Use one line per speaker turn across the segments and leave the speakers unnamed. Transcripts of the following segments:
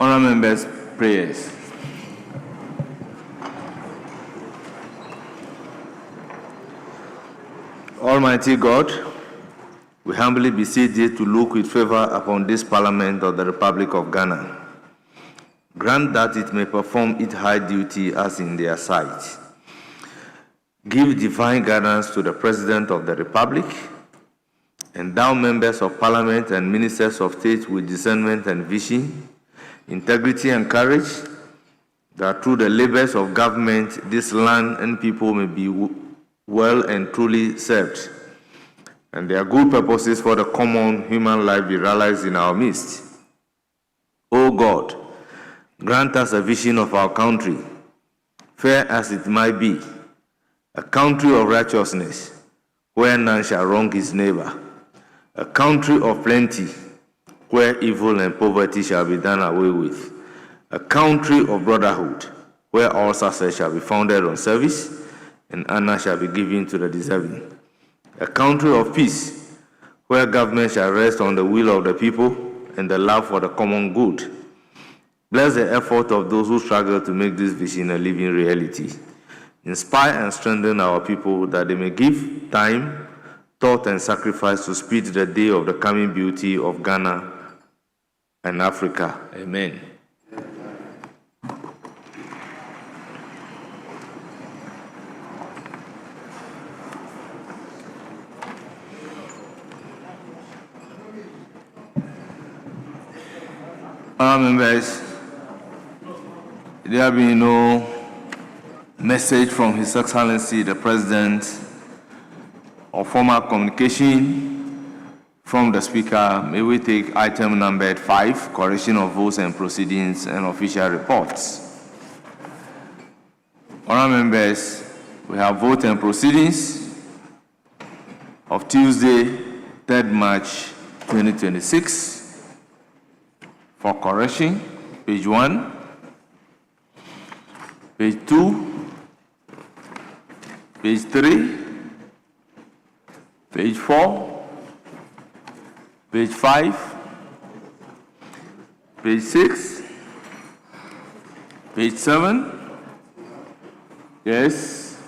Honourable members, prayers. Almighty God, we humbly beseech thee to look with favor upon this Parliament of the Republic of Ghana. Grant that it may perform its high duty as in their sight. Give divine guidance to the President of the Republic. Endow members of Parliament and ministers of state with discernment and vision, integrity and courage, that through the labors of government, this land and people may be well and truly served, and their good purposes for the common human life be realized in our midst. O God, grant us a vision of our country, fair as it might be, a country of righteousness, where none shall wrong his neighbor, a country of plenty, where evil and poverty shall be done away with, a country of brotherhood, where all success shall be founded on service, and honor shall be given to the deserving, a country of peace, where government shall rest on the will of the people and the love for the common good. Bless the effort of those who struggle to make this vision a living reality. Inspire and strengthen our people that they may give time, thought, and sacrifice to speed the day of the coming beauty of Ghana and Africa. Amen. Honourable members, there have been no message from His Excellency the President or formal communication from the Speaker. May we take item number 5, correction of votes and proceedings and official reports. Honourable members, we have vote and proceedings of Tuesday, 3rd March 2026. For correction, page 1, page 2, page 3, page 4, page 5, page 6, page 7. Yes.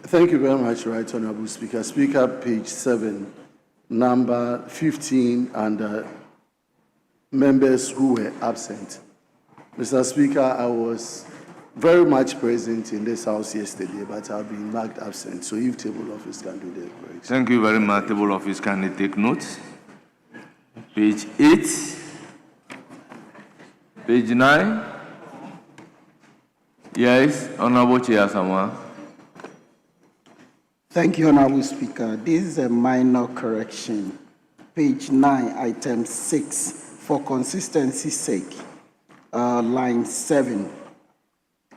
Thank you very much, Right Honourable Speaker. Speaker, page 7, number 15, and members who were absent. Mr. Speaker, I was very much present in this house yesterday, but I've been marked absent. So if table office can do that, correct.
Thank you very much. Table office, can you take notes? Page 8, page 9. Yes, Honourable Chair Samoa.
Thank you, Honourable Speaker. This is a minor correction. Page 9, item 6. For consistency's sake, line 7,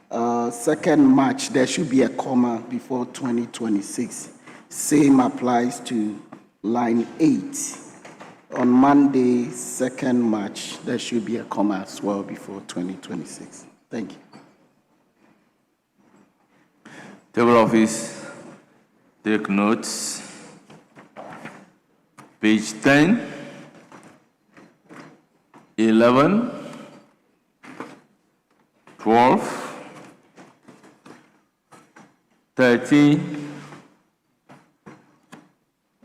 2nd March, there should be a comma before 2026. Same applies to line 8. On Monday, 2nd March, there should be a comma as well before 2026. Thank you.
Table office, take notes. Page 10. 11, 12, 13,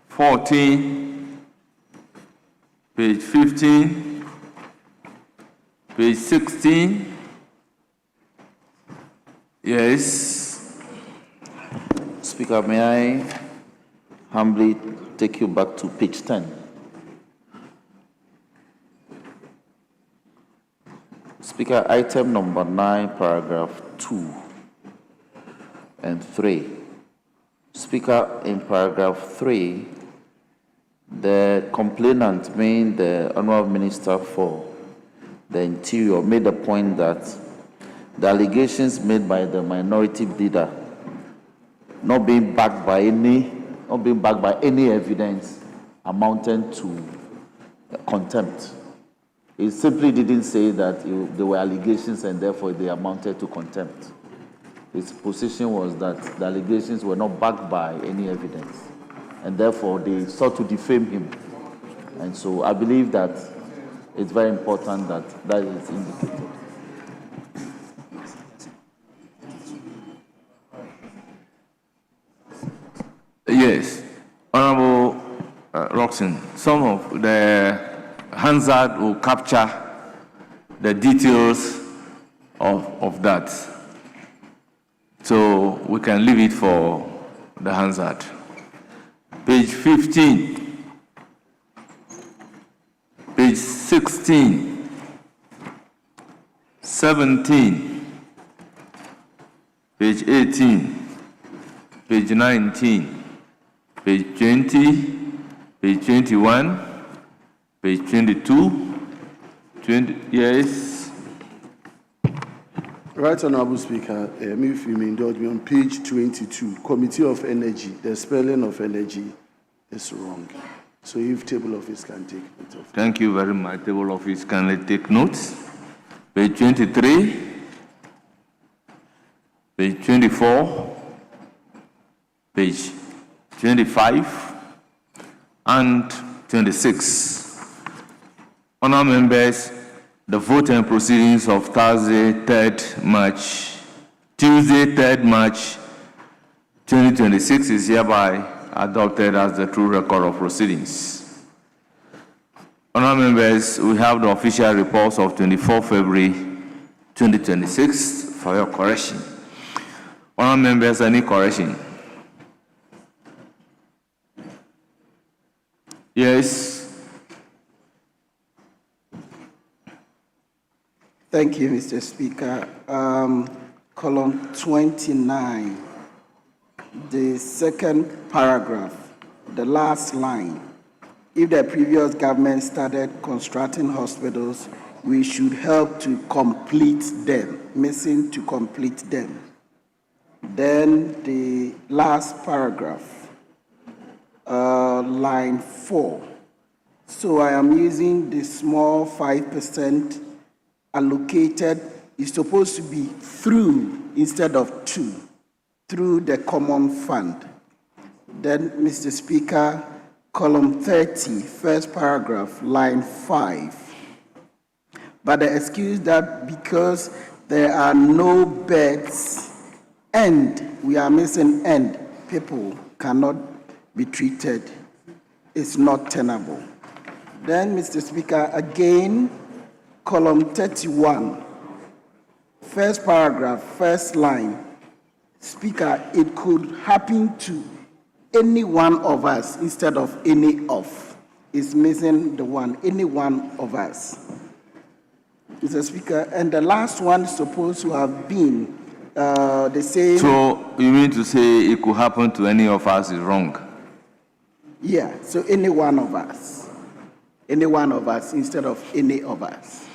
14, page 15, page 16. Yes.
Speaker, may I humbly take you back to page 10? Speaker, item number 9, paragraph 2 and 3. Speaker, in paragraph 3, the complainant, being the Honourable Minister for the Interior, made the point that the allegations made by the minority leader not being backed by any evidence amounted to contempt. He simply didn't say that there were allegations and therefore they amounted to contempt. His position was that the allegations were not backed by any evidence, and therefore they sought to defame him. And so I believe that it's very important that that is indicated.
Yes, Honorable Roxon, some of the Hansard will capture the details of that. So we can leave it for the Hansard. Page 15, page 16, 17, page 18, page 19, page 20, page 21, page 22, 20, yes.
Right Honorable Speaker, if you may indulge me, on page 22, Committee of Energy, the spelling of energy is wrong. So if table office can take note of.
Thank you very much. Table office, kindly take notes. Page 23, page 24, page 25, and 26. Honourable members, the vote and proceedings of Tuesday, 3rd March 2026 is hereby adopted as the true record of proceedings. Honourable members, we have the official reports of 24 February 2026 for your correction. Honourable members, any correction? Yes.
Thank you, Mr. Speaker. Column 29, the second paragraph, the last line. If the previous government started constructing hospitals, we should help to complete them, missing to complete them. Then the last paragraph, line 4. So I am using the small 5% allocated, is supposed to be through instead of to, through the common fund. Then, Mr. Speaker, column 30, first paragraph, line 5. But the excuse that because there are no beds and we are missing and people cannot be treated is not tenable. Then, Mr. Speaker, again, column 31, first paragraph, first line. Speaker, it could happen to any one of us instead of any of. It's missing the one, any one of us. Mr. Speaker, and the last one is supposed to have been the same.
So you mean to say it could happen to any of us is wrong?
Yeah, so any one of us. Any one of us instead of any of us.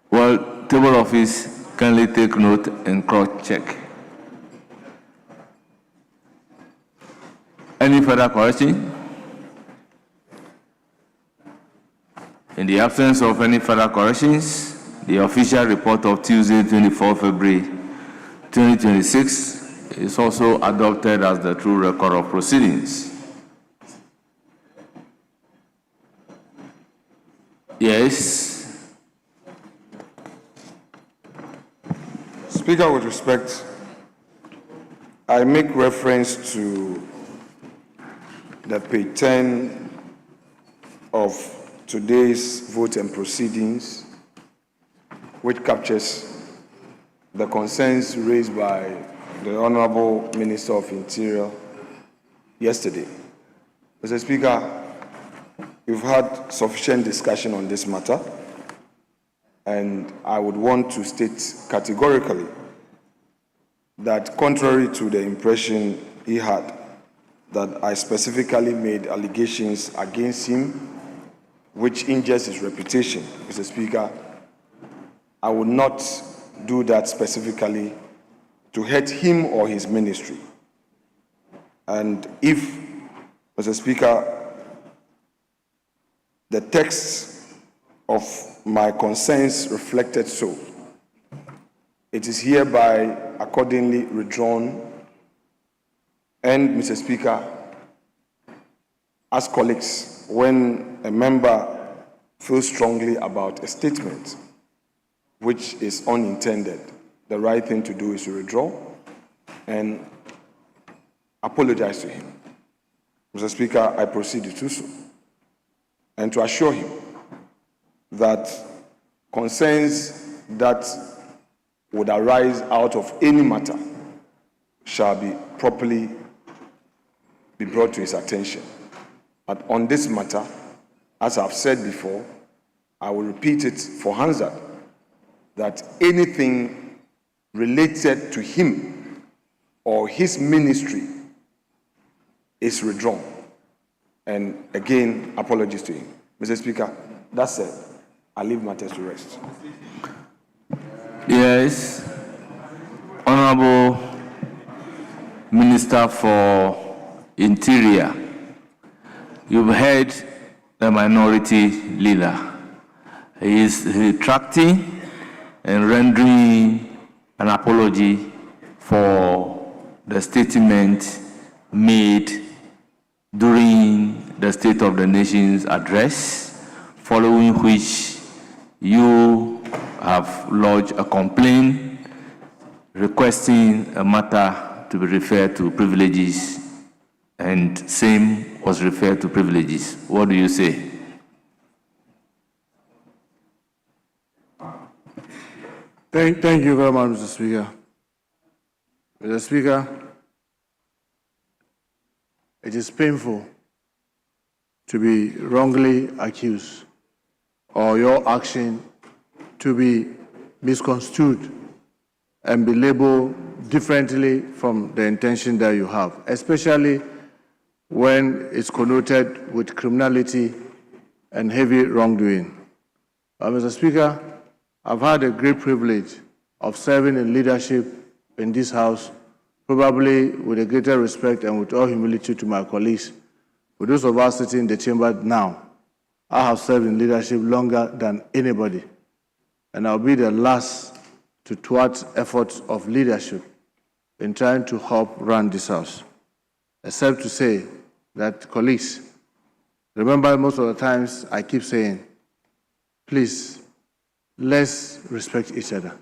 Well, table office, kindly take note and cross-check. Any further correction? In the absence of any further corrections, the official report of Tuesday, 24 February 2026 is also adopted as the true record of proceedings. Yes.
Speaker, with respect, I make reference to the page 10 of today's vote and proceedings, which captures the concerns raised by the Honorable Minister of Interior yesterday. Mr. Speaker, we've had sufficient discussion on this matter, and I would want to state categorically that contrary to the impression he had, that I specifically made allegations against him which injures his reputation, Mr. Speaker, I would not do that specifically to hurt him or his ministry. And if, Mr. Speaker, the text of my concerns reflected so, it is hereby accordingly withdrawn. And, Mr. Speaker, as colleagues, when a member feels strongly about a statement which is unintended, the right thing to do is to withdraw and apologize to him. Mr. Speaker, I proceed to do so and to assure him that concerns that would arise out of any matter shall be properly be brought to his attention. But on this matter, as I've said before, I will repeat it for Hansard, that anything related to him or his ministry is withdrawn. And again, apologies to him. Mr. Speaker, that said, I leave matters to rest.
Yes, Honorable Minister for Interior, you've heard the minority leader. He is retracting and rendering an apology for the statement made during the State of the Nation's address, following which you have lodged a complaint requesting a matter to be referred to privileges, and same was referred to privileges. What do you say?
Thank you very much, Mr. Speaker. Mr. Speaker, it is painful to be wrongly accused or your action to be misconstrued and be labeled differently from the intention that you have, especially when it's connoted with criminality and heavy wrongdoing. Mr. Speaker, I've had a great privilege of serving in leadership in this House, probably with a greater respect and with all humility to my colleagues. For those of us sitting in the chamber now, I have served in leadership longer than anybody, and I'll be the last to thwart efforts of leadership in trying to help run this House, except to say that, colleagues, remember most of the times I keep saying, please, let's respect each other.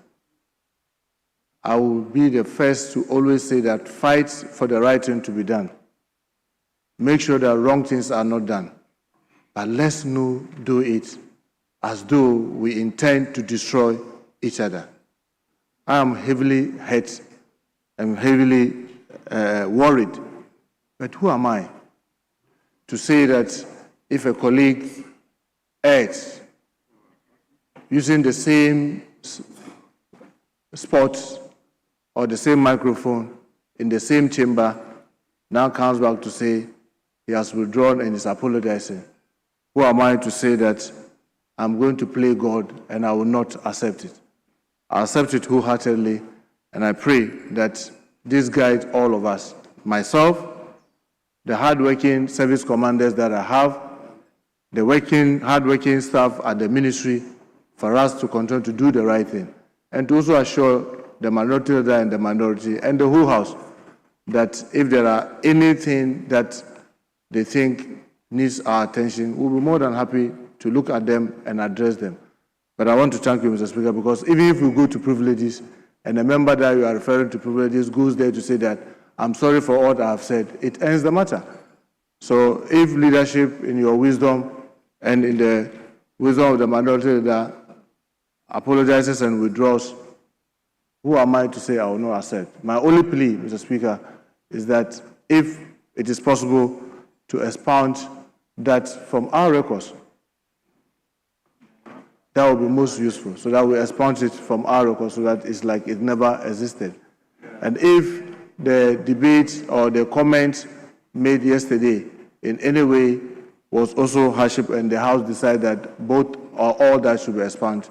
I will be the first to always say that fight for the right thing to be done. Make sure that wrong things are not done. But let's not do it as though we intend to destroy each other. I am heavily hurt and heavily worried. But who am I to say that if a colleague acts using the same spot or the same microphone in the same chamber, now comes back to say he has withdrawn and is apologizing? Who am I to say that I'm going to play God and I will not accept it? I accept it wholeheartedly, and I pray that this guides all of us, myself, the hardworking service commanders that I have, the hardworking staff at the ministry, for us to continue to do the right thing, and to also assure the minority leader and the minority and the whole House that if there are anything that they think needs our attention, we'll be more than happy to look at them and address them. But I want to thank you, Mr. Speaker, because even if we go to privileges and a member that you are referring to privileges goes there to say that, I'm sorry for what I have said, it ends the matter. So if leadership in your wisdom and in the wisdom of the minority leader apologizes and withdraws, who am I to say I will not accept? My only plea, Mr. Speaker, is that if it is possible to expound that from our records, that will be most useful, so that we expound it from our records so that it's like it never existed. And if the debate or the comment made yesterday in any way was also hardship and the House decided that both or all that should be expanded,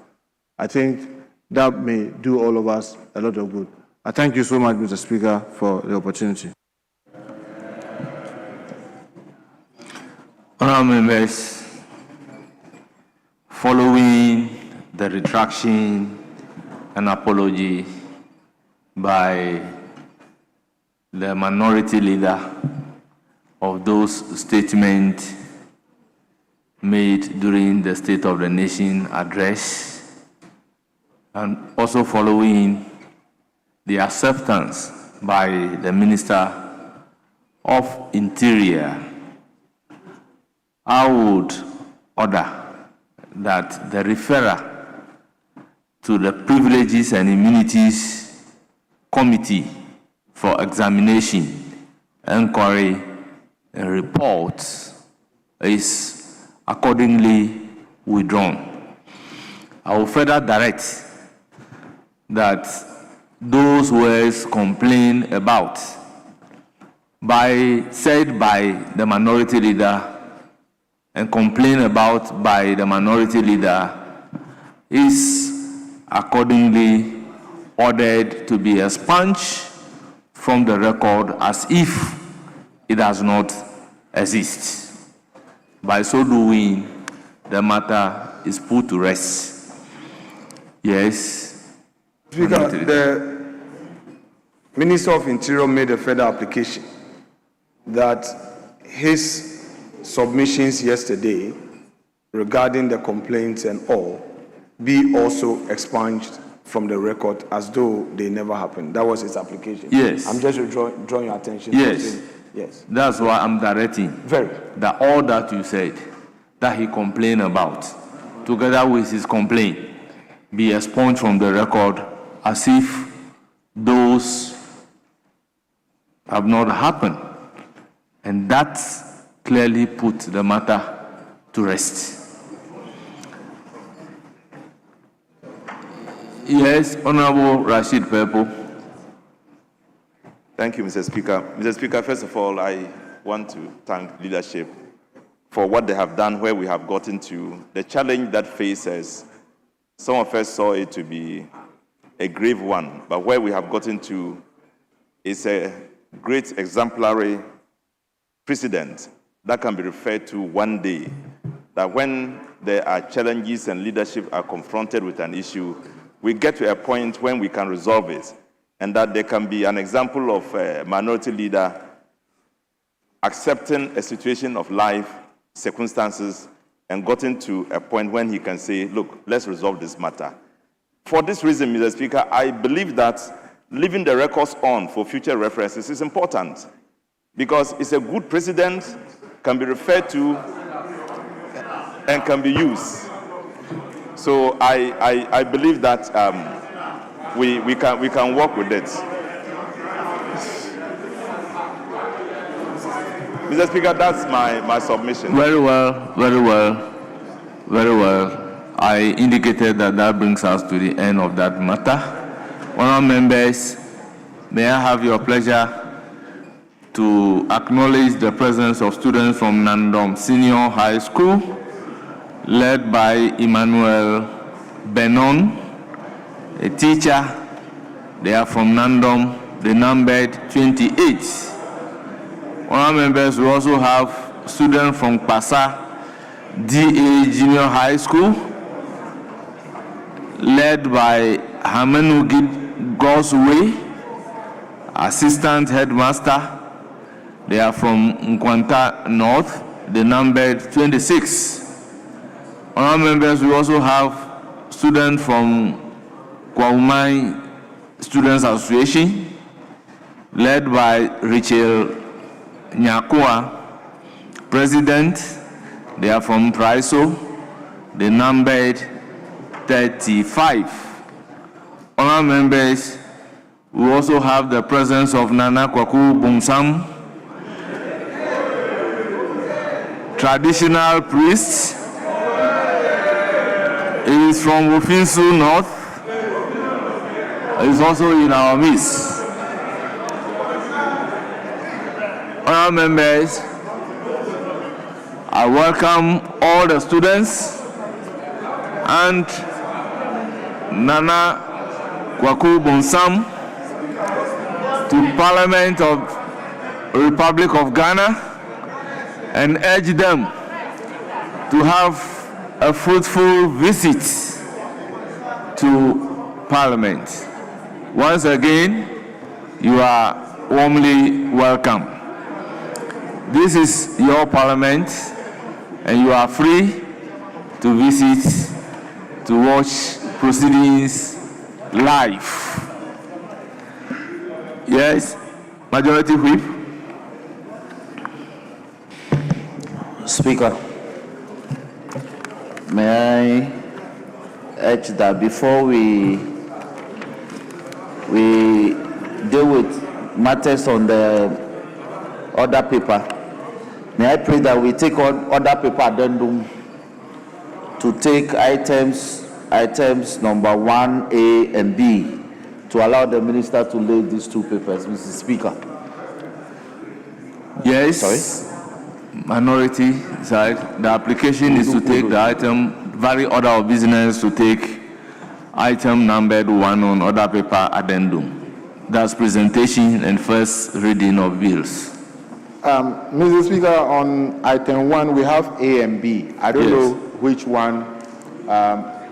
I think that may do all of us a lot of good. I thank you so much, Mr. Speaker, for the opportunity.
Honourable members, following the retraction and apology by the minority leader, of those statements made during the State of the Nation address, and also following the acceptance by the Minister of Interior, I would order that the referral to the Privileges and Immunities Committee for examination, inquiry, and reports is accordingly withdrawn. I will further direct that those words complained about said by the minority leader and complained about by the minority leader is accordingly ordered to be expunged from the record as if it does not exist. By so doing, the matter is put to rest. Yes.
Speaker, the Minister of Interior made a further application that his submissions yesterday regarding the complaints and all be also expunged from the record as though they never happened. That was his application.
Yes.
I'm just drawing your attention.
Yes.
Yes.
That's why I'm directing.
Very.
That all that you said, that he complained about, together with his complaint, be expunged from the record as if those have not happened. And that clearly put the matter to rest. Yes, Honorable Rashid Pepo.
Thank you, Mr. Speaker. Mr. Speaker, first of all, I want to thank leadership for what they have done, where we have gotten to. The challenge that faces, some of us saw it to be a grave one, but where we have gotten to is a great exemplary precedent that can be referred to one day, that when there are challenges and leadership are confronted with an issue, we get to a point when we can resolve it, and that there can be an example of a minority leader accepting a situation of life, circumstances, and gotten to a point when he can say, look, let's resolve this matter. For this reason, Mr. Speaker, I believe that leaving the records on for future references is important, because it's a good precedent, can be referred to, and can be used. So I believe that we can work with it. Mr. Speaker, that's my submission.
Very well, very well, very well. I indicated that brings us to the end of that matter. Honourable members, may I have your pleasure to acknowledge the presence of students from Nandom Senior High School, led by Emmanuel Benon, a teacher. They are from Nandom, they numbered 28. Honourable members, we also have students from Pasa DA Junior High School, led by Hamenugid Gosway, assistant headmaster. They are from Nkwanta North, they numbered 26. Honourable members, we also have students from Kwaumai Students Association, led by Rachel Nyakua, president. They are from Praiso, they numbered 35. Honourable members, we also have the presence of Nana Kwaku Bumsam, traditional priest. He is from Ofinsu North. He is also in our midst. Honourable members, I welcome all the students and Nana Kwaku Bonsam to Parliament of Republic of Ghana and urge them to have a fruitful visit to Parliament. Once again, you are warmly welcome. This is your parliament, and you are free to visit, to watch proceedings live. Yes, Majority Whip.
Speaker, may I urge that before we deal with matters on the order paper, may I pray that we take on order paper addendum to take items number 1A and B to allow the minister to lay these two papers, Mr. Speaker.
Yes.
Sorry?
Minority side. The application is to take the item, vary order of business to take item numbered 1 on order paper addendum. That's presentation and first reading of bills.
Mr. Speaker, on item 1, we have A and B. I don't know which one.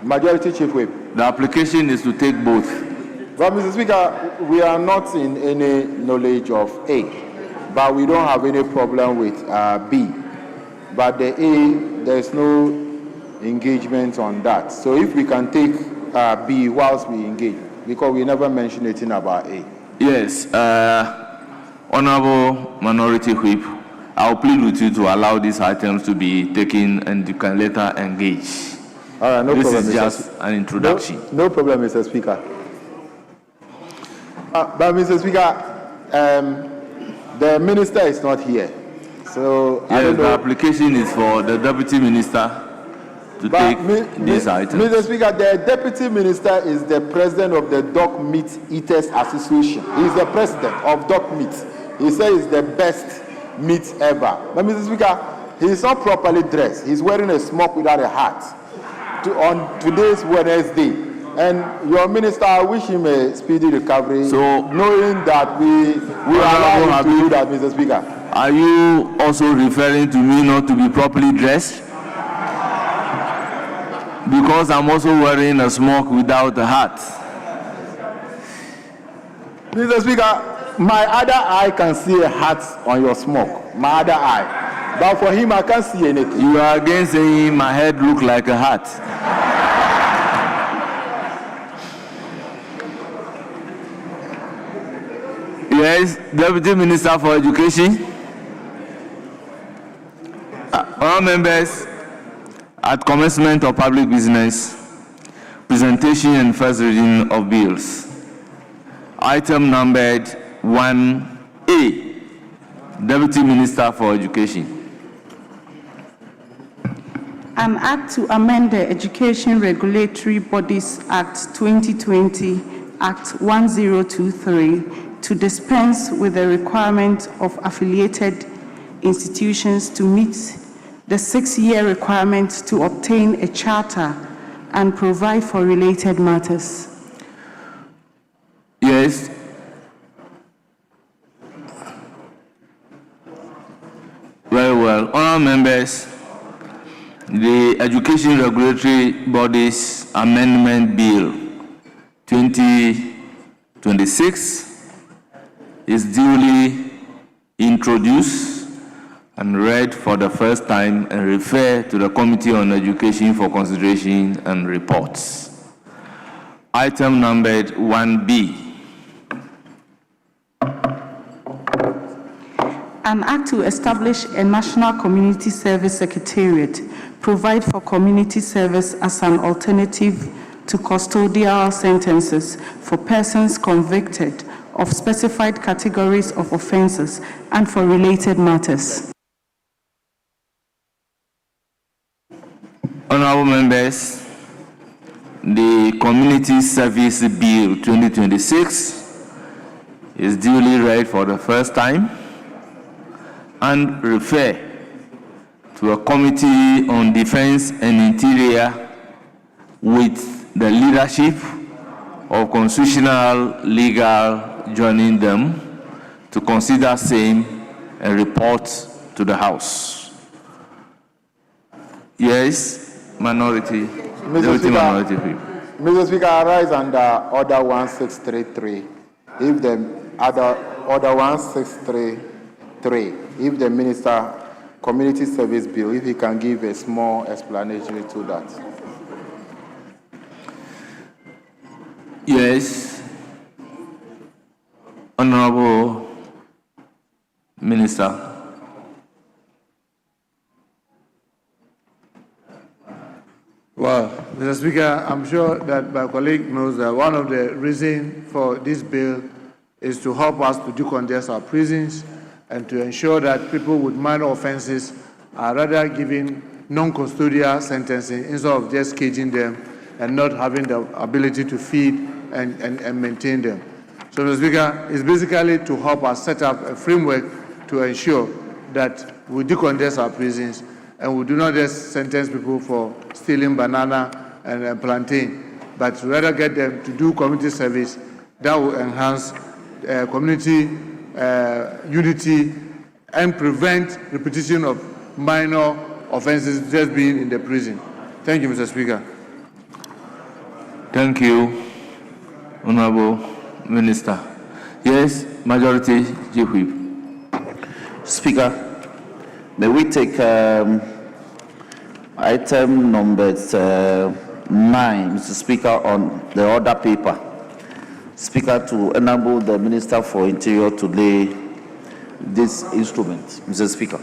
Majority Chief Whip.
The application is to take both.
But Mr. Speaker, we are not in any knowledge of A, but we don't have any problem with B. But the A, there's no engagement on that. So if we can take B whilst we engage, because we never mentioned anything about A.
Yes, Honorable Minority Whip, I'll plead with you to allow these items to be taken and you can later engage.
All right, no
this
problem.
This is just an introduction.
No problem, Mr. Speaker. But Mr. Speaker, the minister is not here. So I don't know.
The application is for the deputy minister to take these items.
Mr. Speaker, the deputy minister is the president of the Dog Meat Eaters Association. He's the president of Dog Meat. He says it's the best meat ever. But Mr. Speaker, he's not properly dressed. He's wearing a smock without a hat on today's Wednesday. And your minister, I wish him a speedy recovery, so knowing that we allow him to do that, Mr. Speaker.
Are you also referring to me not to be properly dressed? Because I'm also wearing a smock without a hat.
Mr. Speaker, my other eye can see a hat on your smock. My other eye. But for him, I can't see anything.
You are again saying my head look like a hat. Yes, Deputy Minister for Education. All members, at commencement of public business, presentation and first reading of bills. Item numbered 1A, Deputy Minister for Education.
An act to amend the Education Regulatory Bodies Act 2020, Act 1023, to dispense with the requirement of affiliated institutions to meet the 6-year requirement to obtain a charter and provide for related matters.
Yes. Very well. Honourable members, the Education Regulatory Bodies Amendment Bill 2026 is duly introduced and read for the first time and referred to the Committee on Education for consideration and reports. Item numbered 1B.
An act to establish a National Community Service Secretariat, provide for community service as an alternative to custodial sentences for persons convicted of specified categories of offenses and for related matters.
Honorable members, the Community Service Bill 2026 is duly read for the first time and referred to a Committee on Defense and Interior with the leadership of Constitutional Legal joining them to consider same and report to the House. Yes. Minority.
Mr. Speaker, I rise under Order 1633. If the other Order 1633 if the Minister, Community Service Bill, if he can give a small explanation to that.
Yes, Honorable Minister.
Well, Mr. Speaker, I'm sure that my colleague knows that one of the reasons for this bill is to help us to decongest our prisons and to ensure that people with minor offenses are rather given non-custodial sentencing instead of just caging them and not having the ability to feed and maintain them. So, Mr. Speaker, it's basically to help us set up a framework to ensure that we decongest our prisons and we do not just sentence people for stealing banana and plantain, but rather get them to do community service that will enhance community unity and prevent repetition of minor offenses just being in the prison. Thank you, Mr. Speaker.
Thank you, Honorable Minister. Yes, Majority Chief Whip.
Speaker, may we take item number 9, Mr. Speaker, on the order paper. Speaker, to enable the Minister for Interior to lay this instrument. Mr. Speaker.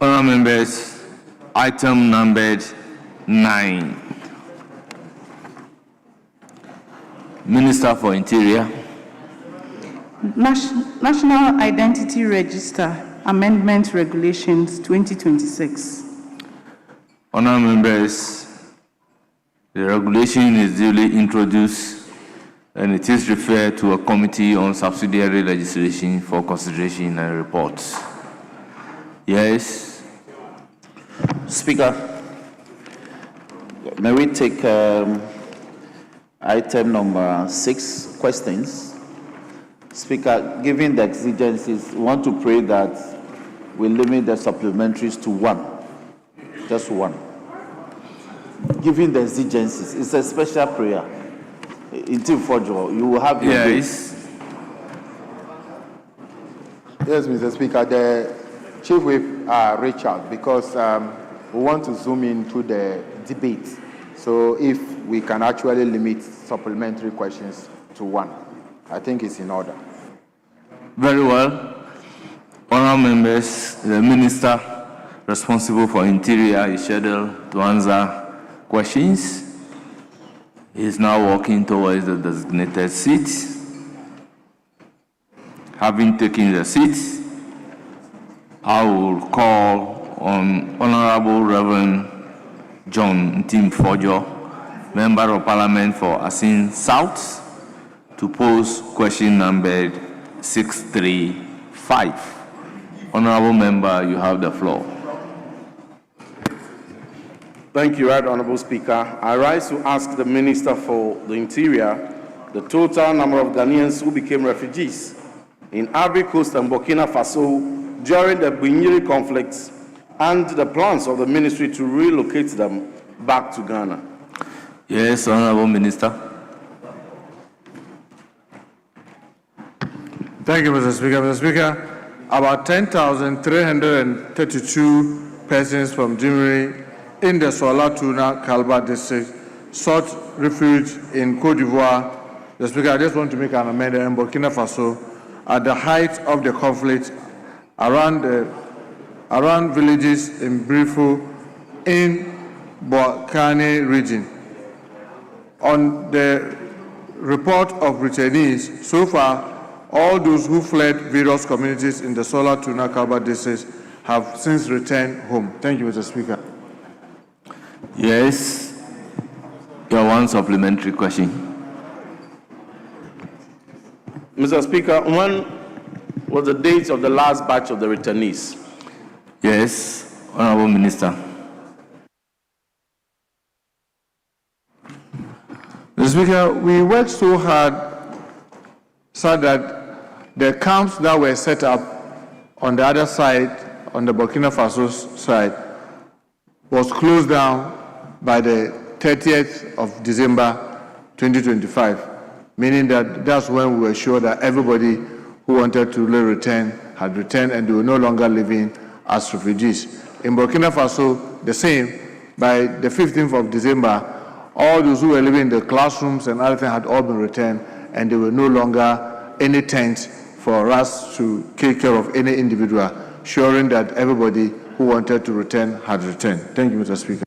Honourable members, item numbered 9. Minister for Interior.
National Identity Register Amendment Regulations 2026.
Honourable members, the regulation is duly introduced and it is referred to a committee on subsidiary legislation for consideration and reports. Yes.
Speaker, may we take item number 6, questions? Speaker, given the exigencies, we want to pray that we limit the supplementaries to 1, just 1. Given the exigencies, it's a special prayer. Until Fojo, you will have your
Yes.
Yes, Mr. Speaker, the Chief Whip reached out because we want to zoom into the debate. So if we can actually limit supplementary questions to 1, I think it's in order.
Very well. Honourable members, the Minister responsible for Interior is scheduled to answer questions. He is now walking towards the designated seat. Having taken the seat, I will call on Honourable Reverend John Tim Fojo, Member of Parliament for Asin South, to pose question number 635. Honourable Member, you have the floor.
Thank you, Right Honourable Speaker. I rise to ask the Minister for the Interior the total number of Ghanaians who became refugees in Ivory Coast and Burkina Faso during the Bunyiri conflicts and the plans of the ministry to relocate them back to Ghana.
Yes, Honourable Minister.
Thank you, Mr. Speaker. Mr. Speaker, about 10,332 persons from Jimri in the Sola Tuna Kalba district sought refuge in Côte d'Ivoire. Mr. Speaker, I just want to make an amendment in Burkina Faso at the height of the conflict around villages in Brifo in Bouakane region. On the report of returnees, so far, all those who fled various communities in the Sola Tuna Kalba district have since returned home. Thank you, Mr. Speaker.
Yes. Your one supplementary question.
Mr. Speaker, when was the date of the last batch of the returnees?
Yes, Honourable Minister.
Mr. Speaker, we worked so hard so that the camps that were set up on the other side, on the Burkina Faso side, was closed down by the 30th of December 2025. meaning that that's when we were sure that everybody who wanted to return had returned and they were no longer living as refugees. In Burkina Faso, the same. By the 15th of December, all those who were living in the classrooms and everything had all been returned, and there were no longer any tents for us to take care of any individual, ensuring that everybody who wanted to return had returned. Thank you, Mr. Speaker.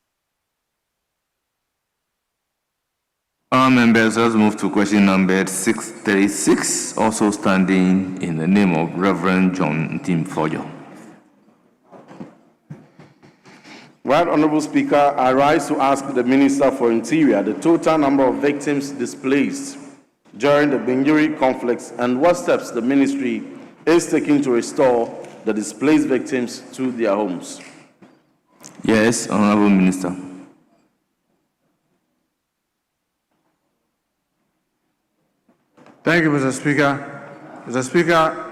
Our members, let's move to question number 636, also standing in the name of Reverend John Tim Fojo.
Right Honorable Speaker, I rise to ask the Minister for Interior the total number of victims displaced during the Benjuri conflicts and what steps the ministry is taking to restore the displaced victims to their homes.
Yes, Honorable Minister.
Thank you, Mr. Speaker. Mr. Speaker,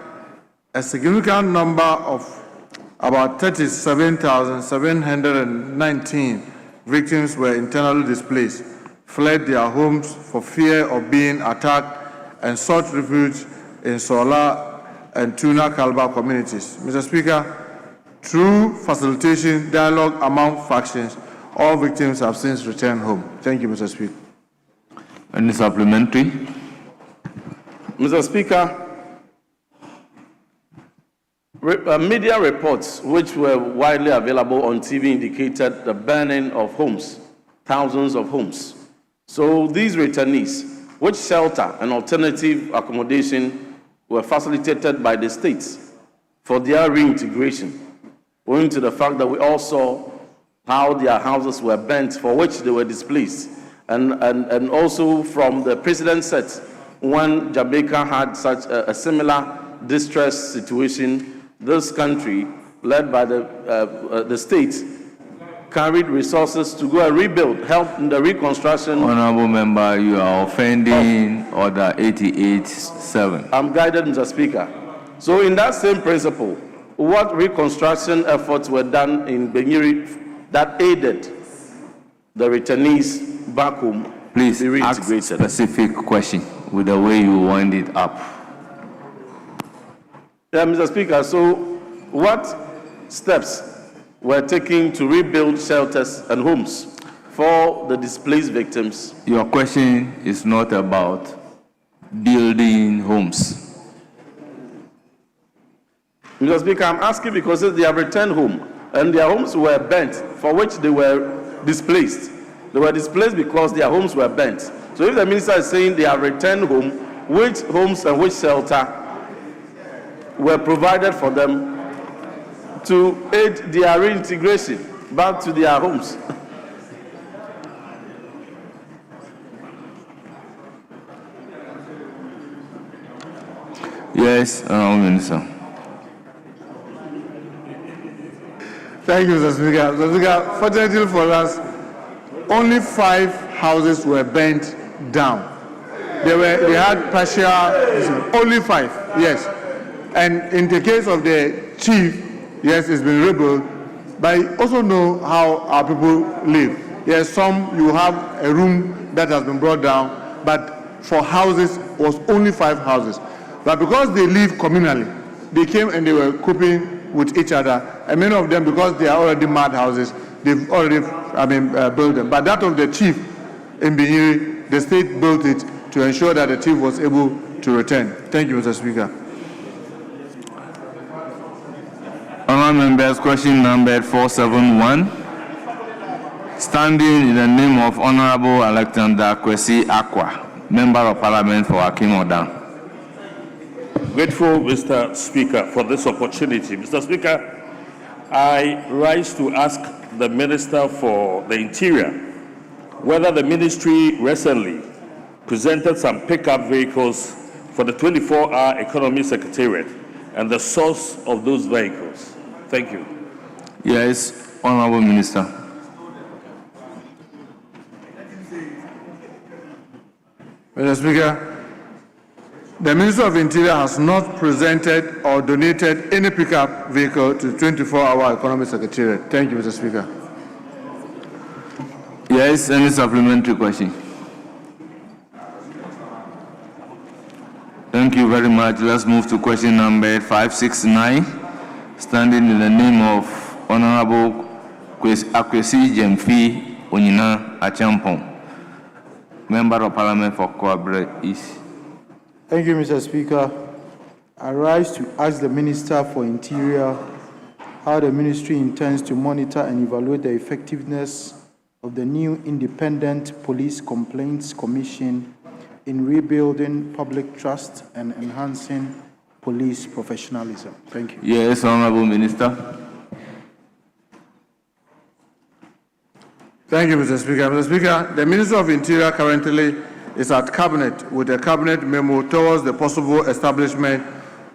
a significant number of about 37,719 victims were internally displaced, fled their homes for fear of being attacked, and sought refuge in Sola and Tuna Kalba communities. Mr. Speaker, through facilitation, dialogue among factions, all victims have since returned home. Thank you, Mr. Speaker.
Any supplementary?
Mr. Speaker, media reports which were widely available on TV indicated the burning of homes, thousands of homes. So these returnees, which shelter and alternative accommodation were facilitated by the states for their reintegration, owing to the fact that we all saw how their houses were burnt for which they were displaced. And also from the precedent set when Jamaica had such a similar distress situation, this country, led by the state, carried resources to go and rebuild, help in the reconstruction.
Honorable Member, you are offending Order 88.7.
I'm guided, Mr. Speaker. So in that same principle, what reconstruction efforts were done in Benjuri that aided the returnees back home?
Please ask specific question with the way you wind it up.
Yeah, Mr. Speaker, so what steps were taken to rebuild shelters and homes for the displaced victims?
Your question is not about building homes.
Mr. Speaker, I'm asking because they have returned home and their homes were burnt for which they were displaced. They were displaced because their homes were burnt. So if the minister is saying they have returned home, which homes and which shelter were provided for them to aid their reintegration back to their homes?
Yes, Honorable Minister.
Thank you, Mr. Speaker. Mr. Speaker, fortunately for us, only 5 houses were burnt down. They had partial, only 5, yes. And in the case of the chief, yes, it's been rebuilt, but I also know how our people live. Yes, some you have a room that has been brought down, but for houses was only 5 houses. But because they live communally, they came and they were coping with each other, and many of them, because they are already mad houses, they've already, built them. But that of the chief in Benjuri, the state built it to ensure that the chief was able to return. Thank you, Mr. Speaker.
Honourable members, question number 471. Standing in the name of Honourable Alexander Kwesi Akwa, Member of Parliament for Akim Odan.
Grateful, Mr. Speaker, for this opportunity. Mr. Speaker, I rise to ask the Minister for the Interior whether the ministry recently presented some pickup vehicles for the 24-hour Economy Secretariat and the source of those vehicles. Thank you.
Yes, Honourable Minister.
Mr. Speaker, the Minister of Interior has not presented or donated any pickup vehicle to 24-hour Economy Secretariat. Thank you, Mr. Speaker.
Yes, any supplementary question? Thank you very much. Let's move to question number 569, standing in the name of Honorable Akwesi Jemfi Onyina Achampong, Member of Parliament for Koabre East.
Thank you, Mr. Speaker. I rise to ask the Minister for Interior how the ministry intends to monitor and evaluate the effectiveness of the new Independent Police Complaints Commission in rebuilding public trust and enhancing police professionalism. Thank you.
Yes, Honorable Minister.
Thank you, Mr. Speaker. Mr. Speaker, the Minister of Interior currently is at Cabinet with a Cabinet memo towards the possible establishment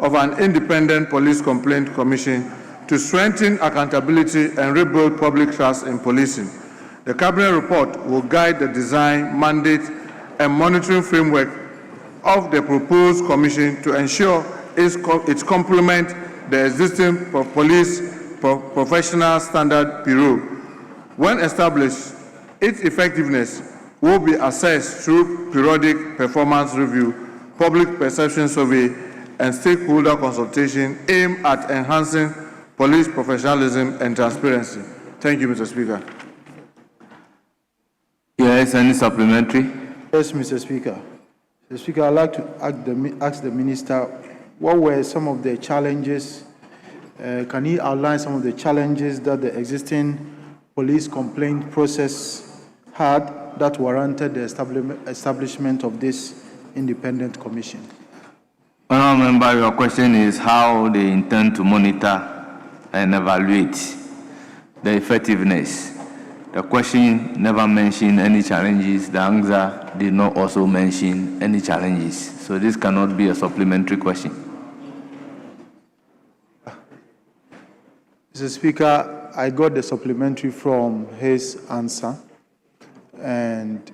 of an independent police complaint commission to strengthen accountability and rebuild public trust in policing. The Cabinet report will guide the design, mandate, and monitoring framework of the proposed commission to ensure it complements the existing police professional standard bureau. When established, its effectiveness will be assessed through periodic performance review, public perception survey, and stakeholder consultation aimed at enhancing police professionalism and transparency. Thank you, Mr. Speaker.
Yes, any supplementary?
Yes, Mr. Speaker. Mr. Speaker, I'd like to ask the Minister, what were some of the challenges? Can he outline some of the challenges that the existing police complaint process had that warranted the establishment of this independent commission?
Honourable Member, your question is how they intend to monitor and evaluate the effectiveness. The question never mentioned any challenges. The answer did not also mention any challenges. So this cannot be a supplementary question.
Mr. Speaker, I got the supplementary from his answer, and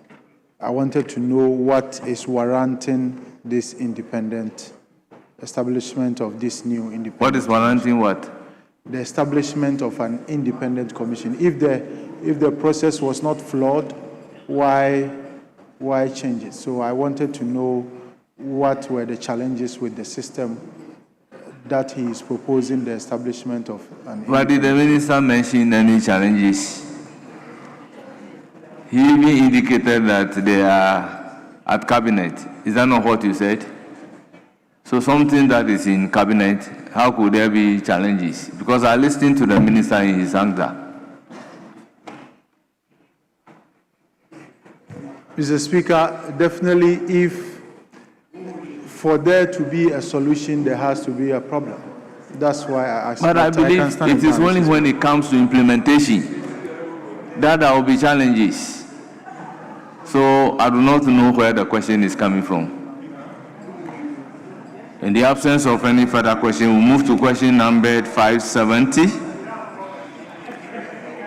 I wanted to know what is warranting this independent establishment of this new independent.
What is warranting what?
The establishment of an independent commission. If the process was not flawed, why change it? So I wanted to know what were the challenges with the system that he is proposing the establishment of an.
But did the minister mention any challenges? He even indicated that they are at cabinet. Is that not what you said? So something that is in cabinet, how could there be challenges? Because I listened to the minister in his answer.
Mr. Speaker, definitely if for there to be a solution, there has to be a problem. That's why I asked.
But I believe it is only when it comes to implementation that there will be challenges. So I do not know where the question is coming from. In the absence of any further question, we'll move to question number 570.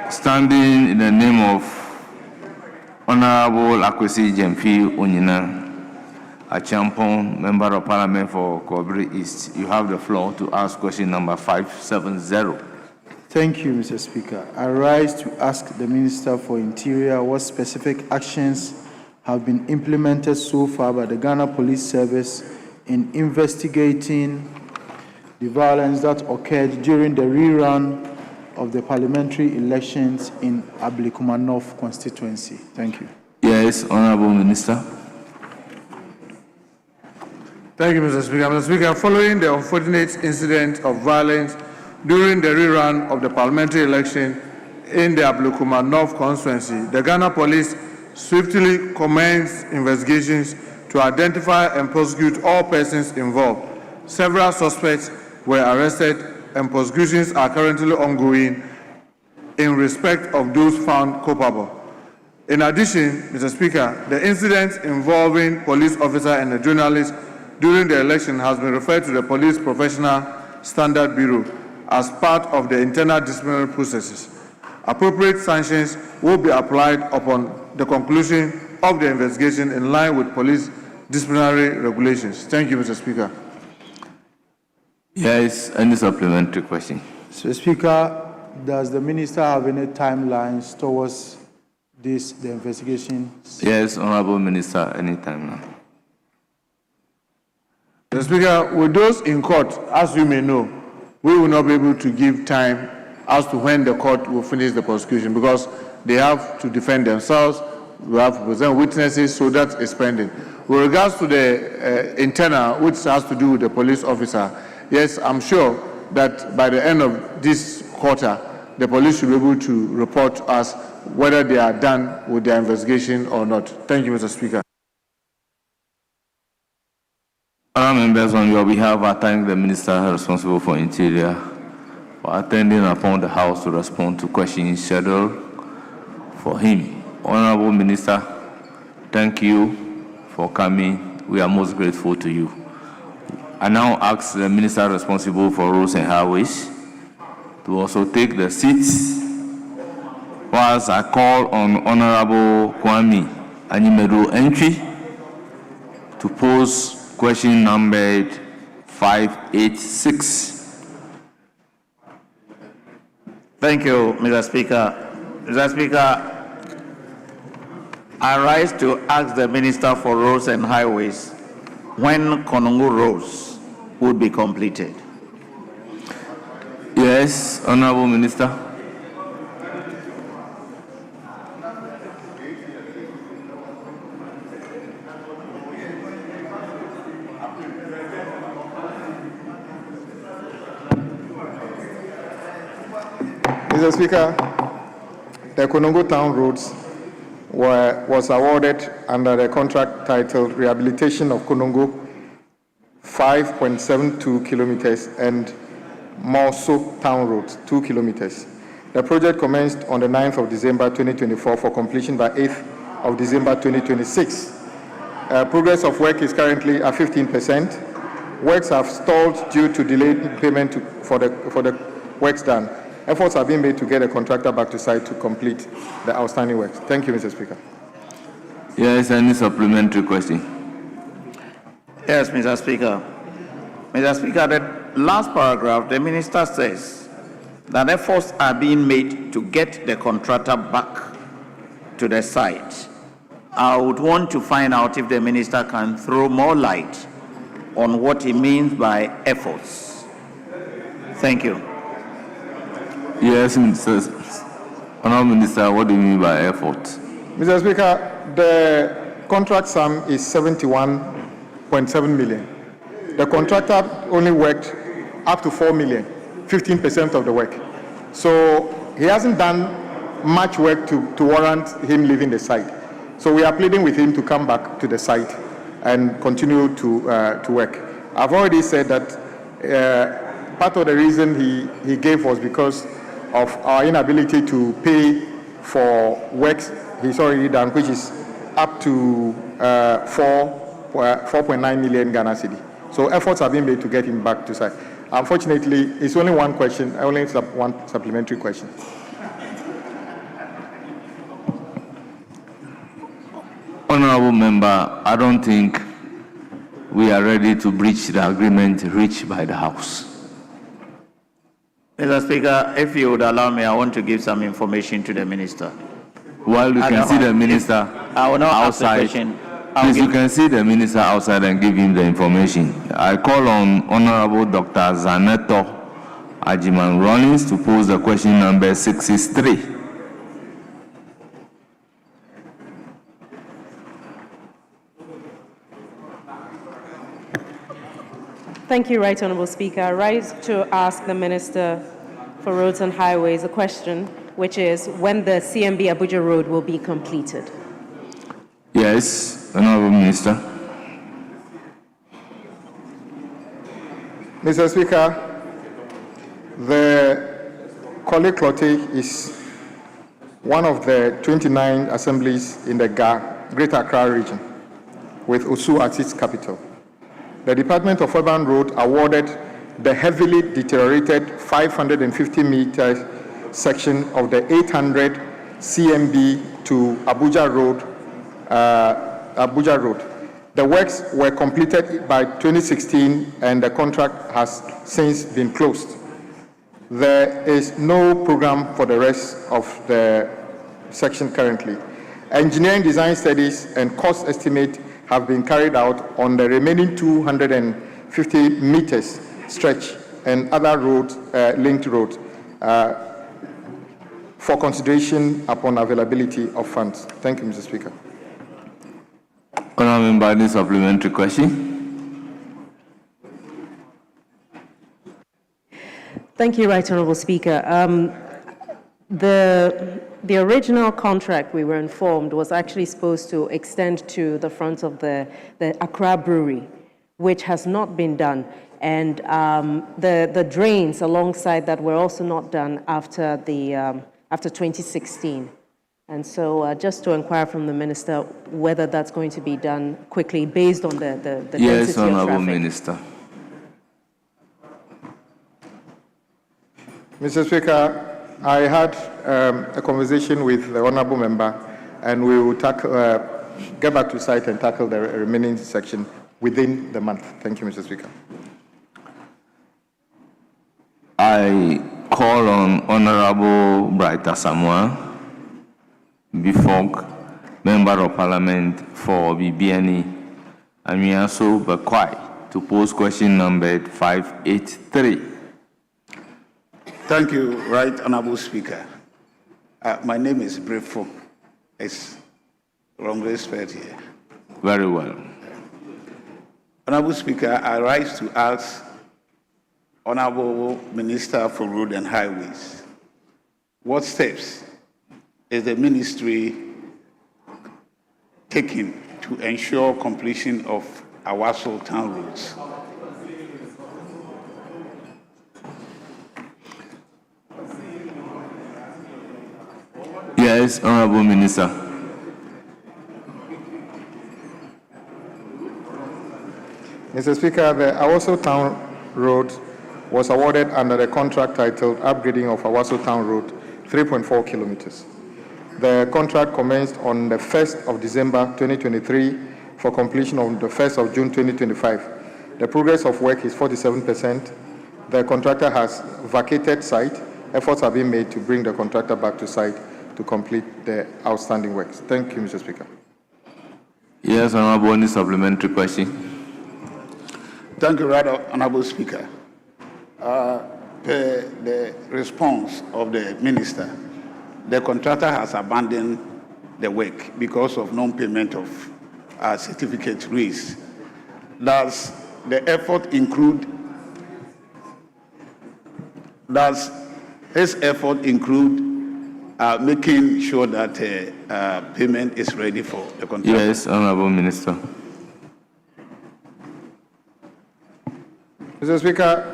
Standing in the name of Honorable Akwesi Jemfi Onyina Achampong, Member of Parliament for Koabre East. You have the floor to ask question number 570.
Thank you, Mr. Speaker. I rise to ask the Minister for Interior what specific actions have been implemented so far by the Ghana Police Service in investigating the violence that occurred during the rerun of the parliamentary elections in Ablikuma North constituency. Thank you.
Yes, Honorable Minister.
Thank you, Mr. Speaker. Mr. Speaker, following the unfortunate incident of violence during the rerun of the parliamentary election in the Ablikuma North constituency, the Ghana Police swiftly commenced investigations to identify and prosecute all persons involved. Several suspects were arrested and prosecutions are currently ongoing in respect of those found culpable. In addition, Mr. Speaker, the incident involving police officer and a journalist during the election has been referred to the Police Professional Standard Bureau as part of the internal disciplinary processes. Appropriate sanctions will be applied upon the conclusion of the investigation in line with police disciplinary regulations. Thank you, Mr. Speaker.
Yes, any supplementary question?
Mr. Speaker, does the Minister have any timelines towards the investigation?
Yes, Honorable Minister, anytime now.
Mr. Speaker, with those in court, as you may know, we will not be able to give time as to when the court will finish the prosecution because they have to defend themselves, we have to present witnesses, so that is pending. With regards to the internal, which has to do with the police officer, yes, I'm sure that by the end of this quarter, the police should be able to report to us whether they are done with their investigation or not. Thank you, Mr. Speaker.
Other members, on your behalf, I thank the Minister responsible for Interior for attending upon the House to respond to questions scheduled for him. Honorable Minister, thank you for coming. We are most grateful to you. I now ask the Minister responsible for Roads and Highways to also take the seats whilst I call on Honorable Kwame Animedo Entry to pose question numbered 586.
Thank you, Mr. Speaker. Mr. Speaker, I rise to ask the Minister for Roads and Highways when Konongo Roads would be completed.
Yes, Honorable Minister.
Mr. Speaker, the Konongo Town Roads was awarded under the contract titled Rehabilitation of Konongo, 5.72 kilometers, and Morso Town Road, 2 kilometers. The project commenced on the 9th of December 2024 for completion by 8th of December 2026. Progress of work is currently at 15%. Works have stalled due to delayed payment for the works done. Efforts are being made to get a contractor back to site to complete the outstanding works. Thank you, Mr. Speaker.
Yes, any supplementary question?
Yes, Mr. Speaker. Mr. Speaker, the last paragraph, the Minister says that efforts are being made to get the contractor back to the site. I would want to find out if the Minister can throw more light on what he means by efforts. Thank you.
Yes, Minister. Honourable Minister, what do you mean by effort?
Mr. Speaker, the contract sum is 71.7 million. The contractor only worked up to 4 million, 15% of the work. So he hasn't done much work to warrant him leaving the site. So we are pleading with him to come back to the site and continue to work. I've already said that part of the reason he gave was because of our inability to pay for works he's already done, which is up to 4.9 million Ghana cedi. So efforts are being made to get him back to site. Unfortunately, it's only one question. I only have one supplementary question.
Honourable Member, I don't think we are ready to breach the agreement reached by the House.
Mr. Speaker, if you would allow me, I want to give some information to the Minister.
While you can see the Minister
I will not
outside,
ask the question.
please, you can see the Minister outside and give him the information. I call on Honourable Dr. Zaneto Ajiman Rollins to pose the question number 663.
Thank you, Right Honourable Speaker. I rise to ask the Minister for Roads and Highways a question, which is when the CMB Abuja Road will be completed.
Yes, Honourable Minister.
Mr. Speaker, the Korle Klottey is one of the 29 assemblies in the Greater Accra region, with Osu as its capital. The Department of Urban Road awarded the heavily deteriorated 550 meters section of the 800 CMB to Abuja Road. The works were completed by 2016 and the contract has since been closed. There is no program for the rest of the section currently. Engineering design studies and cost estimate have been carried out on the remaining 200
50 meters stretch and other roads, linked roads, for consideration upon availability of funds. Thank you, Mr. Speaker.
Honourable member, any supplementary question?
Thank you, Right Honourable Speaker. The original contract, we were informed, was actually supposed to extend to the front of the Accra Brewery, which has not been done. And the drains alongside that were also not done after 2016. And so just to inquire from the Minister whether that's going to be done quickly based on the density
Yes,
of traffic.
Honourable Minister.
Mr. Speaker, I had a conversation with the honourable member, and we will get back to site and tackle the remaining section within the month. Thank you, Mr. Speaker.
I call on Honourable Brighter Samuel Bifog, Member of Parliament for BBNE, and we also Bakwai to pose question number 583.
Thank you, Right Honourable Speaker. My name is Brefo. It's wrongly spelled here.
Very well.
Honourable Speaker, I rise to ask Honourable Minister for Road and Highways, what steps is the ministry taking to ensure completion of Awaso town roads?
Yes, Honourable Minister.
Mr. Speaker, the Awaso Town Road was awarded under the contract titled Upgrading of Awaso Town Road, 3.4 kilometers. The contract commenced on the 1st of December 2023 for completion on the 1st of June 2025. The progress of work is 47%. The contractor has vacated site. Efforts are being made to bring the contractor back to site to complete the outstanding works. Thank you, Mr. Speaker.
Yes, Honourable, any supplementary question?
Thank you, Right Honourable Speaker. Per the response of the minister, the contractor has abandoned the work because of non-payment of certificate raised. Does the effort include, does his effort include making sure that payment is ready for the contractor?
Yes, Honourable Minister.
Mr. Speaker,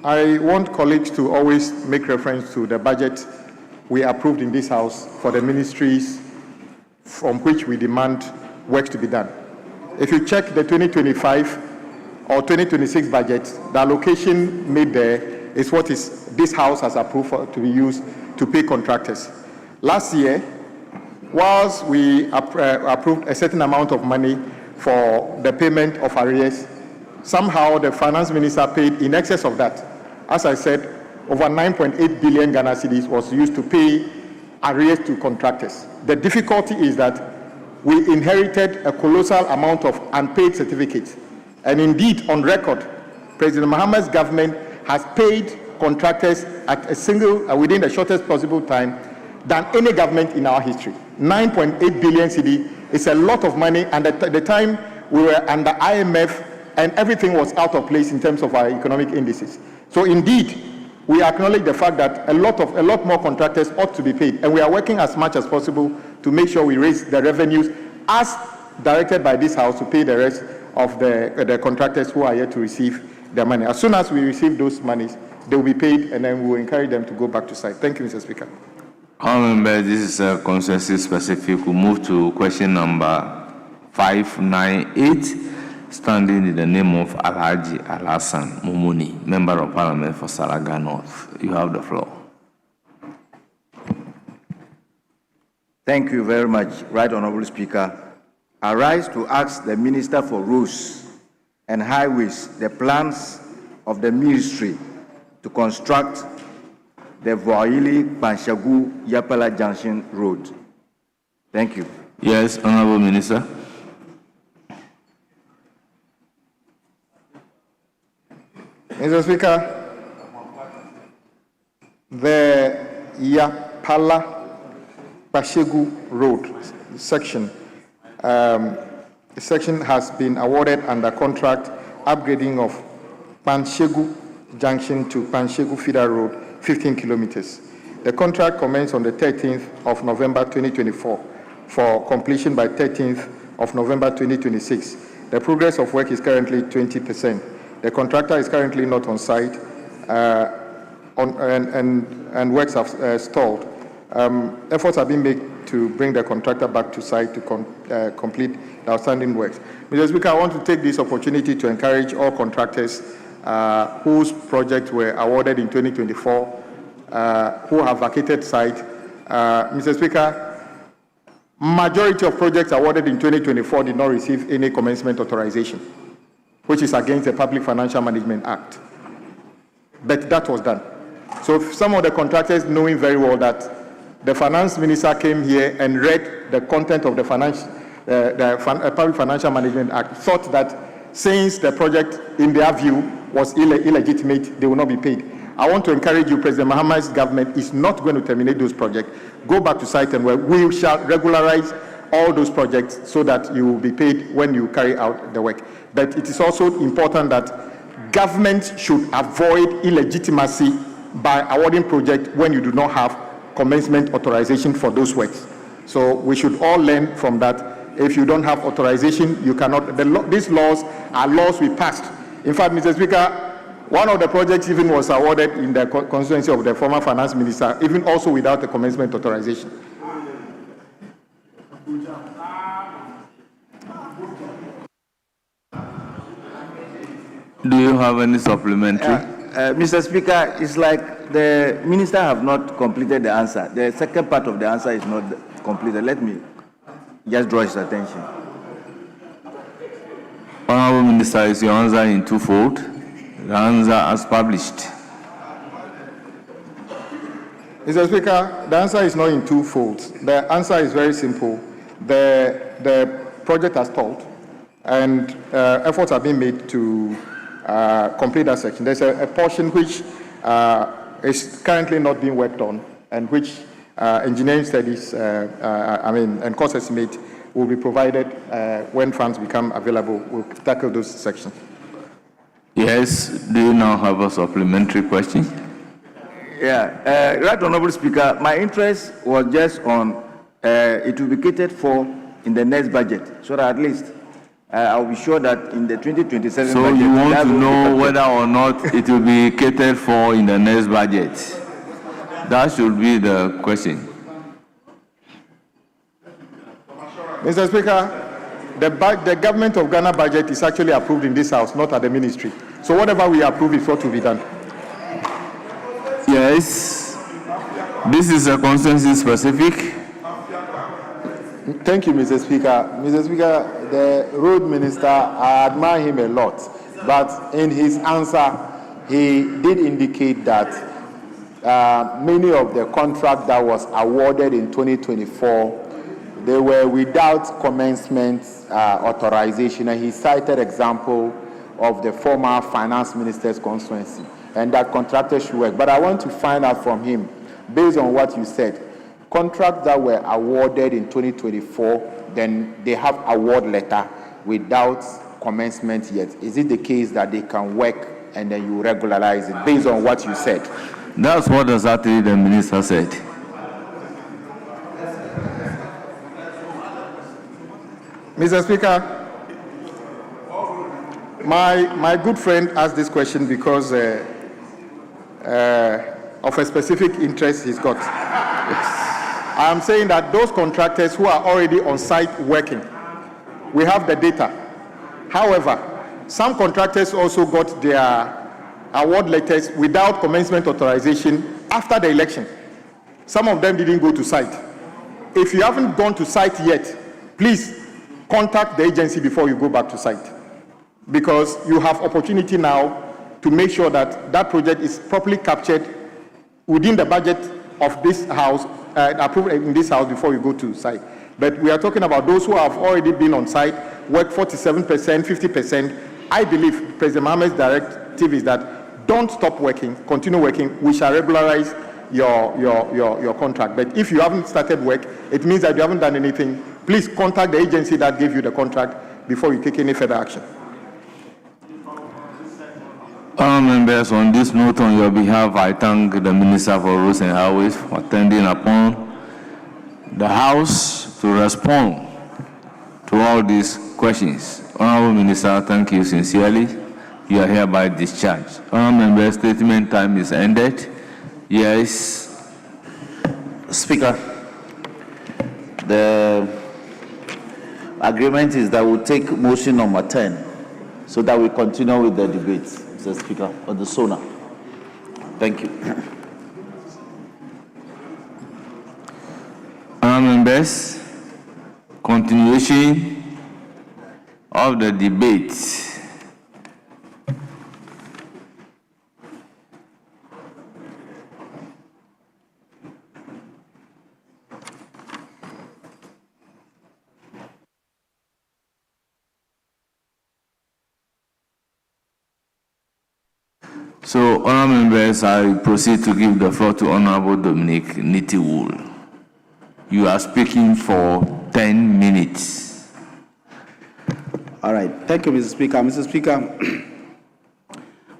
I want colleagues to always make reference to the budget we approved in this House for the ministries from which we demand work to be done. If you check the 2025 or 2026 budget, the allocation made there is what is this House has approved to be used to pay contractors. Last year, whilst we approved a certain amount of money for the payment of arrears, somehow the finance minister paid in excess of that. As I said, over 9.8 billion Ghana cedis was used to pay arrears to contractors. The difficulty is that we inherited a colossal amount of unpaid certificates. And indeed, on record, President Mahama's government has paid contractors at a within the shortest possible time than any government in our history. 9.8 billion cedi is a lot of money, and at the time we were under IMF and everything was out of place in terms of our economic indices. So indeed, we acknowledge the fact that a lot more contractors ought to be paid, and we are working as much as possible to make sure we raise the revenues as directed by this House to pay the rest of the contractors who are yet to receive their money. As soon as we receive those monies, they will be paid, and then we will encourage them to go back to site. Thank you, Mr. Speaker.
Honourable, this is a consensus specific. We'll move to question number 598, standing in the name of Alhaji Alhassan Mumuni, Member of Parliament for Salaga North. You have the floor.
Thank you very much, Right Honourable Speaker. I rise to ask the Minister for Roads and Highways the plans of the ministry to construct the Voili-Panshagu-Yapala Junction Road. Thank you.
Yes, Honourable Minister.
Mr. Speaker, the Yapala-Pashegu Road section, the section has been awarded under contract upgrading of Panshegu Junction to Panshegu Feeder Road, 15 kilometers. The contract commenced on the 13th of November 2024 for completion by 13th of November 2026. The progress of work is currently 20%. The contractor is currently not on site and works have stalled. Efforts have been made to bring the contractor back to site to complete the outstanding works. Mr. Speaker, I want to take this opportunity to encourage all contractors whose projects were awarded in 2024, who have vacated site. Mr. Speaker, majority of projects awarded in 2024 did not receive any commencement authorization, which is against the Public Financial Management Act. But that was done. So some of the contractors, knowing very well that the finance minister came here and read the content of the Public Financial Management Act, thought that since the project, in their view, was illegitimate, they will not be paid. I want to encourage you, President Mahama's government is not going to terminate those projects. Go back to site and work. We shall regularize all those projects so that you will be paid when you carry out the work. But it is also important that government should avoid illegitimacy by awarding projects when you do not have commencement authorization for those works. So we should all learn from that. If you don't have authorization, you cannot. These laws are laws we passed. In fact, Mr. Speaker, one of the projects even was awarded in the constituency of the former finance minister, even also without a commencement authorization.
Do you have any supplementary?
Mr. Speaker, it's like the minister have not completed the answer. The second part of the answer is not completed. Let me just draw his attention.
Honorable Minister, is your answer in twofold? The answer as published.
Mr. Speaker, the answer is not in twofold. The answer is very simple. The project has stalled, and efforts have been made to complete that section. There's a portion which is currently not being worked on, and which engineering studies, and cost estimate will be provided when funds become available. We'll tackle those sections.
Yes. Do you now have a supplementary question?
Yeah. Right Honorable Speaker, my interest was just on it will be catered for in the next budget, so that at least I'll be sure that in the 2027
so
budget...
So you want to know whether or not it will be catered for in the next budget? That should be the question.
Mr. Speaker, the government of Ghana budget is actually approved in this house, not at the ministry. So whatever we approve is what will be done.
Yes. This is a consensus specific.
Thank you, Mr. Speaker. Mr. Speaker, the road minister, I admire him a lot, but in his answer, he did indicate that many of the contracts that was awarded in 2024, they were without commencement authorization, and he cited example of the former finance minister's constituency, and that contractors should work. But I want to find out from him, based on what you said, contracts that were awarded in 2024, then they have award letter without commencement yet. Is it the case that they can work and then you regularize it based on what you said?
That's what exactly the minister said.
Mr. Speaker, my good friend asked this question because of a specific interest he's got. I am saying that those contractors who are already on site working, we have the data. However, some contractors also got their award letters without commencement authorization after the election. Some of them didn't go to site. If you haven't gone to site yet, please contact the agency before you go back to site, because you have opportunity now to make sure that that project is properly captured within the budget of this house, approved in this house before you go to site. But we are talking about those who have already been on site, work 47%, 50%. I believe President Mohammed's directive is that don't stop working, continue working. We shall regularize your contract. But if you haven't started work, it means that you haven't done anything. Please contact the agency that gave you the contract before you take any further action.
Honourable members, on this note, on your behalf, I thank the Minister for Roads and Highways for attending upon the House to respond to all these questions. Honourable Minister, thank you sincerely. You are hereby discharged. Honourable members, statement time is ended. Yes.
Speaker, the agreement is that we'll take motion number 10 so that we continue with the debate, Mr. Speaker, on the SONA. Thank you.
Honourable members, continuation of the debate. So, honourable members, I proceed to give the floor to Honourable Dominic Nitiwul. You are speaking for 10 minutes.
All right. Thank you, Mr. Speaker. Mr. Speaker,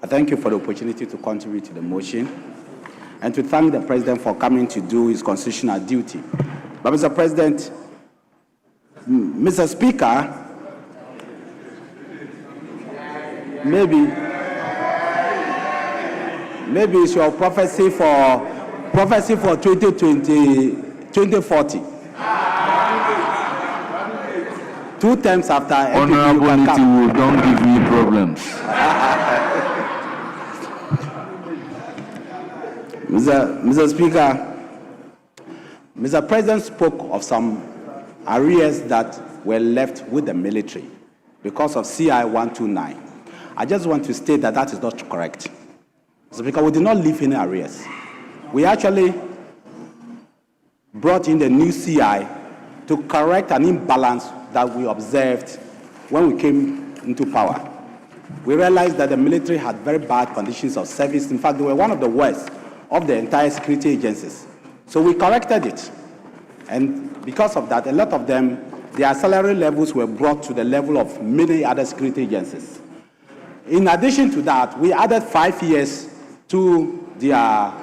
I thank you for the opportunity to contribute to the motion and to thank the President for coming to do his constitutional duty. But, Mr. President, Mr. Speaker, maybe it's your prophecy for 2040. 2 terms after.
Honourable Nitiwul, don't give me problems.
Mr. Speaker, Mr. President spoke of some arrears that were left with the military because of CI 129. I just want to state that that is not correct. Mr. Speaker, we did not leave any arrears. We actually brought in the new CI to correct an imbalance that we observed when we came into power. We realized that the military had very bad conditions of service. In fact, they were one of the worst of the entire security agencies. So we corrected it. And because of that, a lot of them, their salary levels were brought to the level of many other security agencies. In addition to that, we added 5 years to their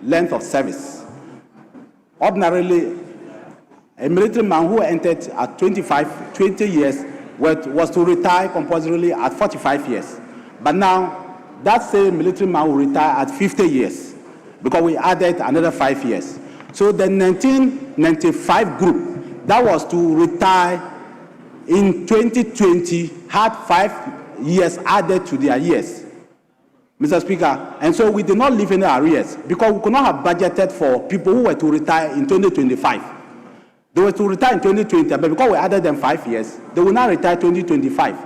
length of service. Ordinarily, a military man who entered at 20 years was to retire compulsorily at 45 years. But now, that same military man will retire at 50 years because we added another 5 years. So the 1995 group that was to retire in 2020 had 5 years added to their years, Mr. Speaker. And so we did not leave any arrears because we could not have budgeted for people who were to retire in 2025. They were to retire in 2020, but because we added them 5 years, they will now retire 2025.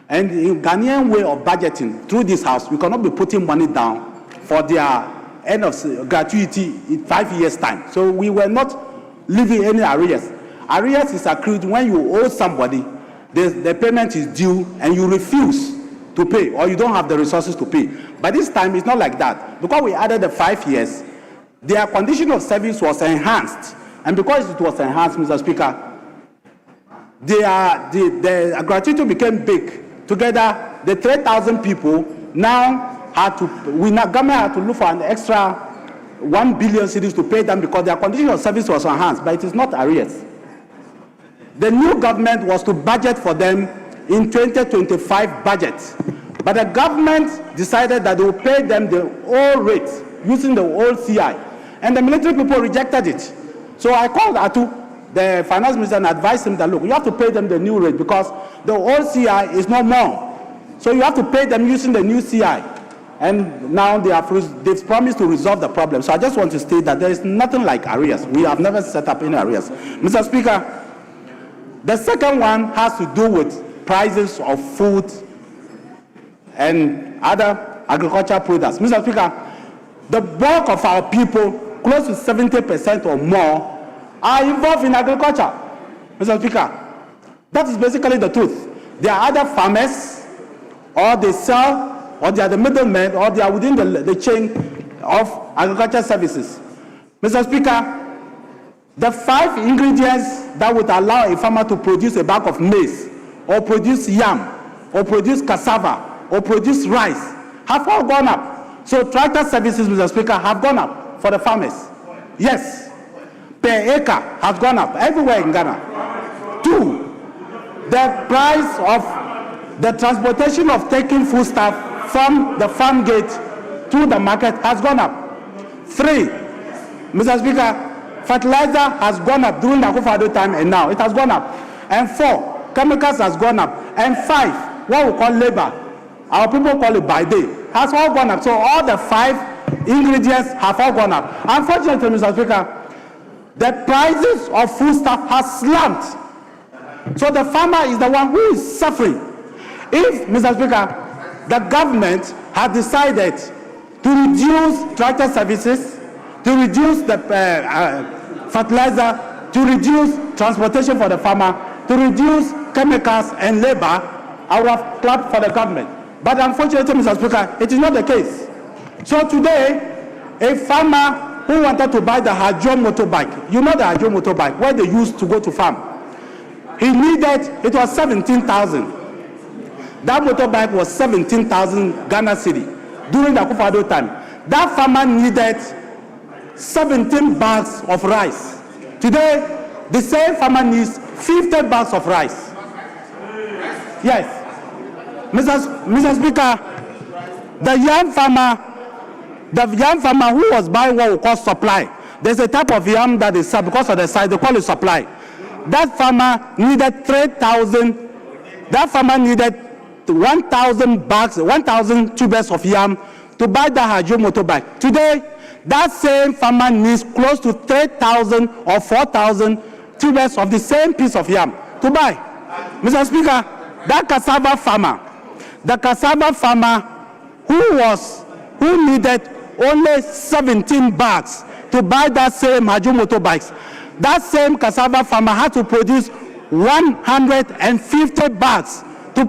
And in Ghanaian way of budgeting through this house, we cannot be putting money down for their end of gratuity in 5 years' time. So we were not leaving any arrears. Arrears is accrued when you owe somebody, the payment is due, and you refuse to pay, or you don't have the resources to pay. But this time, it's not like that. Because we added the 5 years, their condition of service was enhanced. And because it was enhanced, Mr. Speaker, the gratuity became big. Together, the 3,000 people now government had to look for an extra 1 billion cedis to pay them because their condition of service was enhanced, but it is not arrears. The new government was to budget for them in 2025 budget, but the government decided that they will pay them the old rate using the old CI, and the military people rejected it. So I called Atu, the finance minister, and advised him that, look, you have to pay them the new rate because the old CI is no more. So you have to pay them using the new CI. And now they've promised to resolve the problem. So I just want to state that there is nothing like arrears. We have never set up any arrears. Mr. Speaker, the second one has to do with prices of food and other agricultural products. Mr. Speaker, the bulk of our people, close to 70% or more, are involved in agriculture. Mr. Speaker, that is basically the truth. There are other farmers, or they sell or they are the middlemen, or they are within the chain of agriculture services. Mr. Speaker, the 5 ingredients that would allow a farmer to produce a bag of maize, or produce yam, or produce cassava, or produce rice, have all gone up. So tractor services, Mr. Speaker, have gone up for the farmers. Yes, per acre has gone up everywhere in Ghana. 2, the price of the transportation of taking foodstuff from the farm gate to the market has gone up. 3, Mr. Speaker, fertilizer has gone up during the Akufo-Addo time and now it has gone up. And 4, chemicals has gone up. And 5, what we call labor, our people call it by day, has all gone up. So all the 5 ingredients have all gone up. Unfortunately, Mr. Speaker, the prices of foodstuff has slumped. So the farmer is the one who is suffering. If, Mr. Speaker, the government has decided to reduce tractor services, to reduce the fertilizer, to reduce transportation for the farmer, to reduce chemicals and labor, I would have clapped for the government. But unfortunately, Mr. Speaker, it is not the case. So today, a farmer who wanted to buy the Hajo motorbike, you know the Hajo motorbike, where they used to go to farm, he needed, it was 17,000. That motorbike was 17,000 Ghana cedi during the Akufo-Addo time. That farmer needed 17 bags of rice. Today, the same farmer needs 50 bags of rice. Yes. Mr. Speaker, the young farmer who was buying what we call supply, there's a type of yam that is because of the size, they call it supply. That farmer needed 3,000, that farmer needed 1,000 bags, 1,000 tubers of yam to buy the Hajo motorbike. Today, that same farmer needs close to 3,000 or 4,000 tubers of the same piece of yam to buy. Mr. Speaker, that cassava farmer, the cassava farmer who needed only 17 bags to buy that same Hajo motorbikes, that same cassava farmer had to produce 150 bags to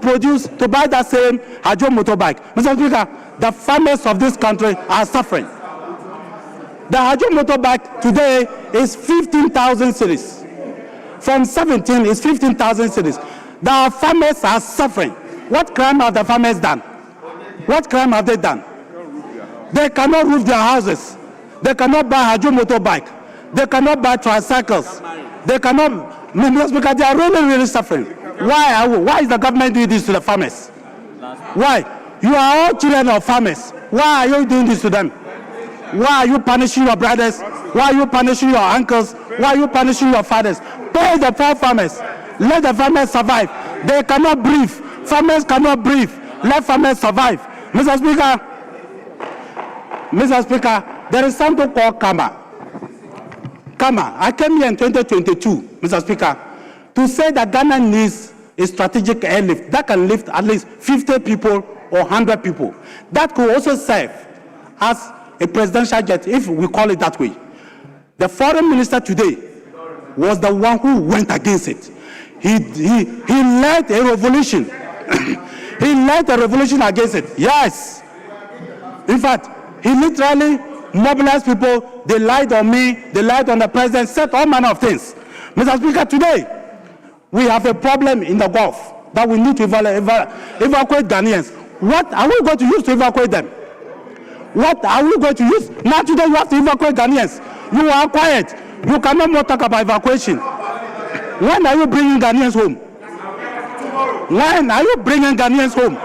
buy that same Hajo motorbike. Mr. Speaker, the farmers of this country are suffering. The Hajo motorbike today is 15,000 cedis. From 17 is 15,000 cedis. The farmers are suffering. What crime have the farmers done? What crime have they done? They cannot roof their houses. They cannot buy Hajo motorbike. They cannot buy tricycles. They cannot, Mr. Speaker, they are really, really suffering. Why is the government doing this to the farmers? Why? You are all children of farmers. Why are you doing this to them? Why are you punishing your brothers? Why are you punishing your uncles? Why are you punishing your fathers? Pay the poor farmers. Let the farmers survive. They cannot breathe. Farmers cannot breathe. Let farmers survive. Mr. Speaker, there is something called Kama. I came here in 2022, Mr. Speaker, to say that Ghana needs a strategic airlift that can lift at least 50 people or 100 people. That could also serve as a presidential jet, if we call it that way. The foreign minister today was the one who went against it. He led a revolution. He led a revolution against it. Yes. In fact, he literally mobilized people. They lied on me. They lied on the president. Said all manner of things. Mr. Speaker, today we have a problem in the Gulf that we need to evacuate Ghanaians. What are we going to use to evacuate them? What are we going to use? Now today you have to evacuate Ghanaians. You are quiet. You cannot more talk about evacuation. When are you bringing Ghanaians home? When are you bringing Ghanaians home?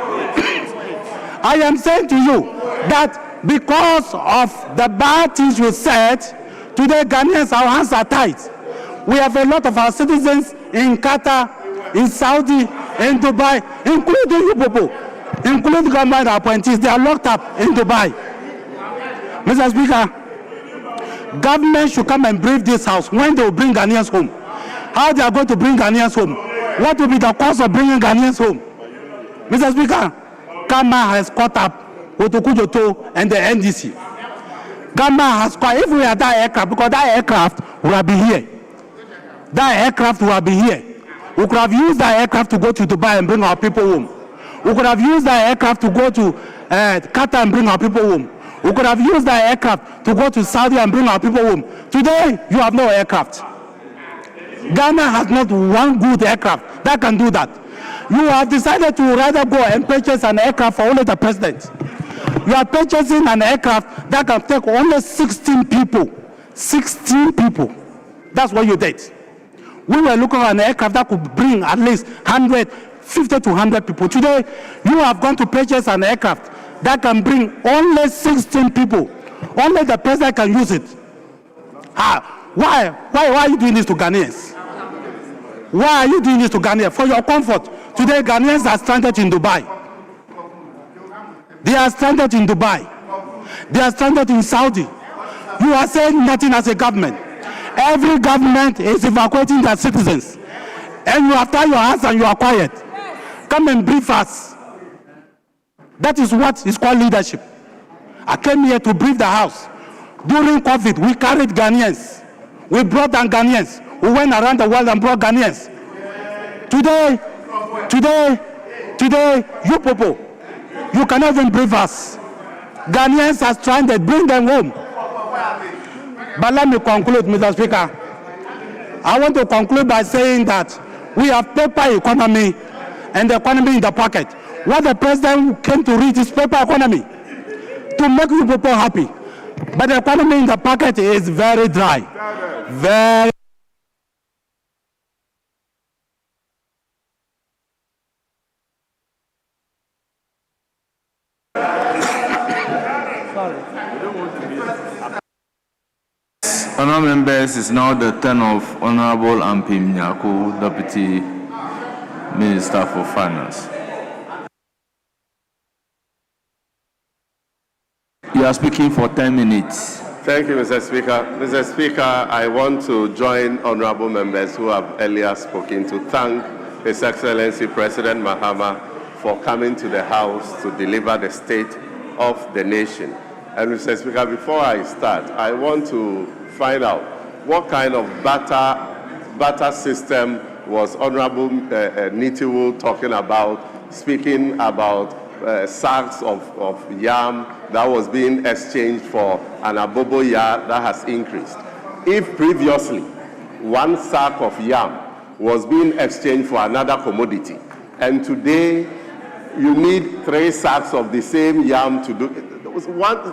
I am saying to you that because of the bad things you said, today Ghanaians, our hands are tied. We have a lot of our citizens in Qatar, in Saudi, in Dubai, including you people, including government appointees. They are locked up in Dubai. Mr. Speaker, government should come and brief this house when they will bring Ghanaians home. How they are going to bring Ghanaians home? What will be the cost of bringing Ghanaians home? Mr. Speaker, Kama has caught up with Okujoto and the NDC. Kama has caught, if we had that aircraft, because that aircraft would have been here. That aircraft would have been here. We could have used that aircraft to go to Dubai and bring our people home. We could have used that aircraft to go to Qatar and bring our people home. We could have used that aircraft to go to Saudi and bring our people home. Today, you have no aircraft. Ghana has not one good aircraft that can do that. You have decided to rather go and purchase an aircraft for only the president. You are purchasing an aircraft that can take only 16 people. 16 people. That's what you did. We were looking at an aircraft that could bring at least 50 to 100 people. Today, you have gone to purchase an aircraft that can bring only 16 people. Only the president can use it. Why are you doing this to Ghanaians? Why are you doing this to Ghanaians? For your comfort. Today, Ghanaians are stranded in Dubai. They are stranded in Dubai. They are stranded in Saudi. You are saying nothing as a government. Every government is evacuating their citizens. And you have tied your hands and you are quiet. Come and brief us. That is what is called leadership. I came here to brief the House. During COVID, we carried Ghanaians. We brought down Ghanaians. We went around the world and brought Ghanaians. Today, you people, you cannot even brief us. Ghanaians are trying to bring them home. But let me conclude, Mr. Speaker. I want to conclude by saying that we have paper economy and the economy in the pocket. What the president came to reach is paper economy to make you people happy. But the economy in the pocket is very dry. Very.
Honourable members, it's now the turn of Honourable Ampim Nyako, Deputy Minister for Finance. You are speaking for 10 minutes.
Thank you, Mr. Speaker. Mr. Speaker, I want to join honourable members who have earlier spoken to thank His Excellency President Mahama for coming to the House to deliver the state of the nation. And Mr. Speaker, before I start, I want to find out what kind of barter system was Honourable Nitiwu talking about, speaking about sacks of yam that was being exchanged for an abobo yam that has increased. If previously one sack of yam was being exchanged for another commodity, and today you need 3 sacks of the same yam to do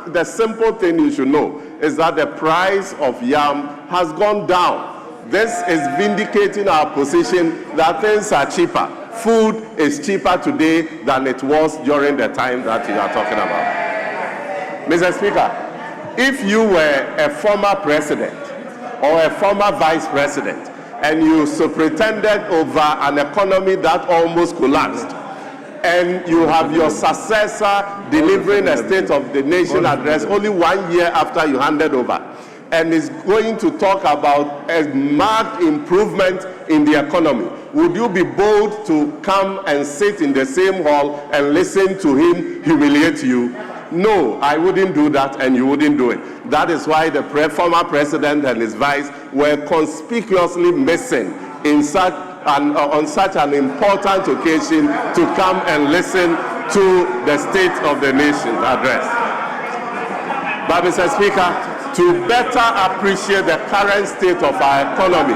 the simple thing you should know is that the price of yam has gone down. This is vindicating our position that things are cheaper. Food is cheaper today than it was during the time that you are talking about. Mr. Speaker, if you were a former president or a former vice president and you superintended over an economy that almost collapsed, and you have your successor delivering a State of the Nation address only 1 year after you handed over, and is going to talk about a marked improvement in the economy, would you be bold to come and sit in the same hall and listen to him humiliate you? No, I wouldn't do that, and you wouldn't do it. That is why the former president and his vice were conspicuously missing in on such an important occasion to come and listen to the State of the Nation address. But Mr. Speaker, to better appreciate the current state of our economy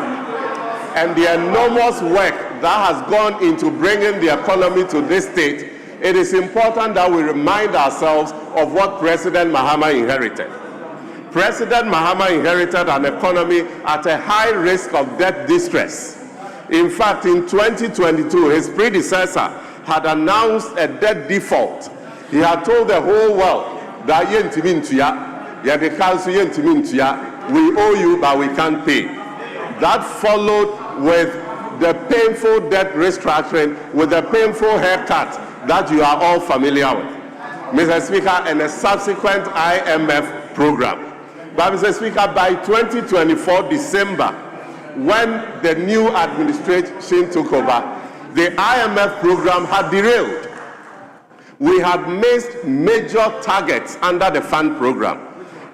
and the enormous work that has gone into bringing the economy to this state, it is important that we remind ourselves of what President Mahama inherited. President Mahama inherited an economy at a high risk of debt distress. In fact, in 2022, his predecessor had announced a debt default. He had told the whole world that we owe you, but we can't pay. That followed with the painful debt restructuring, with the painful haircut that you are all familiar with, Mr. Speaker, and a subsequent IMF program. But Mr. Speaker, by 2024 December, when the new administration took over, the IMF program had derailed. We had missed major targets under the fund program.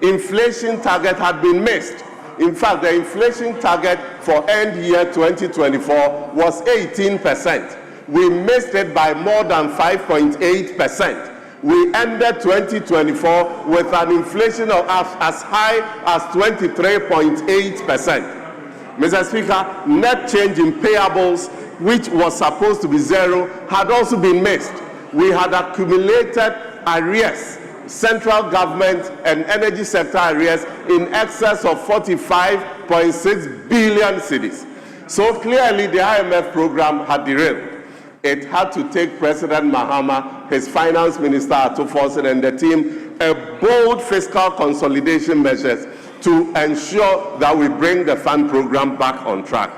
Inflation target had been missed. In fact, the inflation target for end year 2024 was 18%. We missed it by more than 5.8%. We ended 2024 with an inflation of as high as 23.8%. Mr. Speaker, net change in payables, which was supposed to be zero, had also been missed. We had accumulated arrears, central government and energy sector arrears in excess of 45.6 billion cedis. So clearly the IMF program had derailed. It had to take President Mahama, his finance minister Atuforsen, and the team a bold fiscal consolidation measures to ensure that we bring the fund program back on track.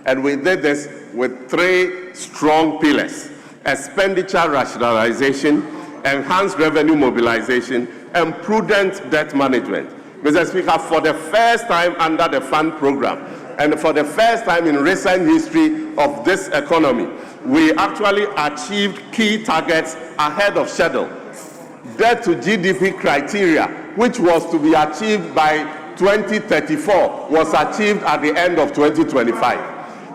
And we did this with 3 strong pillars: expenditure rationalization, enhanced revenue mobilization, and prudent debt management. Mr. Speaker, for the first time under the fund program, and for the first time in recent history of this economy, we actually achieved key targets ahead of schedule. Debt to GDP criteria, which was to be achieved by 2034, was achieved at the end of 2025.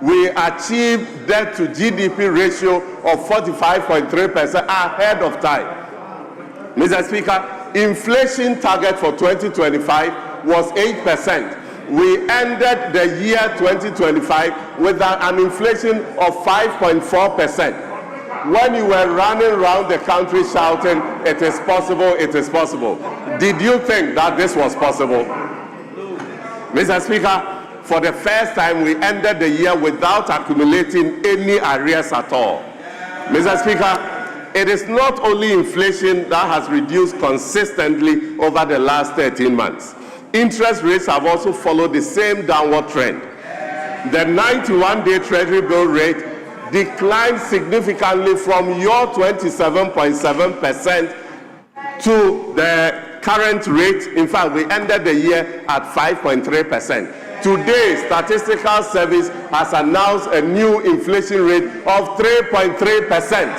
We achieved debt to GDP ratio of 45.3% ahead of time. Mr. Speaker, inflation target for 2025 was 8%. We ended the year 2025 with an inflation of 5.4%. When you were running around the country shouting, "It is possible, it is possible," did you think that this was possible? Mr. Speaker, for the first time, we ended the year without accumulating any arrears at all. Mr. Speaker, it is not only inflation that has reduced consistently over the last 13 months. Interest rates have also followed the same downward trend. The 91-day Treasury bill rate declined significantly from your 27.7% to the current rate. In fact, we ended the year at 5.3%. Today, Statistical Service has announced a new inflation rate of 3.3%.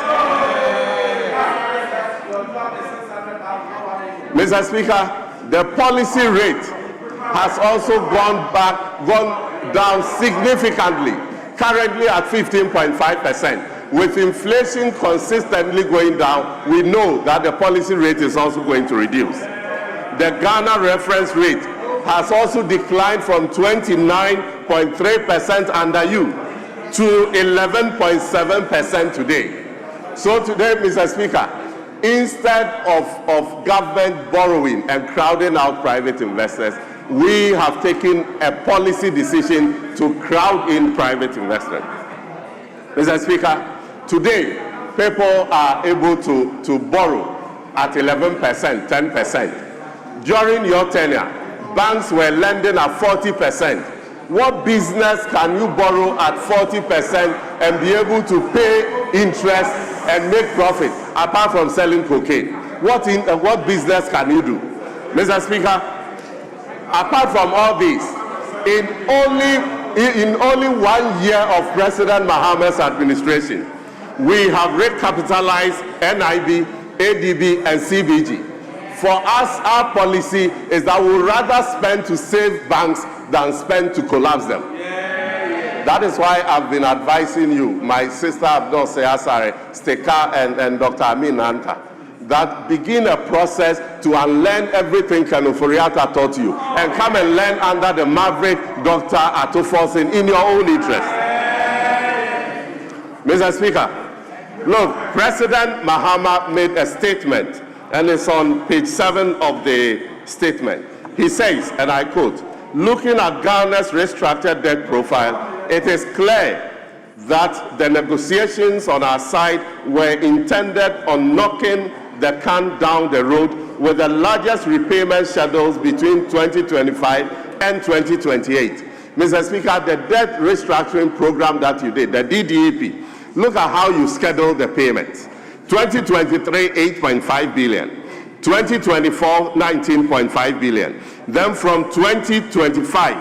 Mr. Speaker, the policy rate has also gone down significantly, currently at 15.5%. With inflation consistently going down, we know that the policy rate is also going to reduce. The Ghana reference rate has also declined from 29.3% under you to 11.7% today. So today, Mr. Speaker, instead of government borrowing and crowding out private investors, we have taken a policy decision to crowd in private investment. Mr. Speaker, today, people are able to borrow at 11%, 10%. During your tenure, banks were lending at 40%. What business can you borrow at 40% and be able to pay interest and make profit apart from selling cocaine? What business can you do? Mr. Speaker, apart from all this, in only 1 year of President Mahama's administration, we have recapitalized NIB, ADB, and CBG. For us, our policy is that we would rather spend to save banks than spend to collapse them. That is why I've been advising you, my sister Abdul Seyasare, Steka, and Dr. Amin Anta, that begin a process to unlearn everything Kanuforiata taught you and come and learn under the maverick Dr. Atuforsen in your own interest. Mr. Speaker, look, President Mahama made a statement, and it's on page 7 of the statement. He says, and I quote, "Looking at Ghana's restructured debt profile, it is clear that the negotiations on our side were intended on knocking the can down the road with the largest repayment schedules between 2025 and 2028. Mr. Speaker, the debt restructuring program that you did, the DDEP, look at how you scheduled the payments. 2023, 8.5 billion. 2024, 19.5 billion. Then from 2025,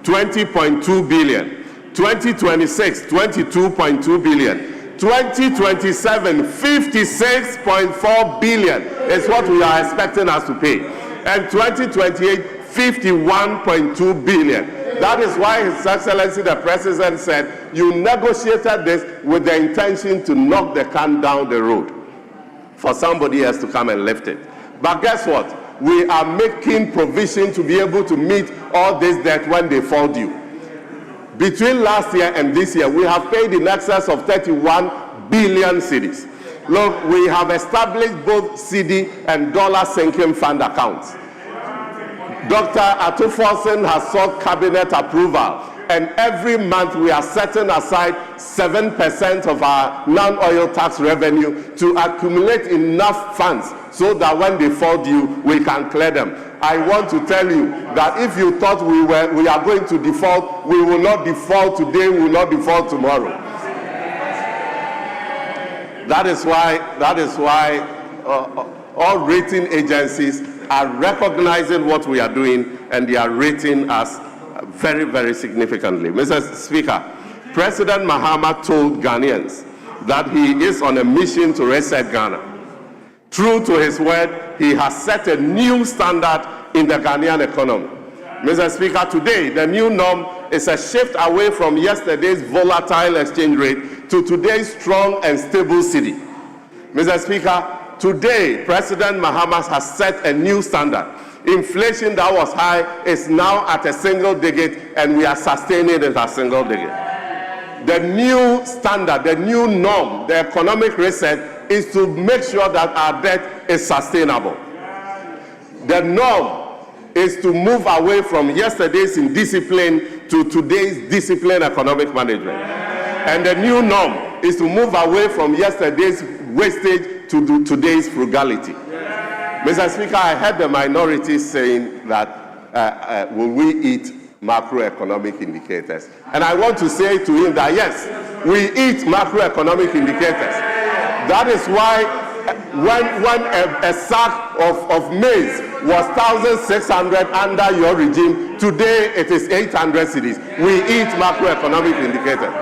20.2 billion. 2026, 22.2 billion. 2027, 56.4 billion is what we are expecting us to pay. And 2028, 51.2 billion. That is why His Excellency the President said you negotiated this with the intention to knock the can down the road. for somebody else to come and lift it. But guess what? We are making provision to be able to meet all this debt when they fall due. Between last year and this year, we have paid in excess of 31 billion cedis. Look, we have established both cedi and dollar sinking fund accounts. Dr. Atuforsen has sought cabinet approval, and every month we are setting aside 7% of our non-oil tax revenue to accumulate enough funds so that when they fall due, we can clear them. I want to tell you that if you thought we are going to default, we will not default today, we will not default tomorrow. That is why all rating agencies are recognizing what we are doing, and they are rating us very, very significantly. Mr. Speaker, President Mahama told Ghanaians that he is on a mission to reset Ghana. True to his word, he has set a new standard in the Ghanaian economy. Mr. Speaker, today the new norm is a shift away from yesterday's volatile exchange rate to today's strong and stable cedi. Mr. Speaker, today President Mahama has set a new standard. Inflation that was high is now at a single digit, and we are sustaining it at a single digit. The new standard, the new norm, the economic reset is to make sure that our debt is sustainable. The norm is to move away from yesterday's indiscipline to today's disciplined economic management. And the new norm is to move away from yesterday's wastage to today's frugality. Mr. Speaker, I heard the minority saying that will we eat macroeconomic indicators? And I want to say to him that yes, we eat macroeconomic indicators. That is why when a sack of maize was 1,600 under your regime, today it is 800 cedis. We eat macroeconomic indicators.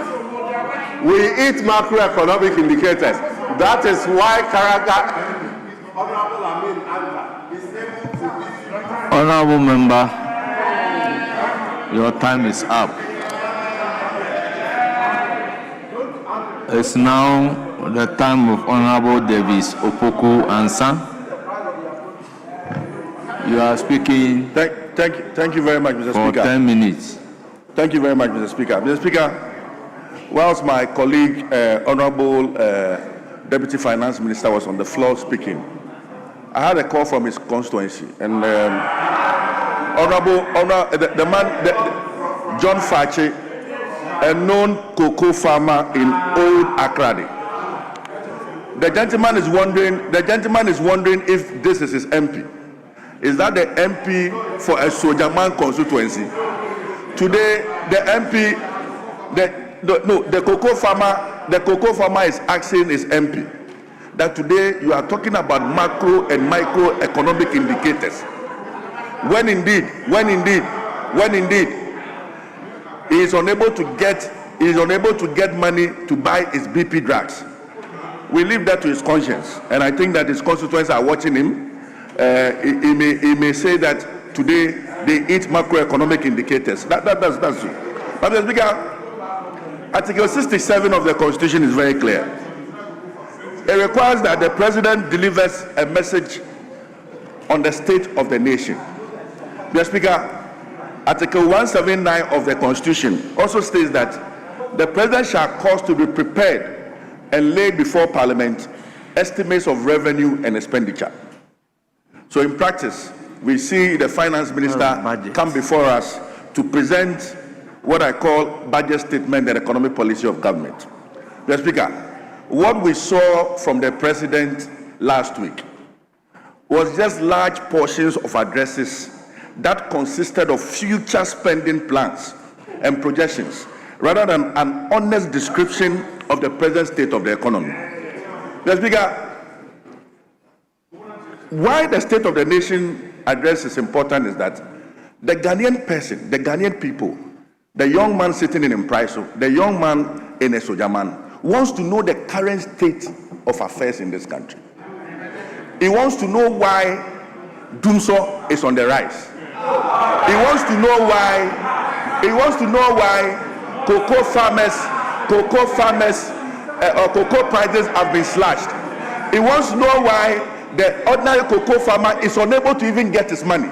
We eat macroeconomic indicators. That is why
Honorable member, your time is up. It's now the time of Honorable Davis Opoku Ansa. You are speaking.
Thank you very much, Mr.
For
Speaker.
10 minutes.
Thank you very much, Mr. Speaker. Mr. Speaker, whilst my colleague, Honorable Deputy Finance Minister, was on the floor speaking, I had a call from his constituency, and the man, John Fache, a known cocoa farmer in Old Akradi. The gentleman is wondering if this is his MP. Is that the MP for a Sojaman constituency? Today, the MP, the cocoa farmer is asking his MP that today you are talking about macro and micro economic indicators. When indeed he is unable to get money to buy his BP drugs. We leave that to his conscience, and I think that his constituents are watching him. He may say that today they eat macroeconomic indicators. That's true. But Mr. Speaker, Article 67 of the Constitution is very clear. It requires that the President delivers a message on the state of the nation. Mr. Speaker, Article 179 of the Constitution also states that the President shall cause to be prepared and laid before Parliament estimates of revenue and expenditure. So in practice, we see the Finance Minister come before us to present what I call budget statement and economic policy of government. Mr. Speaker, what we saw from the President last week was just large portions of addresses that consisted of future spending plans and projections, rather than an honest description of the present state of the economy. Mr. Speaker, why the State of the Nation address is important is that the Ghanaian person, the Ghanaian people, the young man sitting in Impriso, the young man in Esojaman, wants to know the current state of affairs in this country. He wants to know why Dumso is on the rise. He wants to know why cocoa prices have been slashed.
He wants to know why the ordinary cocoa farmer is unable to even get his money.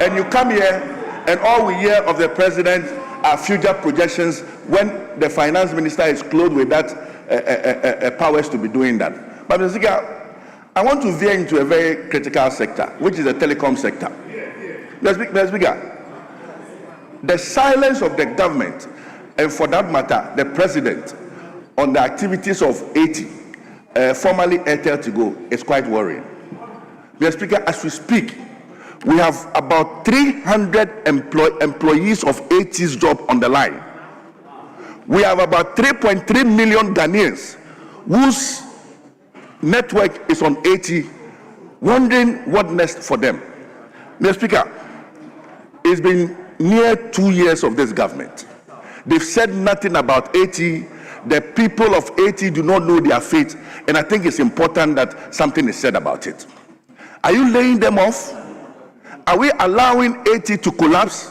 And you come here, and all we hear of the president are future projections when the finance minister is clothed with that powers to be doing that. But Mr. Speaker, I want to veer into a very critical sector, which is the telecom sector. Mr. Speaker, the silence of the government, and for that matter, the president, on the activities of 80, formerly Airtel to Go, is quite worrying. Mr. Speaker, as we speak, we have about 300 employees of 80's job on the line. We have about 3.3 million Ghanaians whose network is on 80, wondering what next for them. Mr. Speaker, it's been near 2 years of this government. They've said nothing about 80. The people of 80 do not know their fate, and I think it's important that something is said about it. Are you laying them off? Are we allowing 80 to collapse?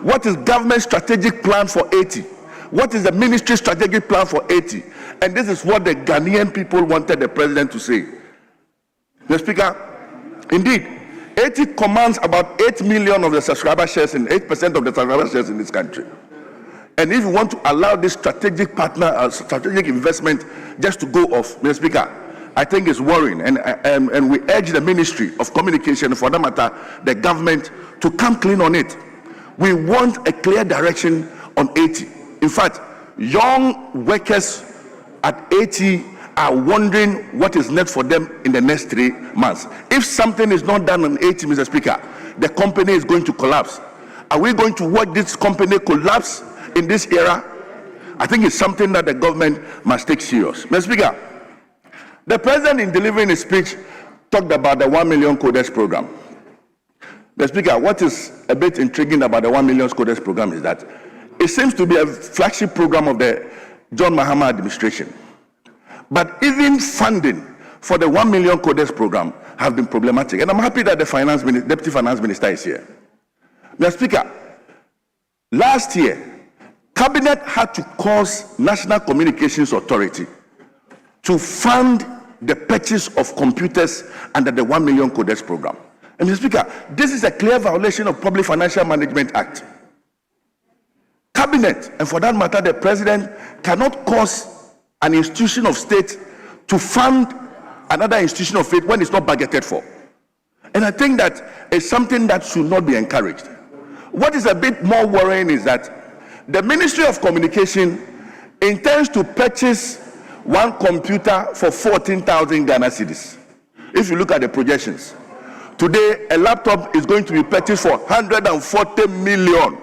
What is government strategic plan for 80? What is the ministry strategic plan for 80? And this is what the Ghanaian people wanted the president to say. Mr. Speaker, indeed, 80 commands about 8 million of the subscriber shares and 8% of the subscriber shares in this country. And if you want to allow this strategic partner, strategic investment just to go off, Mr. Speaker, I think it's worrying. And we urge the Ministry of Communication, for that matter, the government, to come clean on it. We want a clear direction on 80. In fact, young workers at 80 are wondering what is next for them in the next 3 months. If something is not done on 80, Mr. Speaker, the company is going to collapse. Are we going to watch this company collapse in this era? I think it's something that the government must take serious. Mr. Speaker, the president, in delivering his speech, talked about the 1 million coders program. Mr. Speaker, what is a bit intriguing about the 1 million coders program is that it seems to be a flagship program of the John Mahama administration. But even funding for the 1 million coders program have been problematic. And I'm happy that the Deputy Finance Minister is here. Mr. Speaker, last year, Cabinet had to cause National Communications Authority to fund the purchase of computers under the 1 million coders program. And Mr. Speaker, this is a clear violation of Public Financial Management Act. Cabinet, and for that matter, the president, cannot cause an institution of state to fund another institution of faith when it's not budgeted for. And I think that is something that should not be encouraged. What is a bit more worrying is that the Ministry of Communication intends to purchase one computer for 14,000 Ghana cedis. If you look at the projections, today a laptop is going to be purchased for 140 million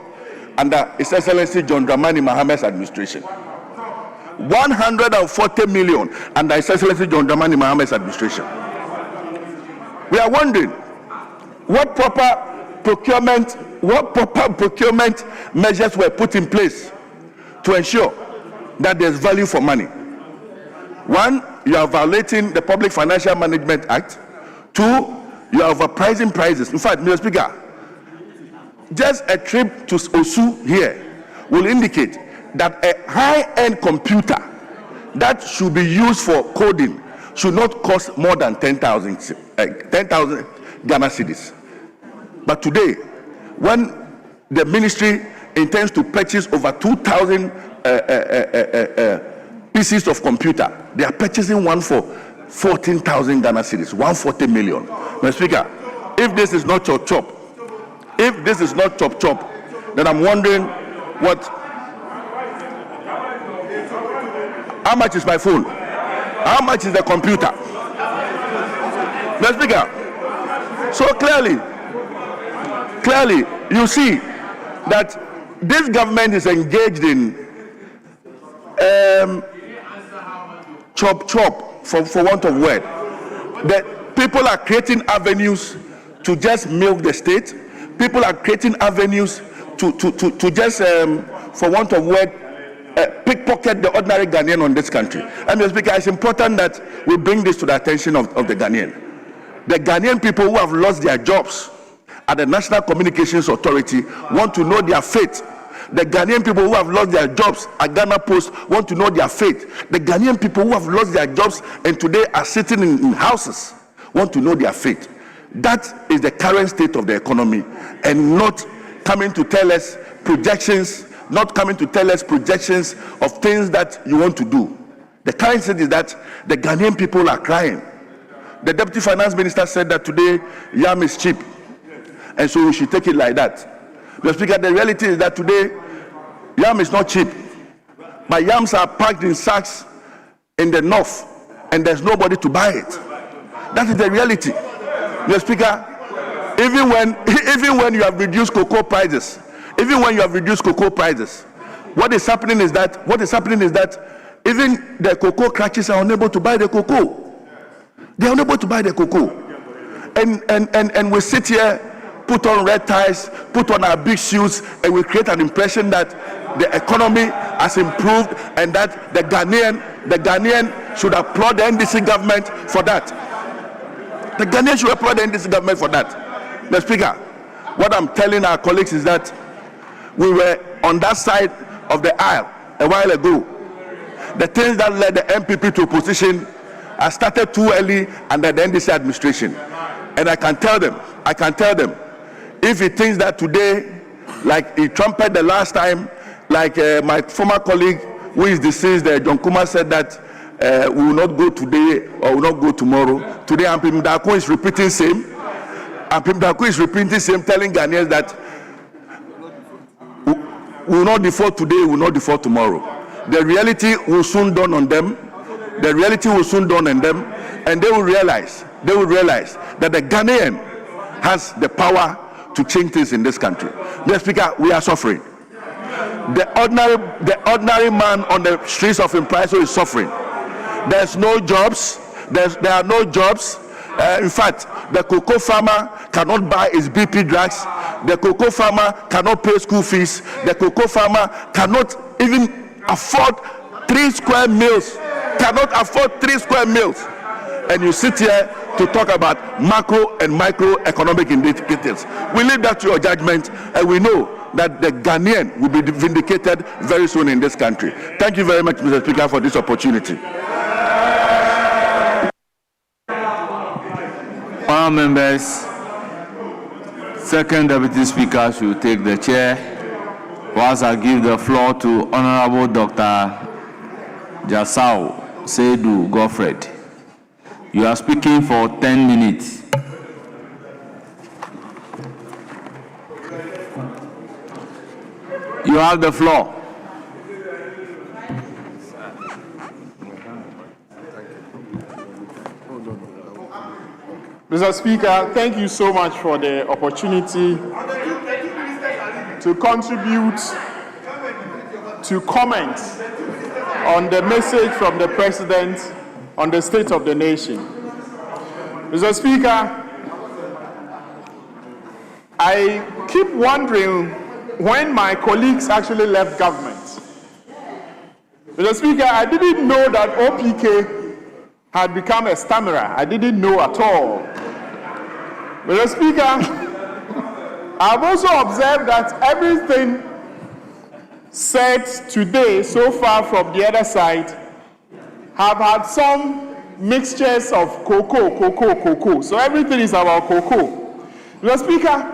under His Excellency John Dramani Mahama's administration. 140 million under His Excellency John Dramani Mahama's administration. We are wondering what proper procurement measures were put in place to ensure that there's value for money. One, you are violating the Public Financial Management Act. Two, you are overpricing prices. In fact, Mr. Speaker, just a trip to Osu here will indicate that a high-end computer that should be used for coding should not cost more than 10,000 Ghana cedis. But today, when the ministry intends to purchase over 2,000 pieces of computer, they are purchasing one for 14,000 Ghana cedis, 140 million. Mr. Speaker, if this is not chop, then I'm wondering how much is my phone? How much is the computer? Mr. Speaker, so clearly, you see that this government is engaged in chop, for want of word. That people are creating avenues to just milk the state. People are creating avenues to just, for want of word, pickpocket the ordinary Ghanaian on this country. And Mr. Speaker, it's important that we bring this to the attention of the Ghanaian. The Ghanaian people who have lost their jobs at the National Communications Authority want to know their fate. the Ghanaian people who have lost their jobs at Ghana Post want to know their fate. The Ghanaian people who have lost their jobs and today are sitting in houses want to know their fate. That is the current state of the economy, and not coming to tell us projections, of things that you want to do. The current state is that the Ghanaian people are crying. The Deputy Finance Minister said that today yam is cheap, and so we should take it like that. Mr. Speaker, the reality is that today yam is not cheap, but yams are packed in sacks in the north, and there's nobody to buy it. That is the reality. Mr. Speaker, even when you have reduced cocoa prices, what is happening is that even the cocoa crushers are unable to buy the cocoa. They are unable to buy the cocoa. And we sit here, put on red ties, put on our big shoes, and we create an impression that the economy has improved and that the Ghanaian should applaud the NDC government for that. The Ghanaian should applaud the NDC government for that. Mr. Speaker, what I'm telling our colleagues is that we were on that side of the aisle a while ago. The things that led the MPP to opposition are started too early under the NDC administration. And I can tell them, if he thinks that today, like he trumpeted the last time, like my former colleague who is deceased, John Kuma, said that we will not go today or will not go tomorrow. Today, Ampim Dako is repeating same, telling Ghanaians that we will not default today, we will not default tomorrow. The reality will soon dawn on them. And they will realize that the Ghanaian has the power to change things in this country. Mr. Speaker, we are suffering. The ordinary man on the streets of Impriso is suffering. There's no jobs. There are no jobs. In fact, the cocoa farmer cannot buy his BP drugs. The cocoa farmer cannot pay school fees. The cocoa farmer cannot even afford 3 square meals. And you sit here to talk about macro and microeconomic indicators. We leave that to your judgment, and we know that the Ghanaian will be vindicated very soon in this country. Thank you very much, Mr. Speaker, for this opportunity.
Honourable members, Second Deputy Speaker should take the chair whilst I give the floor to Honourable Dr. Jasau Seidu Godfred. You are speaking for 10 minutes. You have the floor.
Mr. Speaker, thank you so much for the opportunity to contribute to comment on the message from the President on the state of the nation. Mr. Speaker, I keep wondering when my colleagues actually left government. Mr. Speaker, I didn't know that OPK had become a stammerer. I didn't know at all. Mr. Speaker, I've also observed that everything said today so far from the other side have had some mixtures of cocoa. So everything is about cocoa. Mr. Speaker,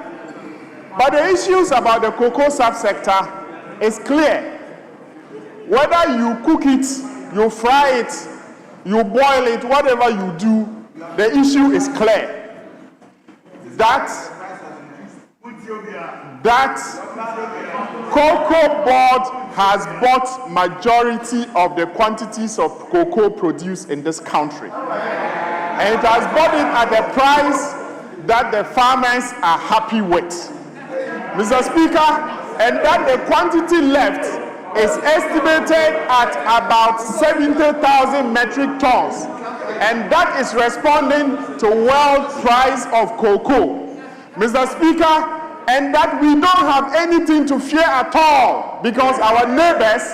but the issues about the cocoa subsector is clear. Whether you cook it, you fry it, you boil it, whatever you do, the issue is clear. That Cocoa Board has bought majority of the quantities of cocoa produced in this country. And it has bought it at a price that the farmers are happy with. Mr. Speaker, and that the quantity left is estimated at about 70,000 metric tons. And that is responding to world price of cocoa. Mr. Speaker, and that we don't have anything to fear at all because our neighbors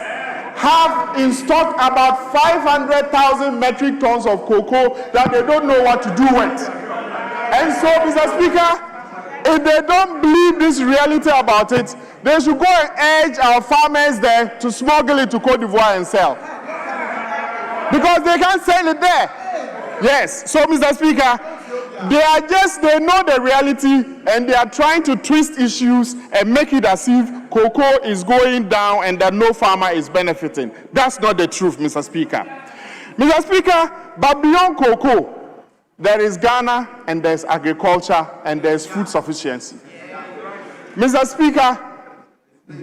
have in stock about 500,000 metric tons of cocoa that they don't know what to do with. And so, Mr. Speaker, If they don't believe this reality about it, they should go and urge our farmers there to smuggle it to Cote d'Ivoire and sell. Because they can't sell it there. Yes. So, Mr. Speaker, they know the reality and they are trying to twist issues and make it as if cocoa is going down and that no farmer is benefiting. That's not the truth, Mr. Speaker. Mr. Speaker, but beyond cocoa, there is Ghana and there's agriculture and there's food sufficiency. Mr. Speaker,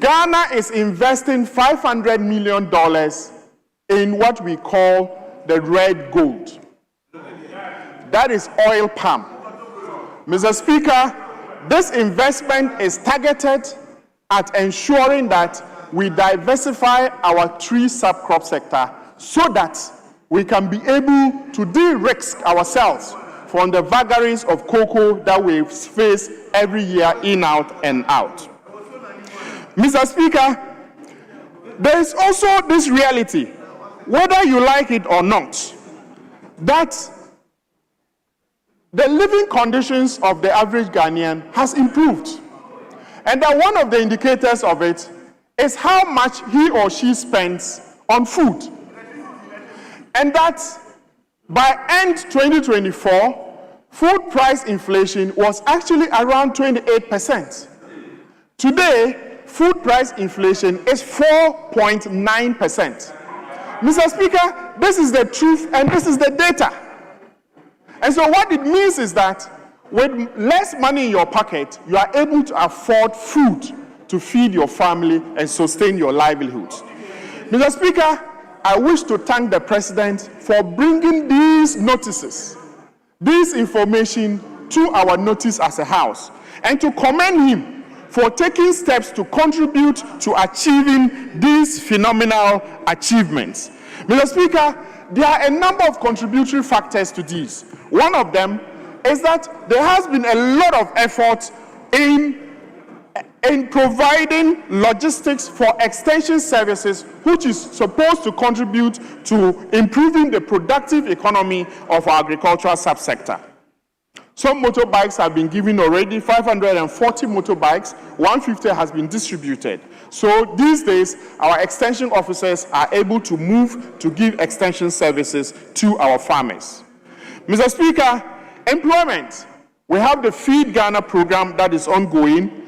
Ghana is investing $500 million in what we call the red gold. That is oil palm. Mr. Speaker, this investment is targeted at ensuring that we diversify our tree subcrop sector so that we can be able to de-risk ourselves from the vagaries of cocoa that we face every year in, out, and out. Mr. Speaker, there is also this reality, whether you like it or not, that the living conditions of the average Ghanaian has improved. And that one of the indicators of it is how much he or she spends on food. And that by end 2024, food price inflation was actually around 28%. Today, food price inflation is 4.9%. Mr. Speaker, this is the truth and this is the data. And so what it means is that with less money in your pocket, you are able to afford food to feed your family and sustain your livelihoods. Mr. Speaker, I wish to thank the President for bringing these notices, this information to our notice as a House, and to commend him for taking steps to contribute to achieving these phenomenal achievements. Mr. Speaker, there are a number of contributory factors to this. One of them is that there has been a lot of effort in providing logistics for extension services, which is supposed to contribute to improving the productive economy of our agricultural subsector. Some motorbikes have been given already, 540 motorbikes, 150 has been distributed. So these days, our extension officers are able to move to give extension services to our farmers. Mr. Speaker, employment. We have the Feed Ghana program that is ongoing.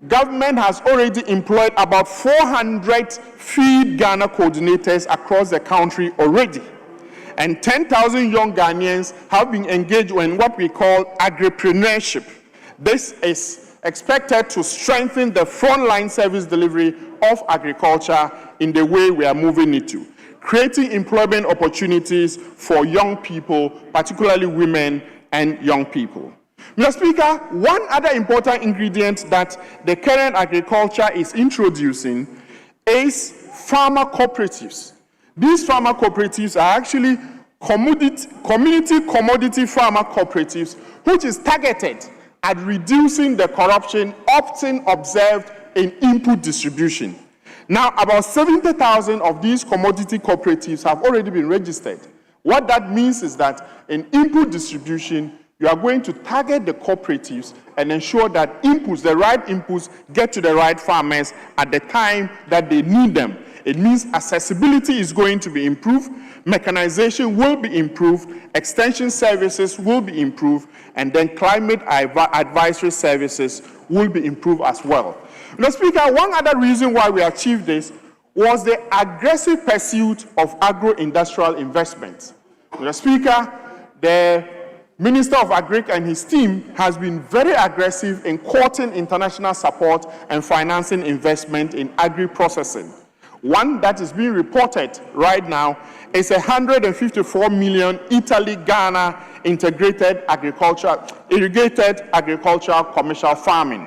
Government has already employed about 400 Feed Ghana coordinators across the country already. And 10,000 young Ghanaians have been engaged in what we call agripreneurship. This is expected to strengthen the frontline service delivery of agriculture in the way we are moving it to, creating employment opportunities for young people, particularly women and young people. Mr. Speaker, one other important ingredient that the current agriculture is introducing is farmer cooperatives. These farmer cooperatives are actually community commodity farmer cooperatives, which is targeted at reducing the corruption often observed in input distribution. Now, about 70,000 of these commodity cooperatives have already been registered. What that means is that in input distribution, you are going to target the cooperatives and ensure that inputs, the right inputs, get to the right farmers at the time that they need them. It means accessibility is going to be improved, mechanization will be improved, extension services will be improved, and then climate advisory services will be improved as well. Mr. Speaker, one other reason why we achieved this was the aggressive pursuit of agro-industrial investments. Mr. Speaker, the Minister of Agric and his team has been very aggressive in courting international support and financing investment in agri-processing. One that is being reported right now is 154 million Italy-Ghana integrated irrigated agricultural commercial farming.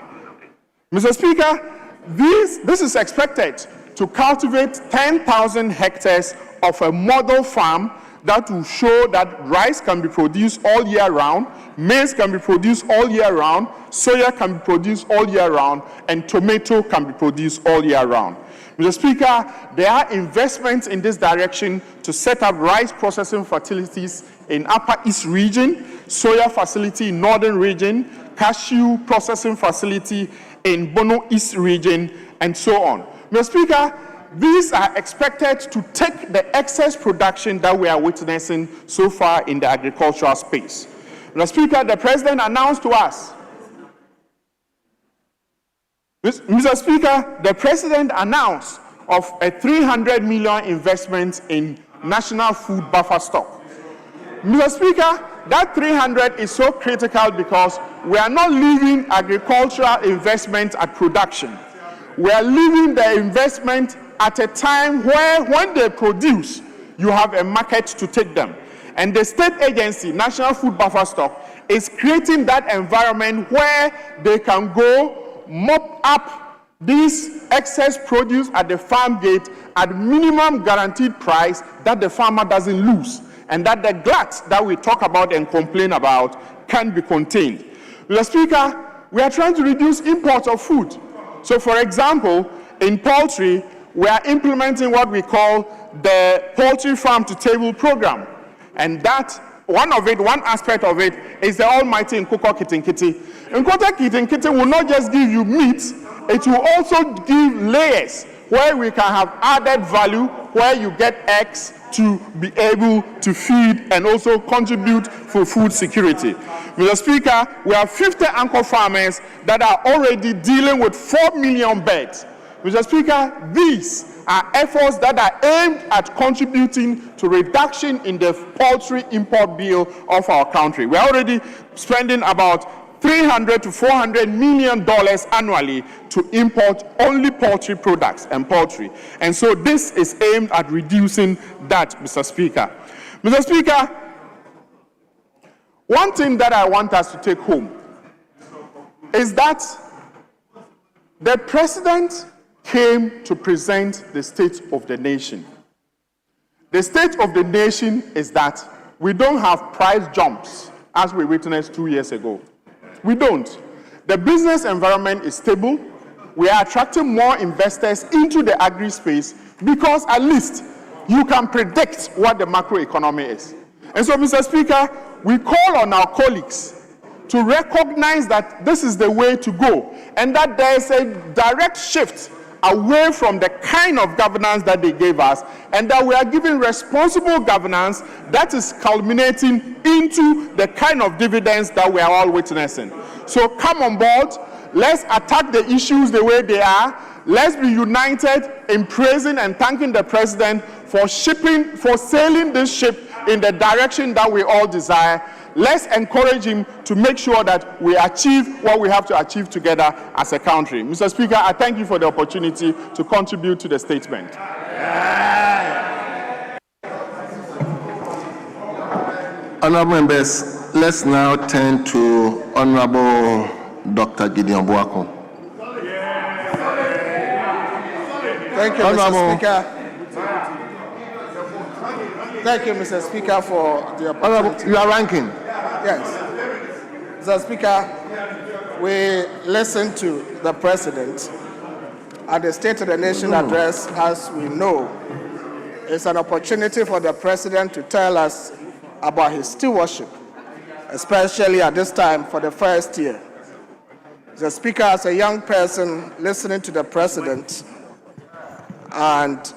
Mr. Speaker, this is expected to cultivate 10,000 hectares of a model farm that will show that rice can be produced all year round, maize can be produced all year round, soya can be produced all year round, and tomato can be produced all year round. Mr. Speaker, there are investments in this direction to set up rice processing facilities in Upper East region, soya facility in Northern region, cashew processing facility in Bono East region, and so on. Mr. Speaker, these are expected to take the excess production that we are witnessing so far in the agricultural space. Mr. Speaker, the President announced to us, Mr. Speaker, the President announced of a 300 million investment in national food buffer stock. Mr. Speaker, that 300 is so critical because we are not leaving agricultural investment at production. We are leaving the investment at a time where, when they produce, you have a market to take them. And the state agency, National Food Buffer Stock, is creating that environment where they can go mop up this excess produce at the farm gate at minimum guaranteed price that the farmer doesn't lose, and that the glut that we talk about and complain about can be contained. Mr. Speaker, we are trying to reduce imports of food. So, for example, in poultry, we are implementing what we call the Poultry Farm to Table program. And that, one aspect of it is the almighty Nkukor Kitinkiti. Nkukor Kitinkiti will not just give you meat, it will also give layers where we can have added value, where you get eggs to be able to feed and also contribute for food security. Mr. Speaker, we have 50 anchor farmers that are already dealing with 4 million birds. Mr. Speaker, these are efforts that are aimed at contributing to reduction in the poultry import bill of our country. We're already spending about $300 to $400 million annually to import only poultry products and poultry. And so this is aimed at reducing that, Mr. Speaker. Mr. Speaker, one thing that I want us to take home is that the President came to present the state of the nation. The state of the nation is that we don't have price jumps as we witnessed 2 years ago. We don't. The business environment is stable. We are attracting more investors into the agri space because at least you can predict what the macroeconomy is. And so, Mr. Speaker, we call on our colleagues to recognize that this is the way to go and that there is a direct shift away from the kind of governance that they gave us, and that we are giving responsible governance that is culminating into the kind of dividends that we are all witnessing. So come on board, let's attack the issues the way they are, let's be united in praising and thanking the President for sailing this ship in the direction that we all desire. Let's encourage him to make sure that we achieve what we have to achieve together as a country. Mr. Speaker, I thank you for the opportunity to contribute to the statement.
Honorable members, let's now turn to Honorable Dr. Gideon Buako.
Thank you, Mr. Speaker. Thank you, Mr. Speaker, for the opportunity.
You are ranking.
Yes. Mr. Speaker, we listened to the President at the State of the Nation address. As we know, it's an opportunity for the President to tell us about his stewardship, especially at this time for the first year. Mr. Speaker, as a young person listening to the President and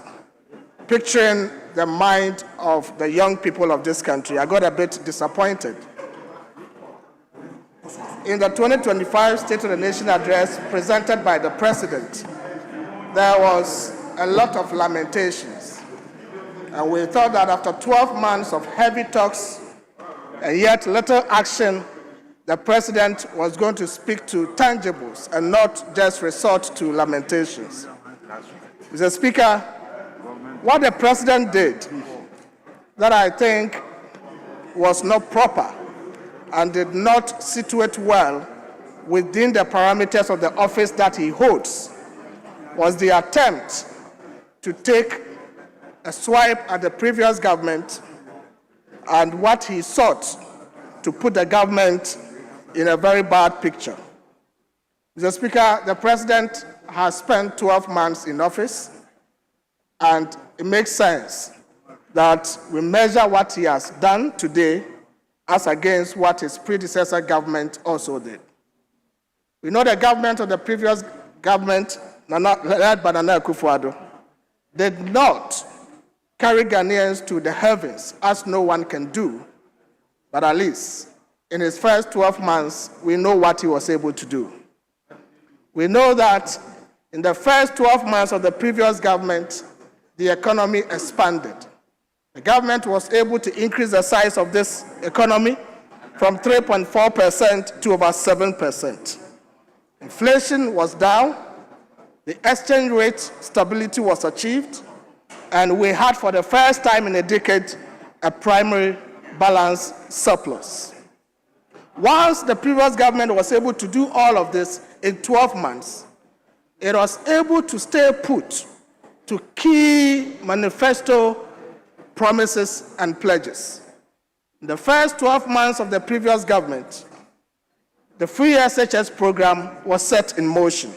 picturing the mind of the young people of this country, I got a bit disappointed. In the 2025 State of the Nation address presented by the President, there was a lot of lamentations. And we thought that after 12 months of heavy talks and yet little action, the President was going to speak to tangibles and not just resort to lamentations. Mr. Speaker, what the President did that I think was not proper and did not situate well within the parameters of the office that he holds was the attempt to take a swipe at the previous government and what he sought to put the government in a very bad picture. Mr. Speaker, the President has spent 12 months in office, and it makes sense that we measure what he has done today as against what his predecessor government also did. We know the government of the previous government, led by Nana Akufo-Addo, did not carry Ghanaians to the heavens, as no one can do. But at least in his first 12 months, we know what he was able to do. We know that in the first 12 months of the previous government, the economy expanded. The government was able to increase the size of this economy from 3.4% to over 7%. Inflation was down, the exchange rate stability was achieved, and we had for the first time in a decade a primary balance surplus. Whilst the previous government was able to do all of this in 12 months, it was able to stay put to key manifesto promises and pledges. In the first 12 months of the previous government, the free SHS program was set in motion.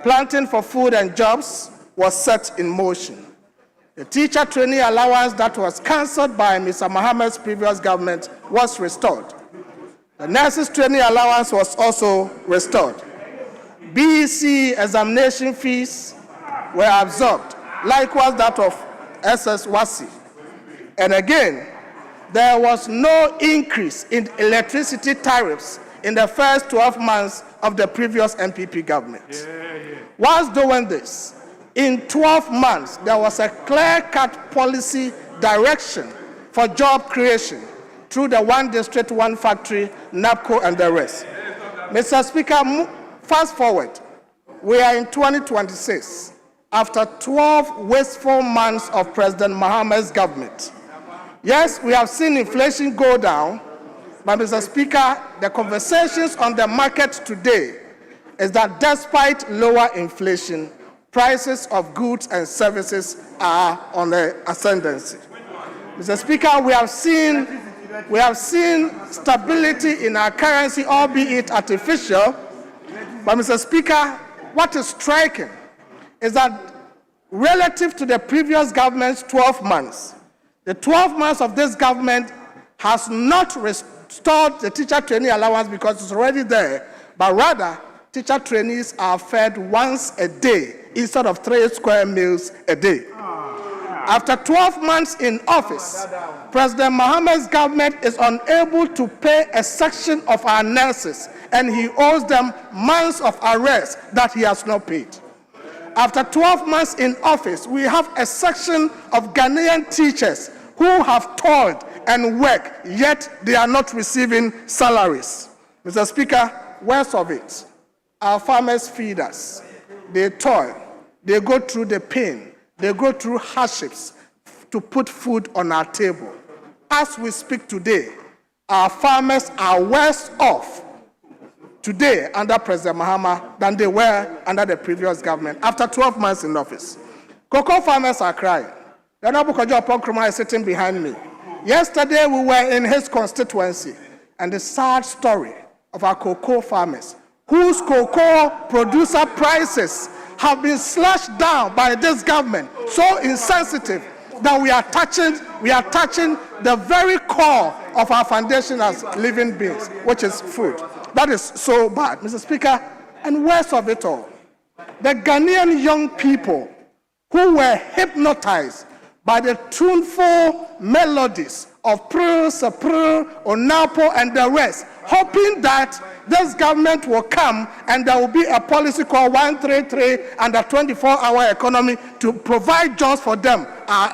Planting for food and jobs was set in motion. The teacher trainee allowance that was cancelled by Mr. Mohammed's previous government was restored. The nurses trainee allowance was also restored. BEC examination fees were absorbed, likewise that of SSWASI. And again, there was no increase in electricity tariffs in the first 12 months of the previous MPP government. Whilst doing this, in 12 months, there was a clear-cut policy direction for job creation through the One District, One Factory, NAPCO, and the rest. Mr. Speaker, fast forward, we are in 2026, after 12 wasteful months of President Mohammed's government. Yes, we have seen inflation go down, but Mr. Speaker, the conversations on the market today is that despite lower inflation, prices of goods and services are on the ascendancy. Mr. Speaker, we have seen stability in our currency, albeit artificial, but Mr. Speaker, what is striking is that relative to the previous government's 12 months, the 12 months of this government has not restored the teacher trainee allowance because it's already there, but rather teacher trainees are fed once a day instead of 3 square meals a day. After 12 months in office, President Mohammed's government is unable to pay a section of our nurses, and he owes them months of arrears that he has not paid. After 12 months in office, we have a section of Ghanaian teachers who have toiled and worked, yet they are not receiving salaries. Mr. Speaker, worst of it, our farmers feed us. They toil, they go through the pain, they go through hardships to put food on our table. As we speak today, our farmers are worse off today under President Mahama than they were under the previous government after 12 months in office. Cocoa farmers are crying. The Honorable Kojo Ponkroma is sitting behind me. Yesterday we were in his constituency, and the sad story of our cocoa farmers whose cocoa producer prices have been slashed down by this government, so insensitive that we are touching the very core of our foundation as living beings, which is food. That is so bad, Mr. Speaker. And worst of it all, the Ghanaian young people who were hypnotized by the tuneful melodies of Pru, Sapru, Onapo, and the rest, hoping that this government will come and there will be a policy called 133 and a 24-hour economy to provide jobs for them,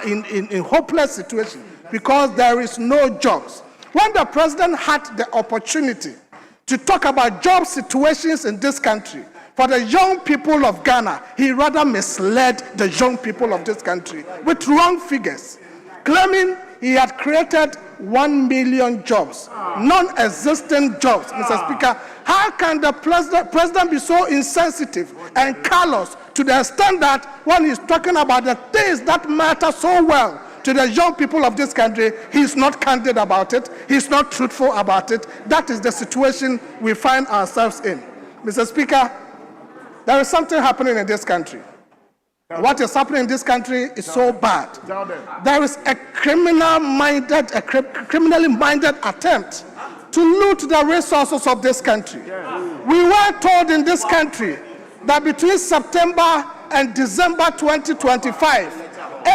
in hopeless situation because there is no jobs. When the president had the opportunity to talk about job situations in this country for the young people of Ghana, he rather misled the young people of this country with wrong figures, claiming he had created 1 million jobs, non-existent jobs. Mr. Speaker, how can the president be so insensitive and callous to the extent that when he's talking about the things that matter so well to the young people of this country, he's not candid about it, he's not truthful about it? That is the situation we find ourselves in. Mr. Speaker, there is something happening in this country. What is happening in this country is so bad. There is a criminally minded attempt to loot the resources of this country. We were told in this country that between September and December 2025,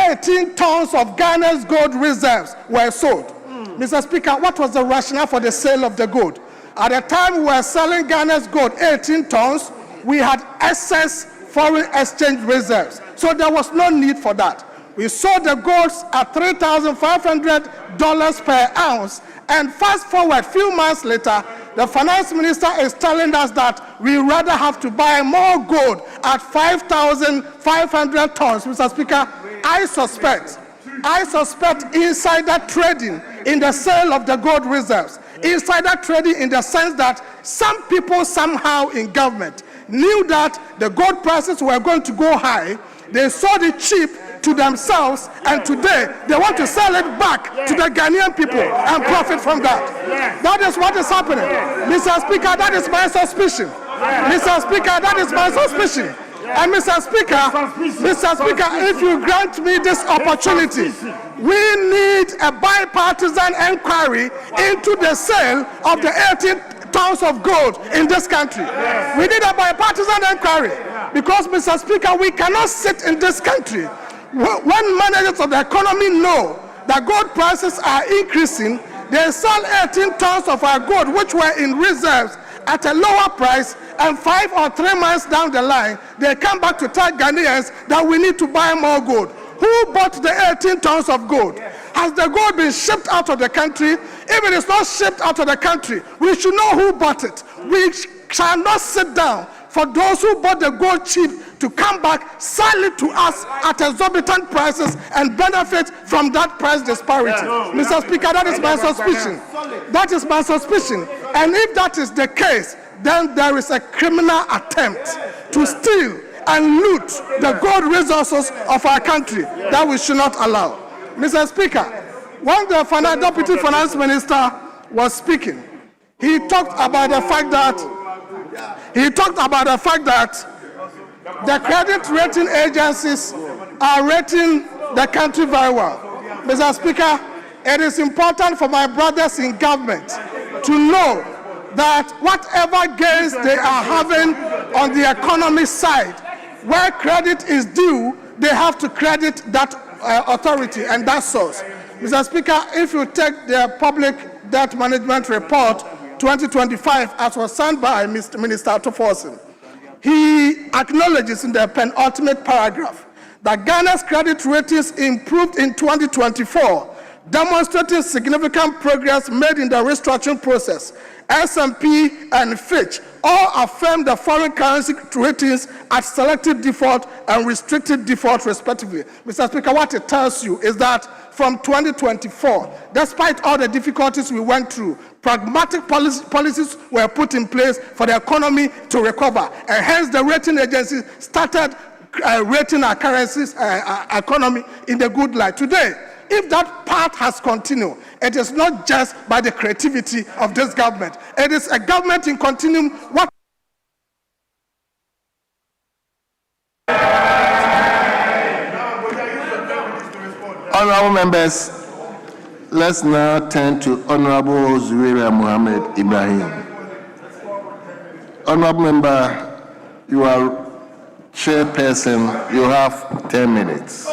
18 tons of Ghana's gold reserves were sold. Mr. Speaker, what was the rationale for the sale of the gold? At the time we were selling Ghana's gold, 18 tons, we had excess foreign exchange reserves. So there was no need for that. We sold the golds at $3,500 per ounce, and fast forward a few months later, the finance minister is telling us that we rather have to buy more gold at 5,500 tons. Mr. Speaker, I suspect insider trading in the sale of the gold reserves. Insider trading in the sense that some people somehow in government knew that the gold prices were going to go high. They sold it cheap to themselves, and today they want to sell it back to the Ghanaian people and profit from that. That is what is happening. Mr. Speaker, that is my suspicion. Mr. Speaker, that is my suspicion. And Mr. Speaker, if you grant me this opportunity, we need a bipartisan inquiry into the sale of the 18 tons of gold in this country. We need a bipartisan inquiry because, Mr. Speaker, we cannot sit in this country when managers of the economy know that gold prices are increasing. They sell 18 tons of our gold, which were in reserves, at a lower price, and 5 or 3 months down the line, they come back to tell Ghanaians that we need to buy more gold. Who bought the 18 tons of gold? Has the gold been shipped out of the country? If it is not shipped out of the country, we should know who bought it. We shall not sit down for those who bought the gold cheap to come back, sell it to us at exorbitant prices and benefit from that price disparity. Mr. Speaker, that is my suspicion. That is my suspicion. And if that is the case, then there is a criminal attempt to steal and loot the gold resources of our country that we should not allow. Mr. Speaker, when the Deputy Finance Minister was speaking, he talked about the fact that the credit rating agencies are rating the country very well. Mr. Speaker, it is important for my brothers in government to know that whatever gains they are having on the economy side, where credit is due, they have to credit that authority and that source. Mr. Speaker, if you take the Public Debt Management Report 2025, as was signed by Mr. Minister Toforson, he acknowledges in the penultimate paragraph that Ghana's credit ratings improved in 2024, demonstrating significant progress made in the restructuring process. S&P and Fitch all affirmed the foreign currency ratings at selective default and restricted default, respectively. Mr. Speaker, what it tells you is that from 2024, despite all the difficulties we went through, pragmatic policies were put in place for the economy to recover, and hence the rating agencies started rating our currencies, economy in the good light. Today, if that path has continued, it is not just by the creativity of this government. It is a government in continuum. What
Honorable members, let's now turn to Honorable Zuwaira Mohammed Ibrahim. Honorable member, you are chairperson. You have 10 minutes.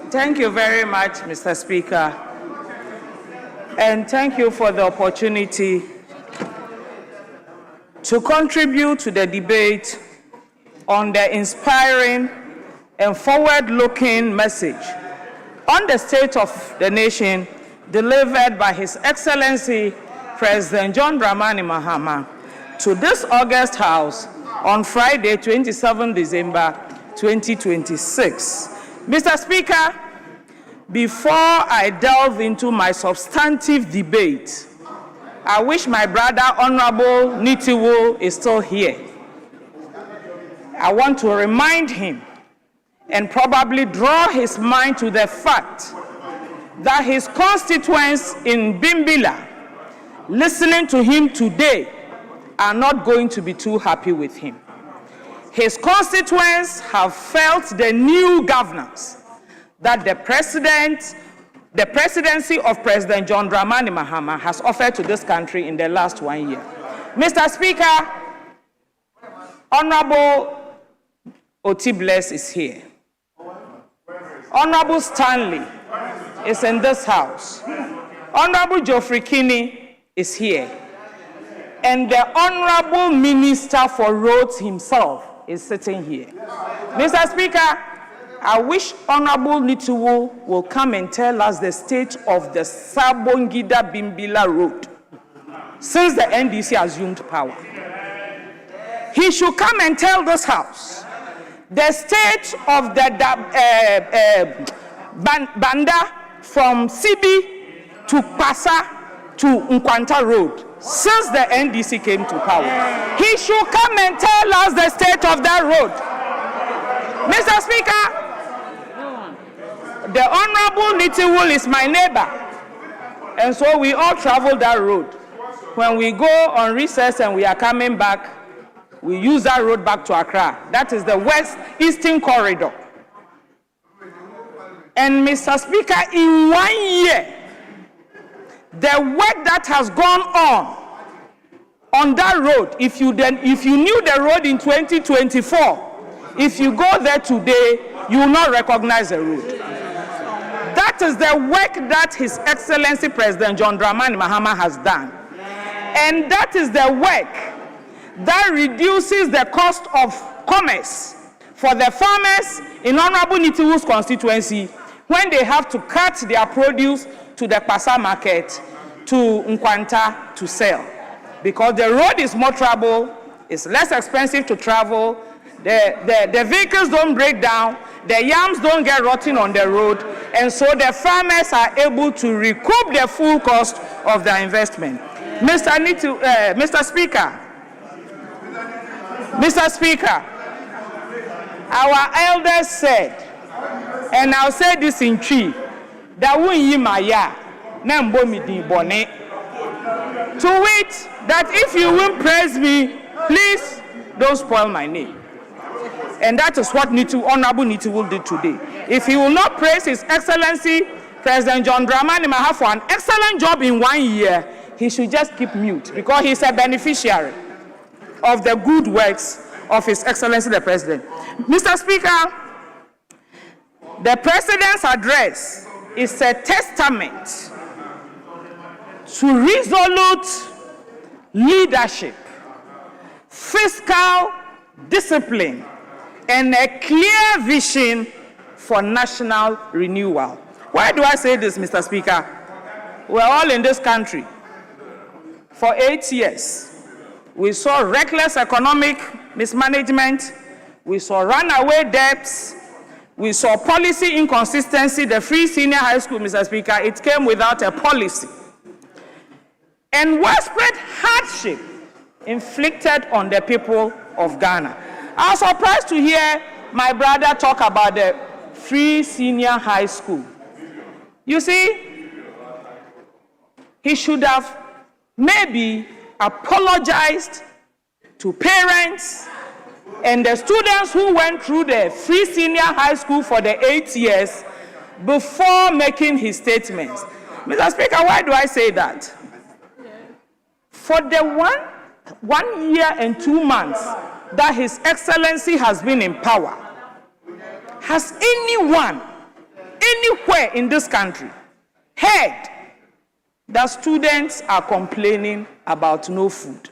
Thank you very much, Mr. Speaker, and thank you for the opportunity to contribute to the debate on the inspiring and forward-looking message on the state of the nation delivered by His Excellency President John Dramani Mahama to this August House on Friday, 27 December 2026. Mr. Speaker, before I delve into my substantive debate, I wish my brother, Honorable Nitiwo, is still here. I want to remind him and probably draw his mind to the fact that his constituents in Bimbila, listening to him today, are not going to be too happy with him. His constituents have felt the new governance that the president the presidency of President John Dramani Mahama has offered to this country in the last 1 year. Mr. Speaker, Honorable Otibles is here. Honorable Stanley is in this house. Honorable Geoffrey Kinney is here. And the Honorable Minister for Roads himself is sitting here. Mr. Speaker, I wish Honorable Nituwu will come and tell us the state of the Sabongida Bimbila Road since the NDC assumed power. He should come and tell this house the state of the Banda from Sibi to Pasa to Nkwanta Road since the NDC came to power. He should come and tell us the state of that road. Mr. Speaker, the Honorable Nitiwul is my neighbor, and so we all travel that road. When we go on recess and we are coming back, we use that road back to Accra. That is the West-Eastern Corridor. And Mr. Speaker, in 1 year, the work that has gone on that road, if you knew the road in 2024, if you go there today, you will not recognize the road. That is the work that His Excellency President John Dramani Mahama has done. And that is the work that reduces the cost of commerce for the farmers in Honorable Nitiwu's constituency when they have to cut their produce to the Pasa market to Nkwanta to sell. Because the road is more travel, it's less expensive to travel, the vehicles don't break down, the yams don't get rotten on the road, and so the farmers are able to recoup the full cost of their investment. Mr. Speaker, our elders said, and I'll say this in Twi, that we yimaya na mbomi di bone. To wit, that if you won't praise me, please don't spoil my name. And that is what Honorable Nitiwul did today. If he will not praise His Excellency President John Dramani Mahama for an excellent job in 1 year, he should just keep mute because he's a beneficiary of the good works of His Excellency the President. Mr. Speaker, the President's address is a testament to resolute leadership, fiscal discipline, and a clear vision for national renewal. Why do I say this, Mr. Speaker? We're all in this country. For 8 years, we saw reckless economic mismanagement, we saw runaway debts, we saw policy inconsistency. The free senior high school, Mr. Speaker, it came without a policy. And widespread hardship inflicted on the people of Ghana. I was surprised to hear my brother talk about the free senior high school. You see, he should have maybe apologized to parents and the students who went through the free senior high school for the 8 years before making his statements. Mr. Speaker, why do I say that? For the one year and 2 months that His Excellency has been in power, has anyone, anywhere in this country, heard that students are complaining about no food,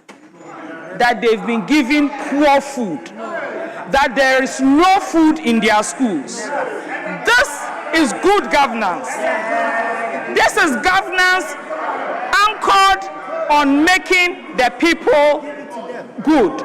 that they've been given poor food, that there is no food in their schools? This is good governance. This is governance anchored on making the people good.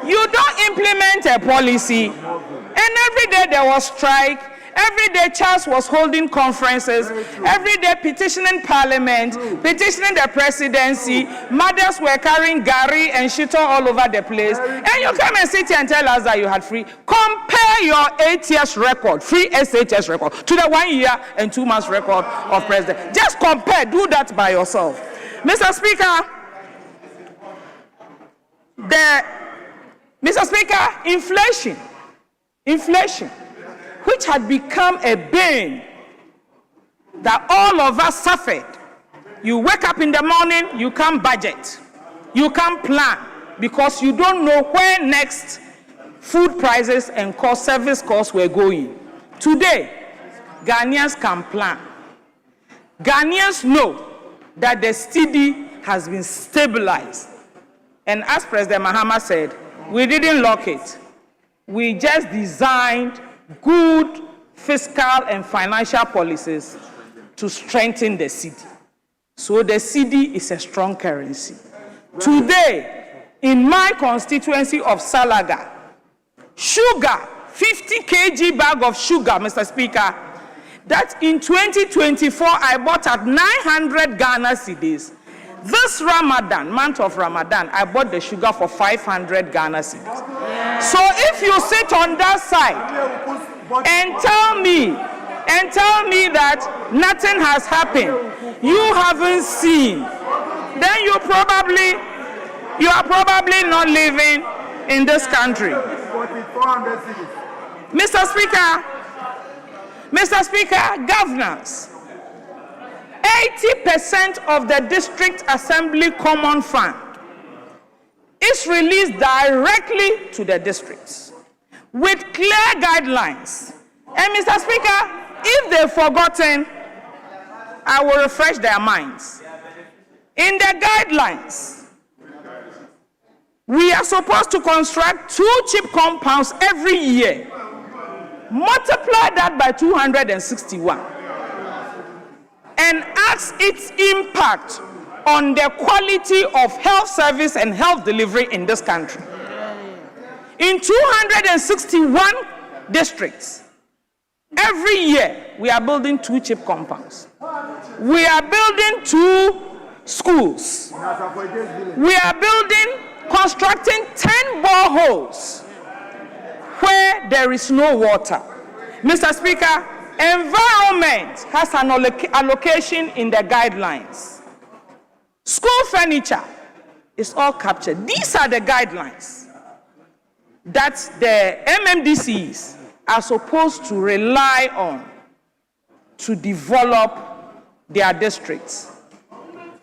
You don't implement a policy, and every day there was strike, every day Charles was holding conferences, every day petitioning Parliament, petitioning the presidency, mothers were carrying gari and shito all over the place, and you come and sit here and tell us that you had free. Compare your 8 years record, free SHS record, to the 1 year and 2 months record of president. Just compare, do that by yourself. Mr. Speaker, inflation, which had become a bane that all of us suffered. You wake up in the morning, you can't budget, you can't plan, because you don't know where next food prices and service costs were going. Today, Ghanaians can plan. Ghanaians know that the cedi has been stabilized. And as President Mahama said, we didn't lock it. We just designed good fiscal and financial policies to strengthen the cedi. So the cedi is a strong currency. Today, in my constituency of Salaga, sugar, 50 kg bag of sugar, Mr. Speaker, that in 2024 I bought at 900 Ghana cedis. This Ramadan, month of Ramadan, I bought the sugar for 500 Ghana cedis. Yeah. So if you sit on that side and tell me that nothing has happened, you haven't seen, then you are probably not living in this country. Mr. Speaker, governors, 80% of the district assembly common fund is released directly to the districts with clear guidelines. And Mr. Speaker, if they've forgotten, I will refresh their minds. In the guidelines, we are supposed to construct 2 cheap compounds every year. Multiply that by 261 and ask its impact on the quality of health service and health delivery in this country. In 261 districts, every year we are building 2 cheap compounds. We are building 2 schools. We are constructing 10 boreholes where there is no water. Mr. Speaker, environment has an allocation in the guidelines. School furniture is all captured. These are the guidelines that the MMDCs are supposed to rely on to develop their districts.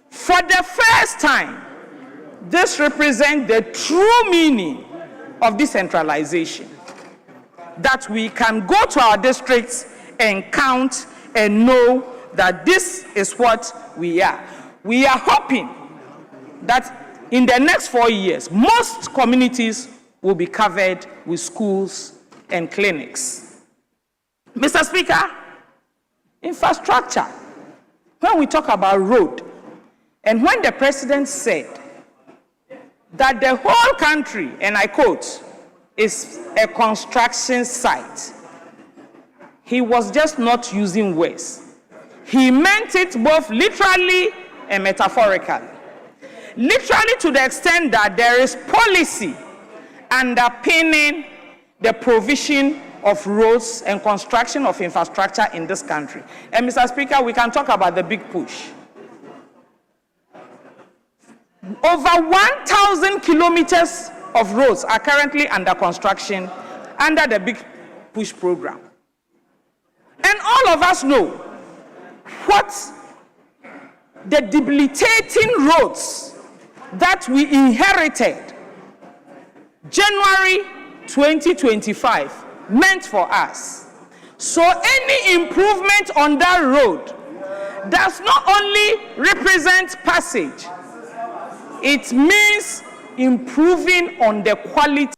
For the first time, this represents the true meaning of decentralization. That we can go to our districts and count and know that this is what we are. We are hoping that in the next 4 years, most communities will be covered with schools and clinics. Mr. Speaker, infrastructure, when we talk about road, and when the president said that the whole country, and I quote, is a construction site, he was just not using words. He meant it both literally and metaphorically. Literally to the extent that there is policy underpinning the provision of roads and construction of infrastructure in this country. And Mr. Speaker, we can talk about the big push. Over 1,000 kilometers of roads are currently under construction under the Big Push program. And all of us know what the debilitating roads that we inherited January 2025 meant for us. So any improvement on that road does not only represent passage, it means improving on the quality .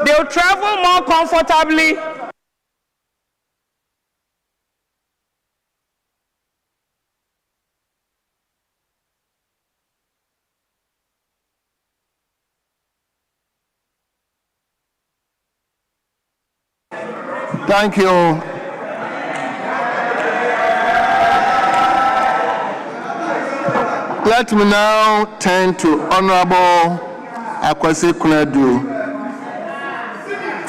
They'll travel more comfortably .
Thank you. Let me now turn to Honorable Akwasi Kunadu.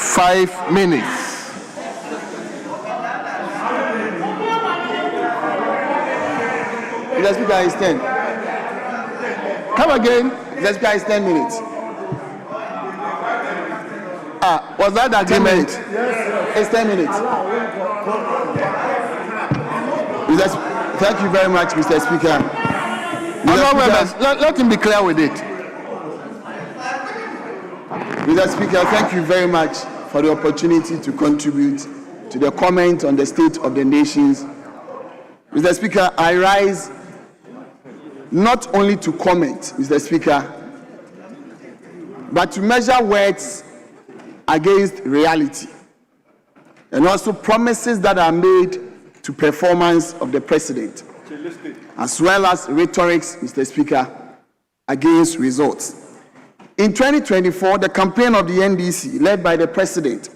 5 minutes.
The speaker is 10.
Come again.
The speaker is 10 minutes.
Was that the agreement? It's 10 minutes. Thank you very much, Mr. Speaker. Let him be clear with it. Mr. Speaker, thank you very much for the opportunity to contribute to the comment on the state of the nations. Mr. Speaker, I rise not only to comment, Mr. Speaker, but to measure words against reality, and also promises that are made to performance of the president, as well as rhetorics, Mr. Speaker, against results. In 2024, the campaign of the NDC, led by the president,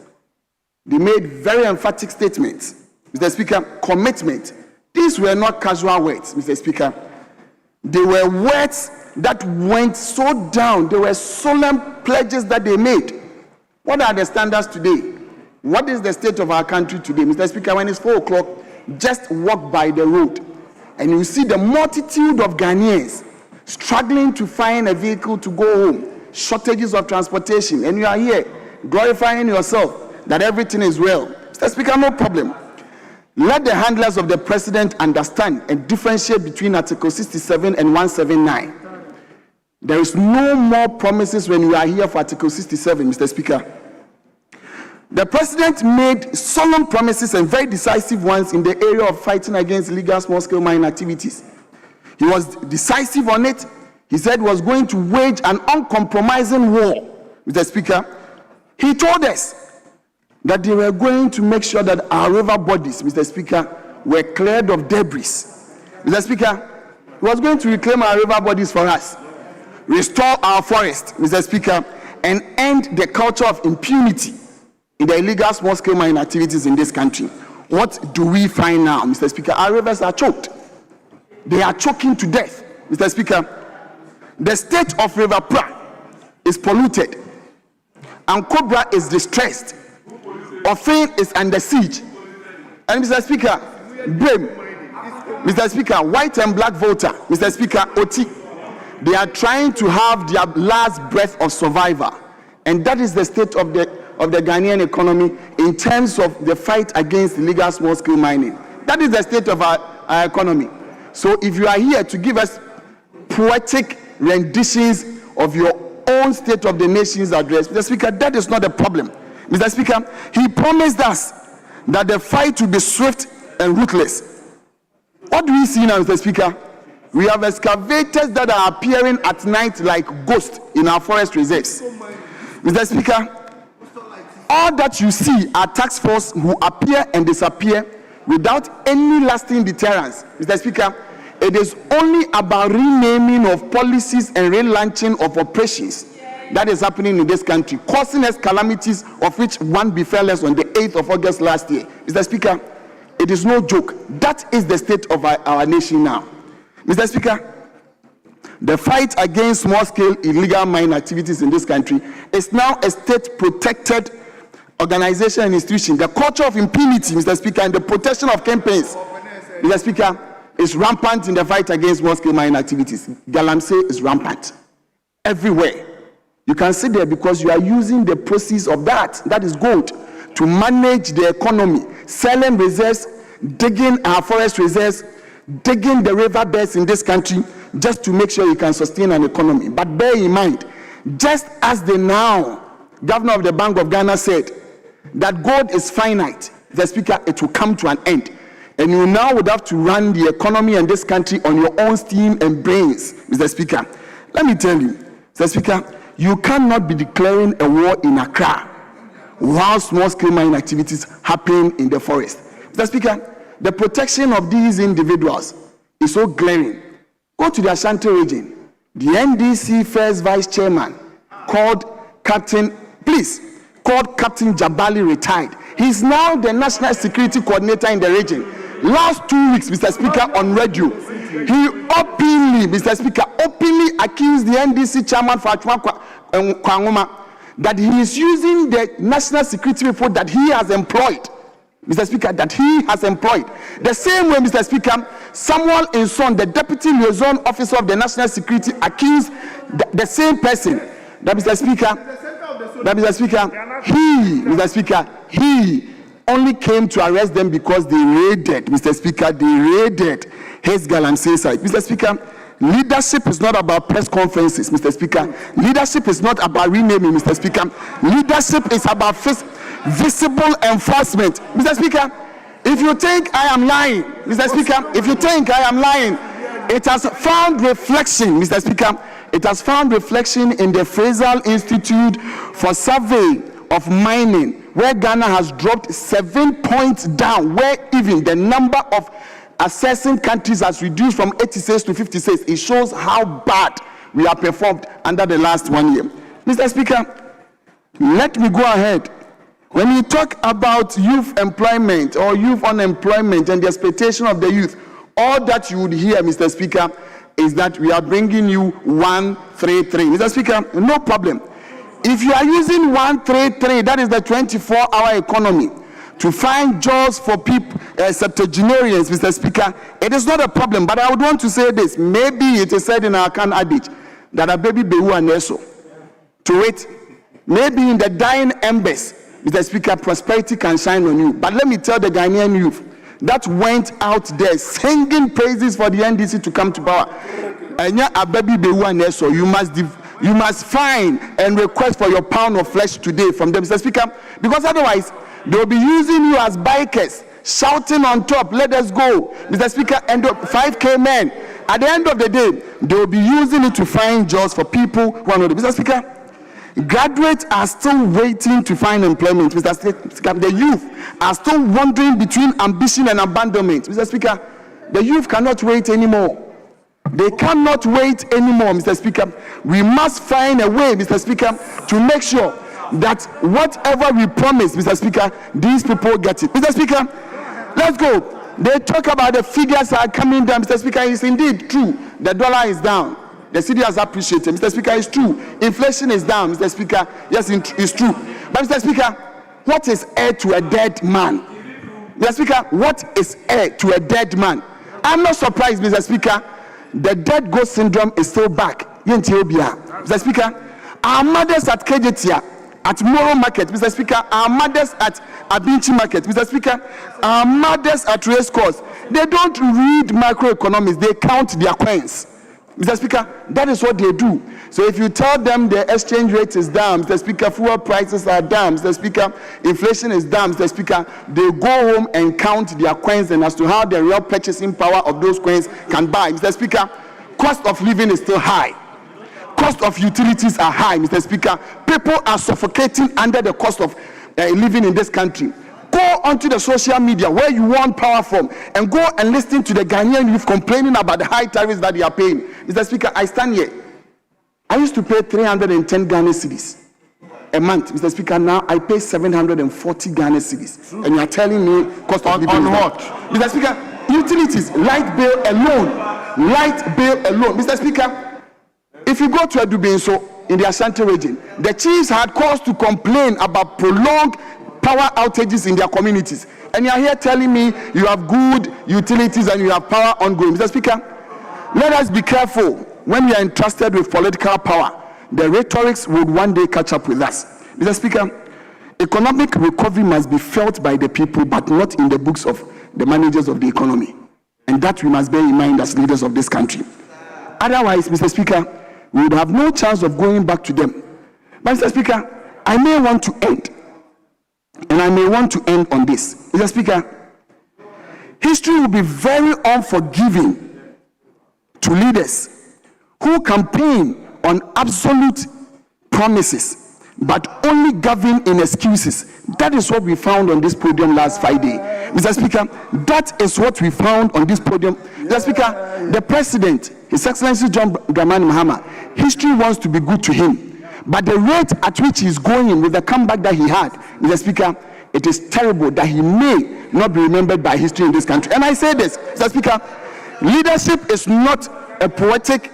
they made very emphatic statements, Mr. Speaker, commitment. These were not casual words, Mr. Speaker. They were words that went so down. They were solemn pledges that they made. What are the standards today? What is the state of our country today? Mr. Speaker, when it's 4 o'clock, just walk by the road and you see the multitude of Ghanaians struggling to find a vehicle to go home, shortages of transportation, and you are here glorifying yourself that everything is well. Mr. Speaker, no problem. Let the handlers of the president understand and differentiate between Article 67 and 179. There is no more promises when you are here for Article 67, Mr. Speaker. The president made solemn promises and very decisive ones in the area of fighting against illegal small-scale mining activities. He was decisive on it. He said he was going to wage an uncompromising war, Mr. Speaker. He told us that they were going to make sure that our river bodies, Mr. Speaker, were cleared of debris. Mr. Speaker, he was going to reclaim our river bodies for us, restore our forest, Mr. Speaker, and end the culture of impunity in the illegal small-scale mining activities in this country. What do we find now, Mr. Speaker? Our rivers are choked. They are choking to death, Mr. Speaker. The state of River Pra is polluted, and Cobra is distressed. Ofin is under siege. And Mr. Speaker, blame, Mr. Speaker, white and black voter, Mr. Speaker, OT, they are trying to have their last breath of survival. And that is the state of the Ghanaian economy in terms of the fight against illegal small-scale mining. That is the state of our economy. So if you are here to give us poetic renditions of your own State of the Nation's address, Mr. Speaker, that is not a problem. Mr. Speaker, he promised us that the fight will be swift and ruthless. What do we see now, Mr. Speaker? We have excavators that are appearing at night like ghosts in our forest reserves. Mr. Speaker, all that you see are task force who appear and disappear without any lasting deterrence. Mr. Speaker, it is only about renaming of policies and relaunching of operations that is happening in this country, causing us calamities, of which one befell us on the 8th of August last year. Mr. Speaker, it is no joke. That is the state of our nation now. Mr. Speaker, the fight against small-scale illegal mining activities in this country is now a state-protected organization and institution. The culture of impunity, Mr. Speaker, and the protection of campaigns, Mr. Speaker, is rampant in the fight against small-scale mining activities. Galamsey is rampant everywhere. You can sit there because you are using the proceeds of that is gold, to manage the economy, selling reserves, digging our forest reserves, digging the riverbeds in this country, just to make sure you can sustain an economy. But bear in mind, just as the now governor of the Bank of Ghana said that gold is finite, the Speaker, it will come to an end. And you now would have to run the economy in this country on your own steam and brains, Mr. Speaker. Let me tell you, Mr. Speaker, you cannot be declaring a war in Accra while small-scale mining activities happen in the forest. Mr. Speaker, the protection of these individuals is so glaring. Go to the Ashanti region. The NDC first vice chairman called Captain Jabali retired. He's now the national security coordinator in the region. Last 2 weeks, Mr. Speaker, on radio, he openly, Mr. Speaker, openly accused the NDC chairman Fatuma Kwangoma that he is using the national security report that he has employed, Mr. Speaker, that he has employed. The same way, Mr. Speaker, Samuel Inson, the deputy liaison officer of the national security, accused the same person that, Mr. Speaker,
But Mr. Speaker, he only came to arrest them because they raided, Mr. Speaker, his Galamsey site. Mr. Speaker, leadership is not about press conferences, Mr. Speaker. Leadership is not about renaming, Mr. Speaker. Leadership is about visible enforcement. Mr. Speaker, if you think I am lying, Mr. Speaker, if you think I am lying, it has found reflection, Mr. Speaker. It has found reflection in the Fraser Institute for Survey of Mining, where Ghana has dropped 7 points down, where even the number of assessing countries has reduced from 86 to 56. It shows how bad we have performed under the last 1 year. Mr. Speaker, let me go ahead. When you talk about youth employment or youth unemployment and the expectation of the youth, all that you would hear, Mr. Speaker, is that we are bringing you 133. Mr. Speaker, no problem. If you are using 133, that is the 24-hour economy, to find jobs for people, septuagenarians, Mr. Speaker, it is not a problem. But I would want to say this. Maybe it is said in our Kan adage that a baby behu and eso. To it, maybe in the dying embers, Mr. Speaker, prosperity can shine on you. But let me tell the Ghanaian youth that went out there singing praises for the NDC to come to power. And a baby behu and eso, you must find and request for your pound of flesh today from them, Mr. Speaker, because otherwise they'll be using you as bikers, shouting on top, let us go, Mr. Speaker, and 5K men. At the end of the day, they'll be using it to find jobs for people who are not. Mr. Speaker, graduates are still waiting to find employment, Mr. Speaker. The youth are still wandering between ambition and abandonment. Mr. Speaker, the youth cannot wait anymore. They cannot wait anymore, Mr. Speaker. We must find a way, Mr. Speaker, to make sure that whatever we promise, Mr. Speaker, these people get it. Mr. Speaker, let's go. They talk about the figures are coming down, Mr. Speaker. It's indeed true. The dollar is down. The city has appreciated. Mr. Speaker, it's true. Inflation is down, Mr. Speaker. Yes, it's true. But, Mr. Speaker, what is heir to a dead man? Mr. Speaker, what is heir to a dead man? I'm not surprised, Mr. Speaker. The dead ghost syndrome is still back. Mr. Speaker, our mothers at Kejetia, at Moro Market, Mr. Speaker, our mothers at Abinchi Market, Mr. Speaker, our mothers at race course, they don't read macroeconomics, they count their coins. Mr. Speaker, that is what they do. So if you tell them the exchange rate is down, Mr. Speaker, fuel prices are down, Mr. Speaker, inflation is down, Mr. Speaker, they go home and count their coins and as to how the real purchasing power of those coins can buy. Mr. Speaker, cost of living is still high. Cost of utilities are high, Mr. Speaker. People are suffocating under the cost of living in this country. Go onto the social media where you want power from and go and listen to the Ghanaian youth complaining about the high tariffs that they are paying. Mr. Speaker, I stand here. I used to pay 310 Ghana cedis a month, Mr. Speaker. Now I pay 740 Ghana cedis. And you are telling me cost of living
on what?
Mr. Speaker, utilities, light bill alone. Mr. Speaker, if you go to Adubinso in the Ashanti region, the chiefs had cause to complain about prolonged power outages in their communities. And you are here telling me you have good utilities and you have power ongoing. Mr. Speaker, let us be careful when we are entrusted with political power. The rhetorics would one day catch up with us. Mr. Speaker, economic recovery must be felt by the people, but not in the books of the managers of the economy. And that we must bear in mind as leaders of this country. Otherwise, Mr. Speaker, we would have no chance of going back to them. But, Mr. Speaker, I may want to end. And I may want to end on this. Mr. Speaker, history will be very unforgiving to leaders who campaign on absolute promises but only govern in excuses. That is what we found on this podium last Friday. Mr. Speaker, that is what we found on this podium. Mr. Speaker, the President, His Excellency John Dramani Mahama, history wants to be good to him. But the rate at which he's going with the comeback that he had, Mr. Speaker, it is terrible that he may not be remembered by history in this country. And I say this, Mr. Speaker, leadership is not a poetic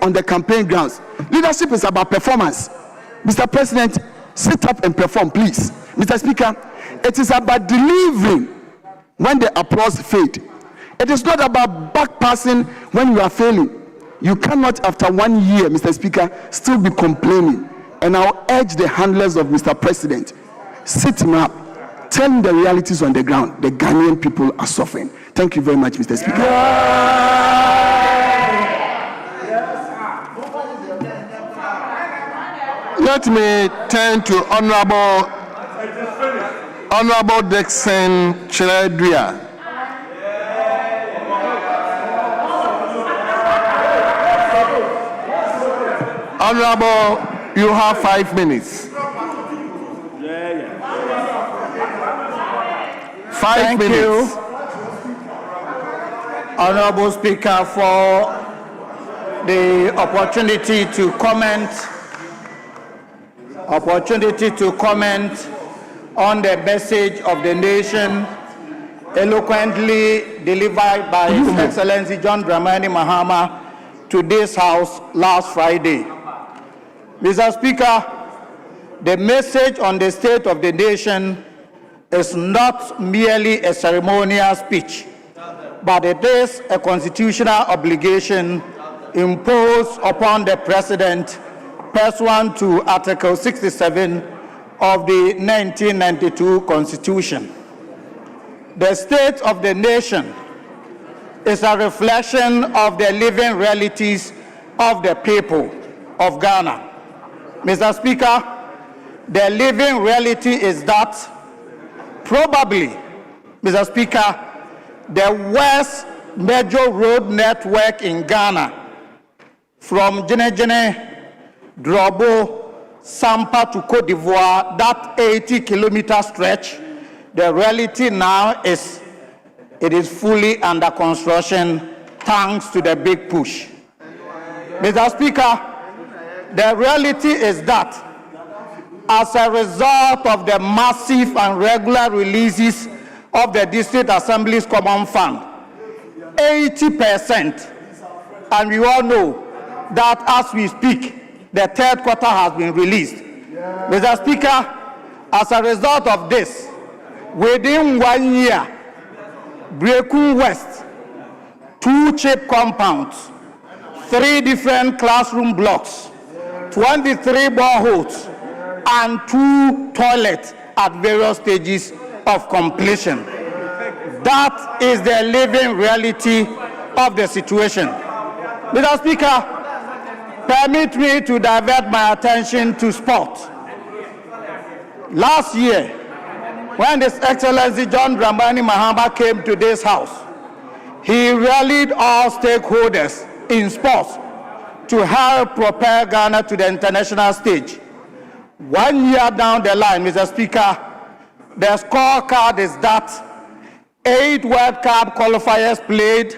on the campaign grounds. Leadership is about performance. Mr. President, sit up and perform, please. Mr. Speaker, it is about delivering when the applause fades. It is not about backpassing when you are failing. You cannot, after 1 year, Mr. Speaker, still be complaining
And I'll urge the handlers of Mr. President, sit him up, tell him the realities on the ground. The Ghanaian people are suffering. Thank you very much, Mr. Speaker.
Let me turn to Honorable Dixon Chiredua. Honorable, you have 5 minutes. 5 minutes. Thank you,
Honorable Speaker, for the opportunity to comment on the message of the nation eloquently delivered by His Excellency John Dramani Mahama to this House last Friday. Mr. Speaker, the message on the state of the nation is not merely a ceremonial speech, but it is a constitutional obligation imposed upon the President pursuant to Article 67 of the 1992 Constitution. The state of the nation is a reflection of the living realities of the people of Ghana. Mr. Speaker, the living reality is that probably, Mr. Speaker, the worst major road network in Ghana, from Djenedjene, Drobo, Sampa to Côte d'Ivoire, that 80-kilometer stretch, the reality now is it is fully under construction thanks to the big push. Mr. Speaker, the reality is that as a result of the massive and regular releases of the District Assembly's Common Fund, 80%, and we all know that as we speak, the third quarter has been released. Mr. Speaker, as a result of this, within 1 year, Brekum West, 2 chip compounds, 3 different classroom blocks, 23 boreholes, and 2 toilets at various stages of completion. That is the living reality of the situation. Mr. Speaker, permit me to divert my attention to sport. Last year, when His Excellency John Dramani Mahama came to this House, he rallied all stakeholders in sports to help propel Ghana to the international stage. 1 year down the line, Mr. Speaker, the scorecard is that 8 World Cup qualifiers played,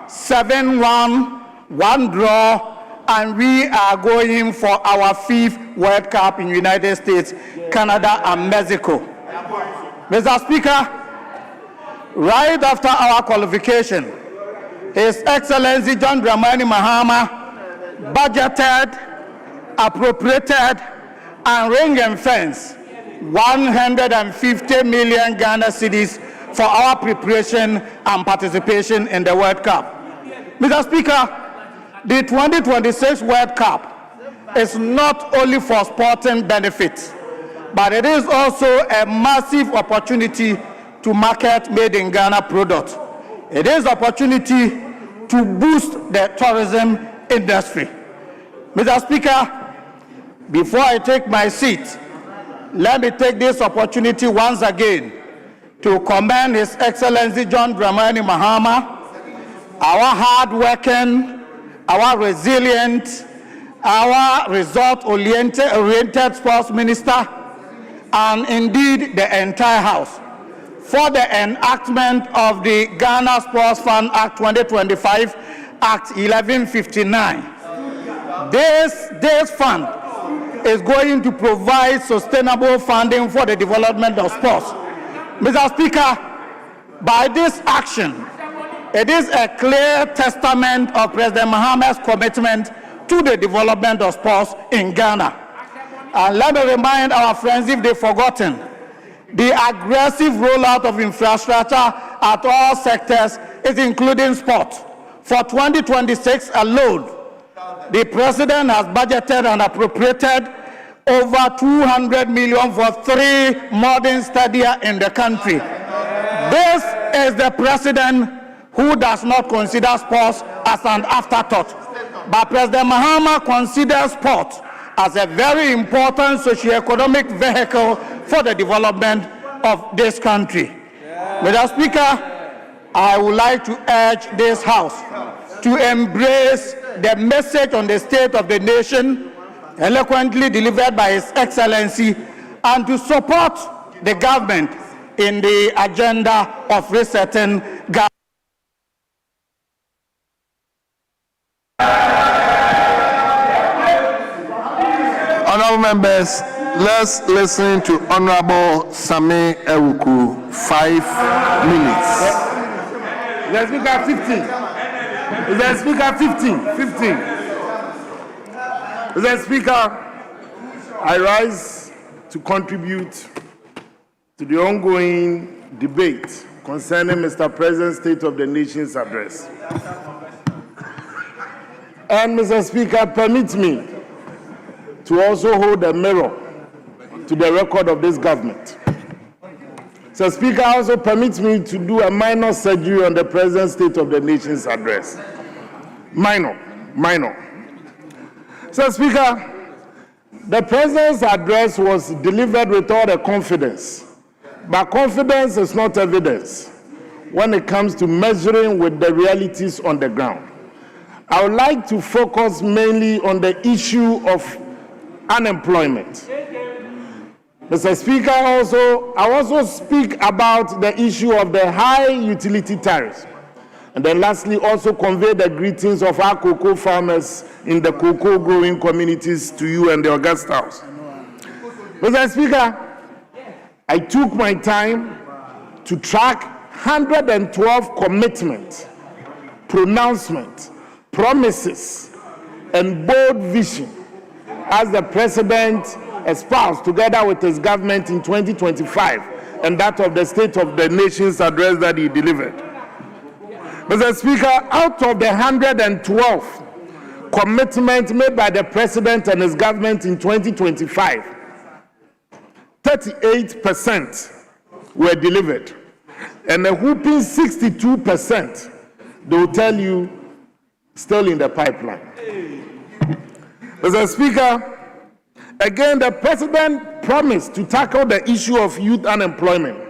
7 won, 1 draw, and we are going for our 5th World Cup in the United States, Canada, and Mexico. Mr. Speaker, right after our qualification, His Excellency John Dramani Mahama budgeted, appropriated, and ring and fence 150 million Ghana cedis for our preparation and participation in the World Cup. Mr. Speaker, the 2026 World Cup is not only for sporting benefits, but it is also a massive opportunity to market made in Ghana products. It is opportunity to boost the tourism industry. Mr. Speaker, before I take my seat, let me take this opportunity once again to commend His Excellency John Dramani Mahama, our hard-working, our resilient, our result-oriented sports minister, and indeed the entire House, for the enactment of the Ghana Sports Fund Act 2025, Act 1159. This fund is going to provide sustainable funding for the development of sports. Mr. Speaker, by this action, it is a clear testament of President Mahama's commitment to the development of sports in Ghana. And let me remind our friends, if they've forgotten, the aggressive rollout of infrastructure at all sectors is including sport. For 2026 alone, the President has budgeted and appropriated
over 200 million for 3 modern stadia in the country. This is the president who does not consider sports as an afterthought. But President Mahama considers sports as a very important socio-economic vehicle for the development of this country. Mr. Speaker, I would like to urge this House to embrace the message on the state of the nation eloquently delivered by His Excellency and to support the government in the agenda of resetting Ghana.
Honorable members, let's listen to Honorable Sami Ewuku, 5 minutes.
The Speaker, 15. The Speaker, 15. The Speaker, I rise to contribute to the ongoing debate concerning Mr. President's State of the Nation's address. And Mr. Speaker, permit me to also hold a mirror to the record of this government. Mr. Speaker, also permits me to do a minor surgery on the President's State of the Nation's address. Minor. Mr. Speaker, the President's address was delivered with all the confidence, but confidence is not evidence when it comes to measuring with the realities on the ground. I would like to focus mainly on the issue of unemployment. Mr. Speaker, I also speak about the issue of the high utility tariffs. And then lastly, also convey the greetings of our cocoa farmers in the cocoa growing communities to you and the August House. Mr. Speaker, I took my time to track 112 commitments, pronouncements, promises, and bold vision as the President espoused together with his government in 2025 and that of the State of the Nation's address that he delivered. Mr. Speaker, out of the 112 commitments made by the President and his government in 2025, 38% were delivered, and a whooping 62%, they will tell you, still in the pipeline. Mr. Speaker, again, the President promised to tackle the issue of youth unemployment,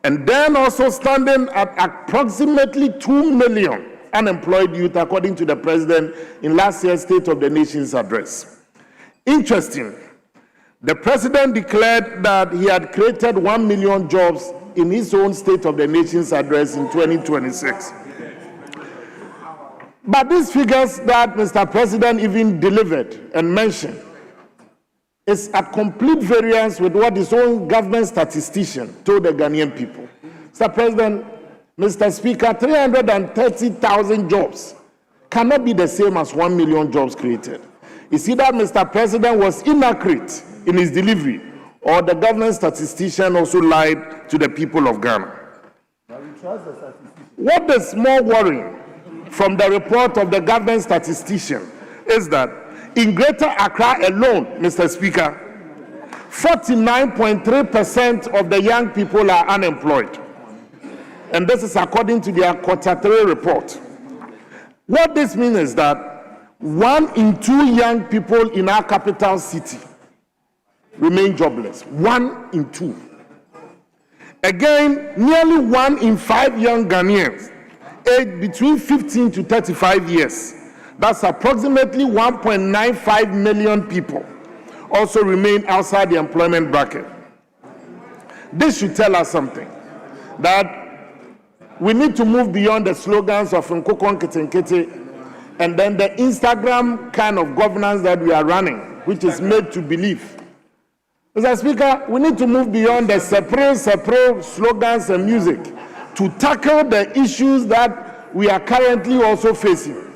and then also standing at approximately 2 million unemployed youth, according to the President in last year's State of the Nation's address. Interesting, the President declared that he had created 1 million jobs in his own State of the Nation's address in 2026. But these figures that Mr. President even delivered and mentioned is at complete variance with what his own government statistician told the Ghanaian people. Mr. President, Mr. Speaker, 330,000 jobs cannot be the same as 1 million jobs created. It's either Mr. President was inaccurate in his delivery or the government statistician also lied to the people of Ghana. What is more worrying from the report of the government statistician is that in Greater Accra alone, Mr. Speaker, 49.3% of the young people are unemployed. And this is according to their Q3 report. What this means is that 1 in 2 young people in our capital city remain jobless. 1 in 2. Again, nearly 1 in 5 young Ghanaians aged between 15 to 35 years, that's approximately 1.95 million people, also remain outside the employment bracket. This should tell us something, that we need to move beyond the slogans of Nkokon Ketenkete and then the Instagram kind of governance that we are running, which is made to believe. Mr. Speaker, we need to move beyond the separate slogans and music to tackle the issues that we are currently also facing.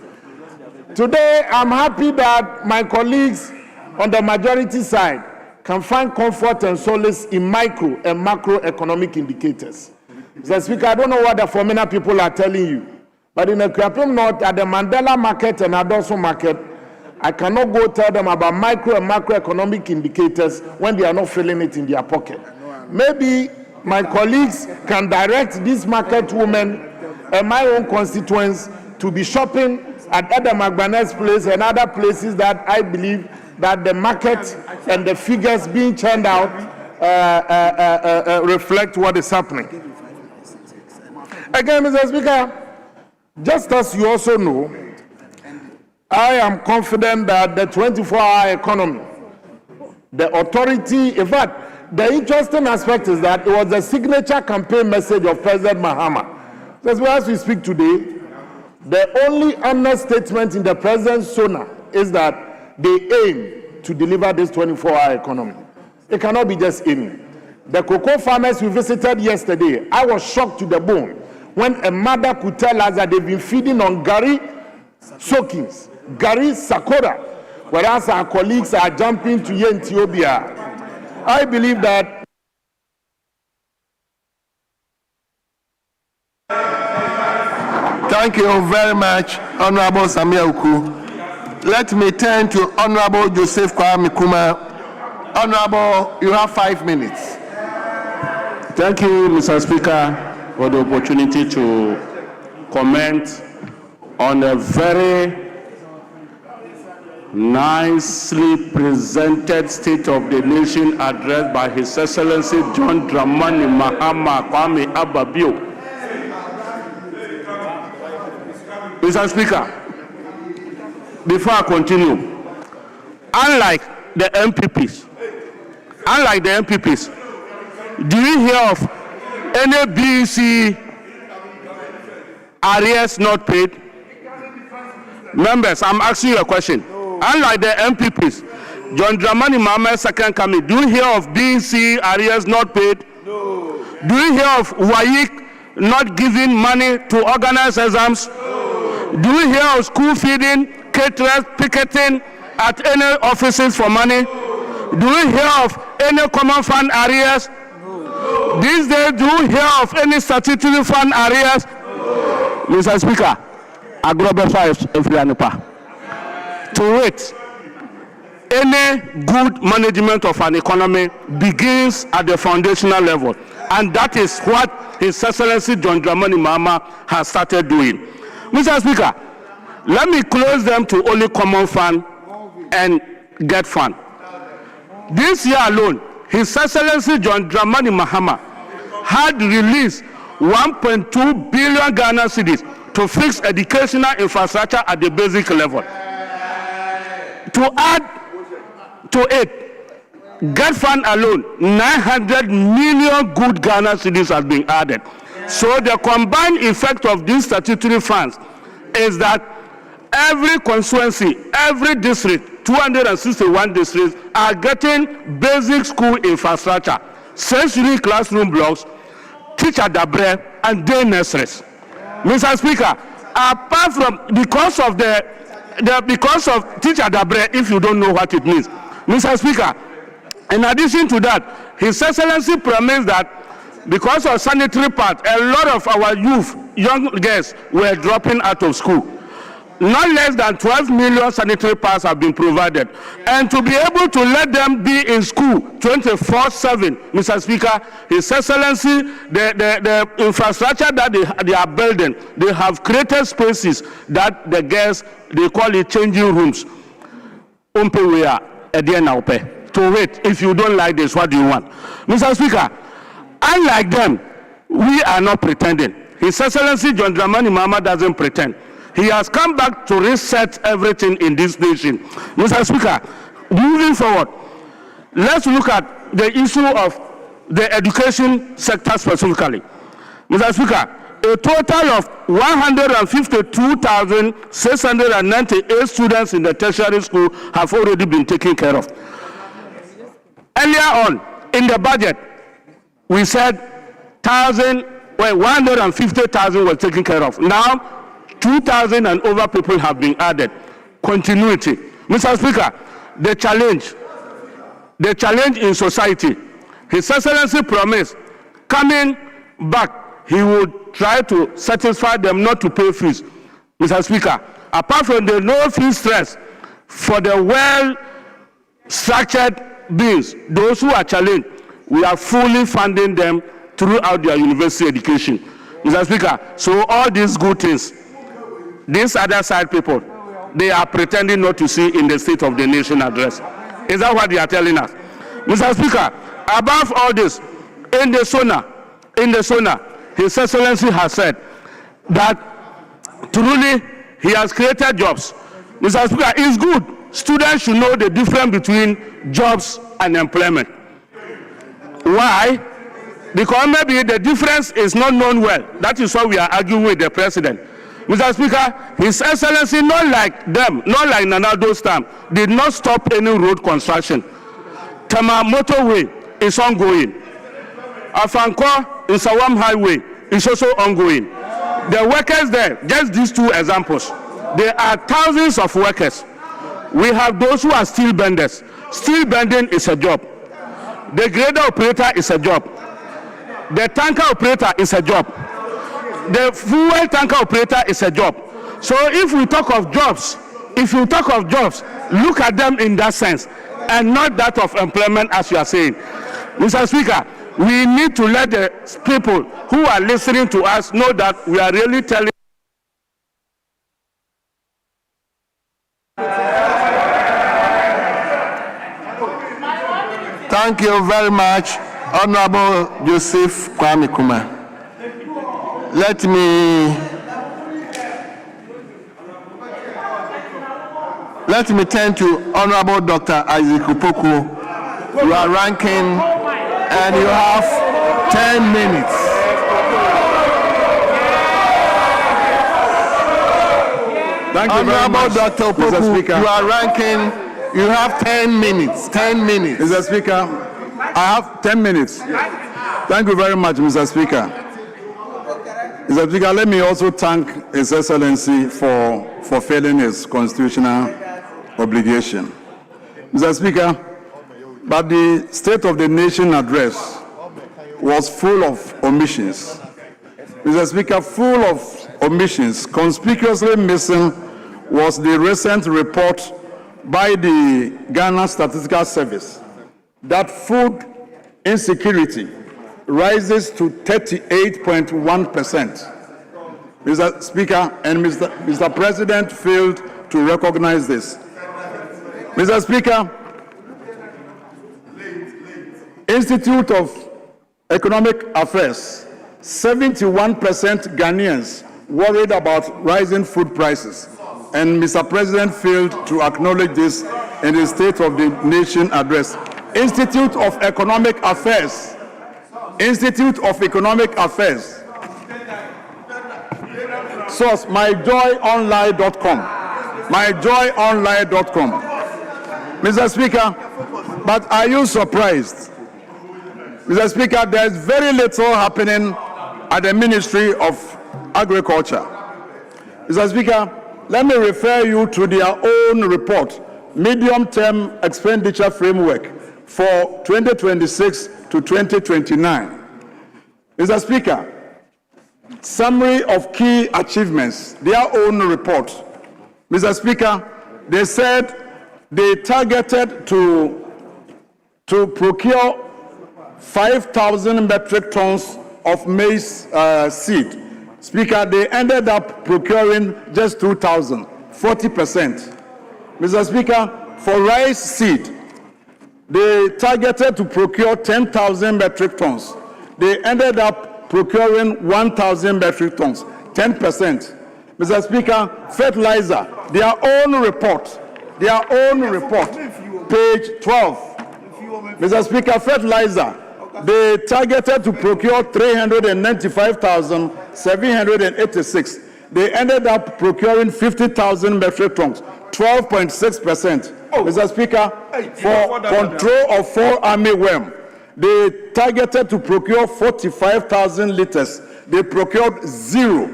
Today, I'm happy that my colleagues on the majority side can find comfort and solace in micro and macroeconomic indicators. Mr. Speaker, I don't know what the Formina people are telling you, but in the Kwapim North, at the Mandela market and Adoso market, I cannot go tell them about micro and macroeconomic indicators when they are not feeling it in their pocket. Maybe my colleagues can direct these market women and my own constituents to be shopping at Adam Agbane's place and other places that I believe that the market and the figures being churned out reflect what is happening. Again, Mr. Speaker, just as you also know, I am confident that the 24-hour economy, the authority, in fact, the interesting aspect is that it was the signature campaign message of President Mahama. So as we speak today, the only understatement in the president's sona is that they aim to deliver this 24-hour economy. It cannot be just aiming. The cocoa farmers we visited yesterday, I was shocked to the bone when a mother could tell us that they've been feeding on gari soakings, gari sakura, whereas our colleagues are jumping to Ethiopia. I believe that
Thank you very much, Honorable Samia Uku. Let me turn to Honorable Joseph Kwame Kuma. Honorable, you have 5 minutes.
Thank you, Mr. Speaker, for the opportunity to comment on a very nicely presented State of the Nation address by His Excellency John Dramani Mahama Kwame Ababio. Mr. Speaker, before I continue, unlike the MPPs, do you hear of any BEC arrears not paid? Members, I'm asking you a question. Unlike the MPPs, John Dramani Mahama's second coming, do you hear of BEC arrears not paid? No. Do you hear of WAEC not giving money to organize exams? No. Do you hear of school feeding, caterers picketing at any offices for money? No. Do you hear of any common fund arrears? No. These days, do you hear of any statutory fund arrears? No. Mr. Speaker, Agrobe 5 Efrianipa. To wait, any good management of an economy begins at the foundational level, and that is what His Excellency John Dramani Mahama has started doing. Mr. Speaker, let me close them to only common fund and get fund. This year alone, His Excellency John Dramani Mahama had released 1.2 billion Ghana cedis to fix educational infrastructure at the basic level. To add to it, GET Fund alone, 900 million good Ghana cedis has been added. So the combined effect of these statutory funds is that every constituency, every district, 261 districts are getting basic school infrastructure, sensory classroom blocks, teacher dabre, and day nurseries. Mr. Speaker, apart from because of teacher dabre, if you don't know what it means, Mr. Speaker, in addition to that, His Excellency promised that because of sanitary pads, a lot of our youth, young girls, were dropping out of school. Not less than 12 million sanitary pads have been provided. And to be able to let them be in school 24/7, Mr. Speaker, His Excellency, the infrastructure that they are building, they have created spaces that the girls, they call it changing rooms. To wait, if you don't like this, what do you want? Mr. Speaker, unlike them, we are not pretending. His Excellency John Dramani Mahama doesn't pretend. He has come back to reset everything in this nation. Mr. Speaker, moving forward, let's look at the issue of the education sector specifically. Mr. Speaker, a total of 152,698 students in the tertiary school have already been taken care of. Earlier on, in the budget, we said 150,000 were taken care of. Now, 2,000 and over people have been added. Continuity. Mr. Speaker, the challenge in society, His Excellency promised, coming back, he would try to satisfy them not to pay fees. Mr. Speaker, apart from the no fee stress, For the well-structured bills, those who are challenged, we are fully funding them throughout their university education. Mr. Speaker, so all these good things, these other side people, they are pretending not to see in the State of the Nation address. Is that what they are telling us? Mr. Speaker, above all this, in the SONA, His Excellency has said that truly he has created jobs. Mr. Speaker, it's good. Students should know the difference between jobs and employment. Why? Because maybe the difference is not known well. That is why we are arguing with the president. Mr. Speaker, His Excellency, not like them, not like Nanado's time, did not stop any road construction. Tama Motorway is ongoing. Afanko Nsawam Highway is also ongoing. The workers there, just these two examples, there are thousands of workers. We have those who are steel benders. Steel bending is a job. The grader operator is a job. The tanker operator is a job. The fuel tanker operator is a job. So if we talk of jobs, look at them in that sense and not that of employment as you are saying. Mr. Speaker, we need to let the people who are listening to us know that we are really telling.
Thank you very much, Honorable Joseph Kwame Kuma. Let me turn to Honorable Dr. Isaac Opoku. You are ranking and you have 10 minutes.
Thank you very much,
Dr. Opoku,
Mr. Speaker.
you are ranking, you have 10 minutes. 10 minutes.
Mr. Speaker, I have 10 minutes. Thank you very much, Mr. Speaker. Mr. Speaker, let me also thank His Excellency for fulfilling his constitutional obligation. Mr. Speaker, but the State of the Nation address was full of omissions. Mr. Speaker, full of omissions. Conspicuously missing was the recent report by the Ghana Statistical Service that food insecurity rises to 38.1%. Mr. Speaker, and Mr. President failed to recognize this. Mr. Speaker, Institute of Economic Affairs, 71% Ghanaians worried about rising food prices, and Mr. President failed to acknowledge this in the State of the Nation address. Institute of Economic Affairs. Institute of Economic Affairs. Source, myjoyonline.com. Myjoyonline.com. Mr. Speaker, but are you surprised? Mr. Speaker, there is very little happening at the Ministry of Agriculture. Mr. Speaker, let me refer you to their own report, Medium-Term Expenditure Framework for 2026 to 2029. Mr. Speaker, summary of key achievements, their own report. Mr. Speaker, they said they targeted to procure 5,000 metric tons of maize seed. Speaker, they ended up procuring just 2,000, 40%. Mr. Speaker, for rice seed, they targeted to procure 10,000 metric tons. They ended up procuring 1,000 metric tons, 10%. Mr. Speaker, fertilizer, their own report, page 12. Mr. Speaker, fertilizer, they targeted to procure 395,786. They ended up procuring 50,000 metric tons, 12.6%. Mr. Speaker, for control of fall armyworm, they targeted to procure 45,000 liters. They procured 0.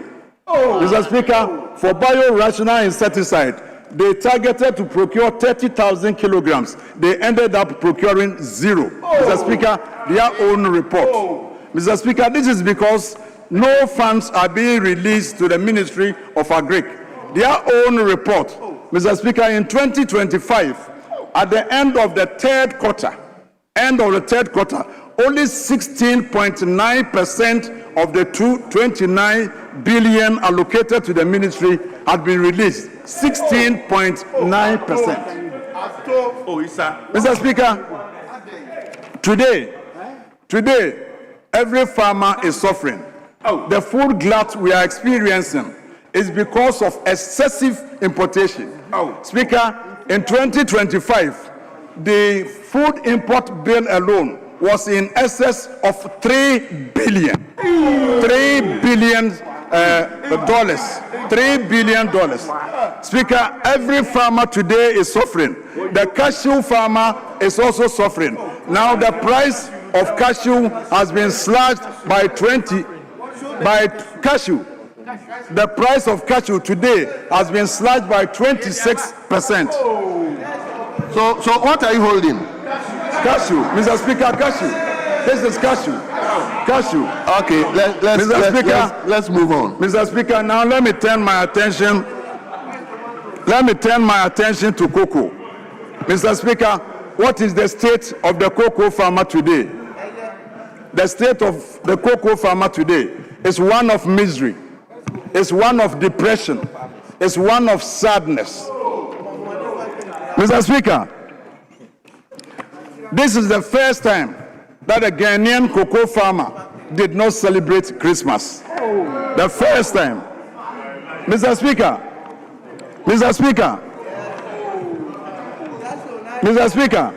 Mr. Speaker, for biorational insecticide, they targeted to procure 30,000 kilograms. They ended up procuring 0. Mr. Speaker, their own report. Mr. Speaker, this is because no funds are being released to the Ministry of Agric. Their own report,
Mr. Speaker, in 2025, at the end of the third quarter, only 16.9% of the 29 billion allocated to the ministry had been released. 16.9%. Mr. Speaker, today, every farmer is suffering. The food glut we are experiencing is because of excessive importation. Speaker, in 2025, the food import bill alone was in excess of $3 billion. $3 billion. Speaker, every farmer today is suffering. The cashew farmer is also suffering. Now the price of cashew has been slashed by 20. The price of cashew today has been slashed by 26%.
So what are you holding?
Cashew, Mr. Speaker, cashew. This is cashew. Cashew.
Okay, let's move on.
Mr. Speaker, now let me turn my attention to cocoa. Mr. Speaker, what is the state of the cocoa farmer today? The state of the cocoa farmer today is one of misery, it's one of depression, it's one of sadness. Mr. Speaker, this is the first time that a Ghanaian cocoa farmer did not celebrate Christmas. The first time. Mr. Speaker, Mr. Speaker, Mr. Speaker,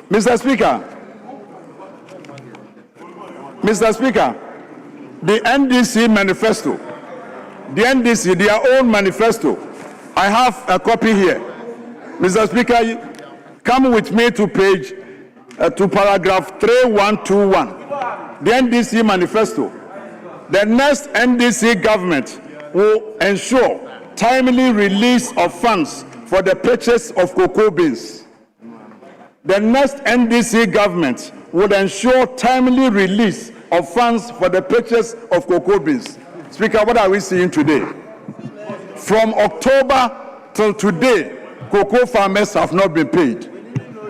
Mr. Speaker, Mr. Speaker, the NDC manifesto, their own manifesto, I have a copy here. Mr. Speaker, come with me to paragraph 3121. The NDC manifesto. The next NDC government will ensure timely release of funds for the purchase of cocoa beans. The next NDC government will ensure timely release of funds for the purchase of cocoa beans. Speaker, what are we seeing today? From October till today, cocoa farmers have not been paid.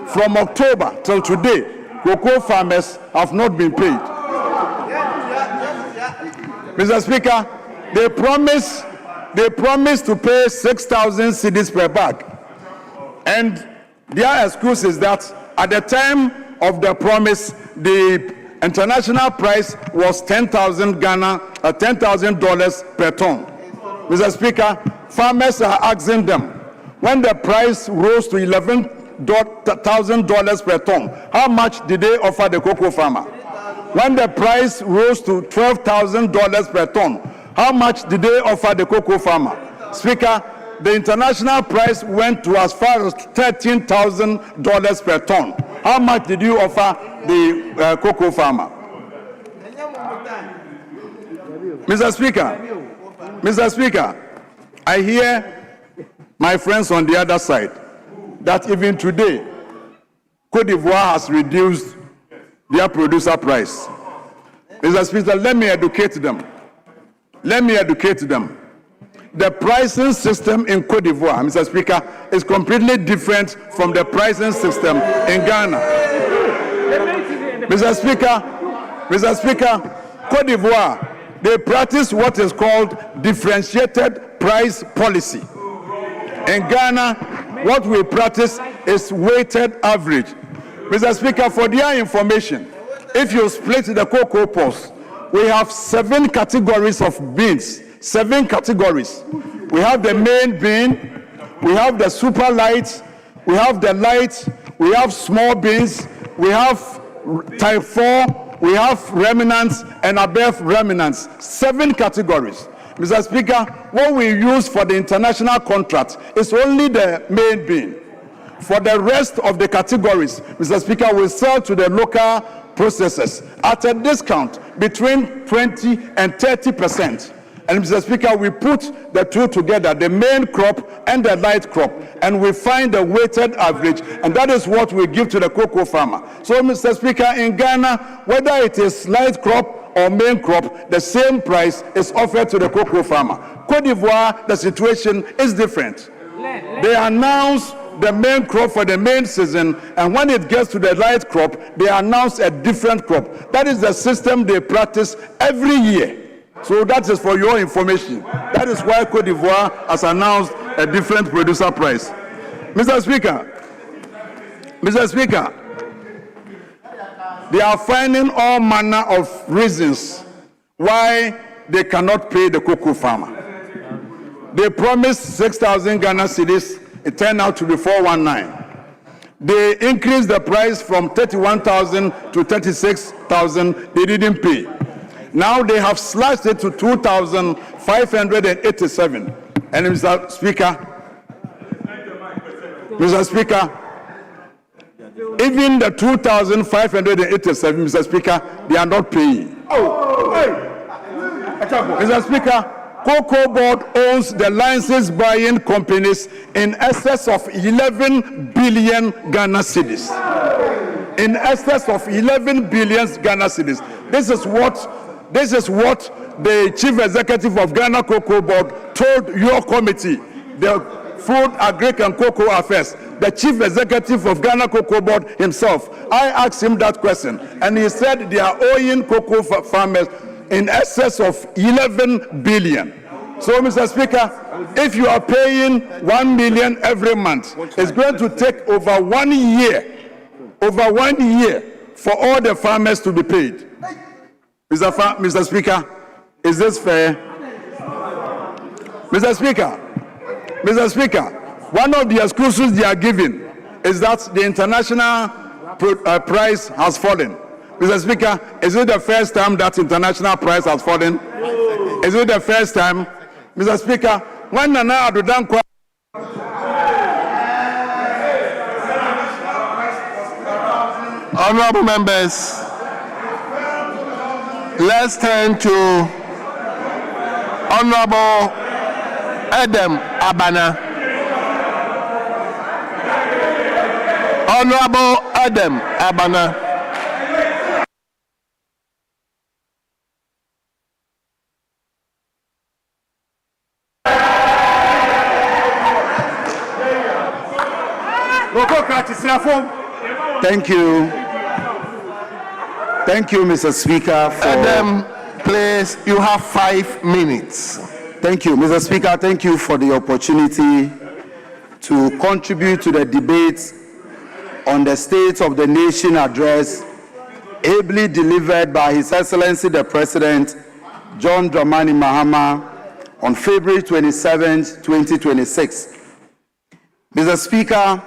From October till today, cocoa farmers have not been paid. Mr. Speaker, they promised to pay 6,000 cedis per bag. And their excuse is that at the time of the promise, the international price was $10,000 per ton. Mr. Speaker, farmers are asking them, when the price rose to $11,000 per ton, how much did they offer the cocoa farmer? When the price rose to $12,000 per ton, how much did they offer the cocoa farmer? Speaker, the international price went to as far as $13,000 per ton. How much did you offer the cocoa farmer? Mr. Speaker, I hear my friends on the other side that even today, Cote d'Ivoire has reduced their producer price. Mr. Speaker, let me educate them. The pricing system in Cote d'Ivoire, Mr. Speaker, is completely different from the pricing system in Ghana. Mr. Speaker, Cote d'Ivoire, they practice what is called differentiated price policy. In Ghana, what we practice is weighted average. Mr. Speaker, for their information, if you split the cocoa pods, we have 7 categories of beans. 7 categories. We have the main bean, we have the super light, we have the light, we have small beans, we have type 4, we have remnants and above remnants. 7 categories. Mr. Speaker, what we use for the international contract is only the main bean. For the rest of the categories, Mr. Speaker, we sell to the local processors at a discount between 20 and 30%. And Mr. Speaker, we put the two together, the main crop and the light crop, and we find the weighted average, and that is what we give to the cocoa farmer. So, Mr. Speaker, in Ghana, whether it is light crop
or main crop, the same price is offered to the cocoa farmer. Cote d'Ivoire, the situation is different. They announce the main crop for the main season, and when it gets to the light crop, they announce a different crop. That is the system they practice every year. So that is for your information. That is why Cote d'Ivoire has announced a different producer price. Mr. Speaker, they are finding all manner of reasons why they cannot pay the cocoa farmer. They promised 6,000 Ghana cedis. It turned out to be 419. They increased the price from 31,000 to 36,000. They didn't pay. Now they have slashed it to 2,587. And Mr. Speaker, even the 2,587, Mr. Speaker, they are not paying. Mr. Speaker, Cocoa Board owns the license buying companies in excess of 11 billion Ghana cedis. In excess of 11 billion Ghana cedis. This is what the Chief Executive of Ghana Cocoa Board told your committee, the Food, Agric and Cocoa Affairs, the Chief Executive of Ghana Cocoa Board himself. I asked him that question, and he said they are owing cocoa farmers in excess of 11 billion. So, Mr. Speaker, if you are paying 1 million every month, it's going to take over 1 year for all the farmers to be paid. Mr. Speaker, is this fair? Mr. Speaker, one of the excuses they are giving is that the international price has fallen. Mr. Speaker, is it the first time that international price has fallen? Is it the first time? Mr. Speaker, when Nana Addo Dankwa
Honorable members, let's turn to Honorable Adam Abana. Honorable Adam Abana.
Thank you, Mr. Speaker.
Adam, please, you have 5 minutes.
Thank you, Mr. Speaker. Thank you for the opportunity to contribute to the debate on the State of the Nation address ably delivered by His Excellency the President, John Dramani Mahama, on February 27, 2026. Mr. Speaker,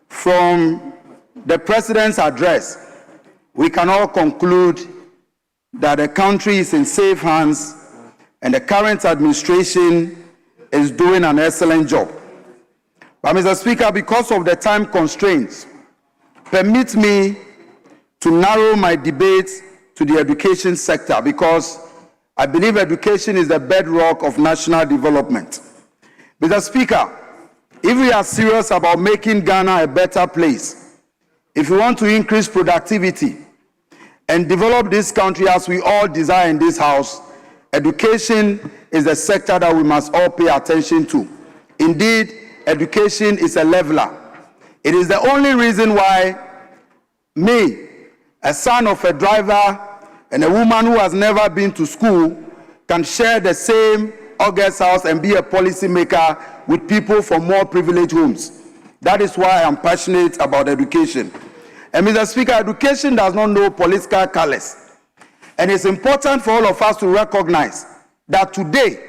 from the President's address, we can all conclude that the country is in safe hands and the current administration is doing an excellent job. But, Mr. Speaker, because of the time constraints, permit me to narrow my debate to the education sector, because I believe education is the bedrock of national development. Mr. Speaker, if we are serious about making Ghana a better place, if we want to increase productivity and develop this country as we all desire in this House, education is a sector that we must all pay attention to. Indeed, education is a leveler. It is the only reason why me, a son of a driver and a woman who has never been to school, can share the same August house and be a policymaker with people from more privileged homes. That is why I am passionate about education. And Mr. Speaker, education does not know political colors. And it's important for all of us to recognize that today,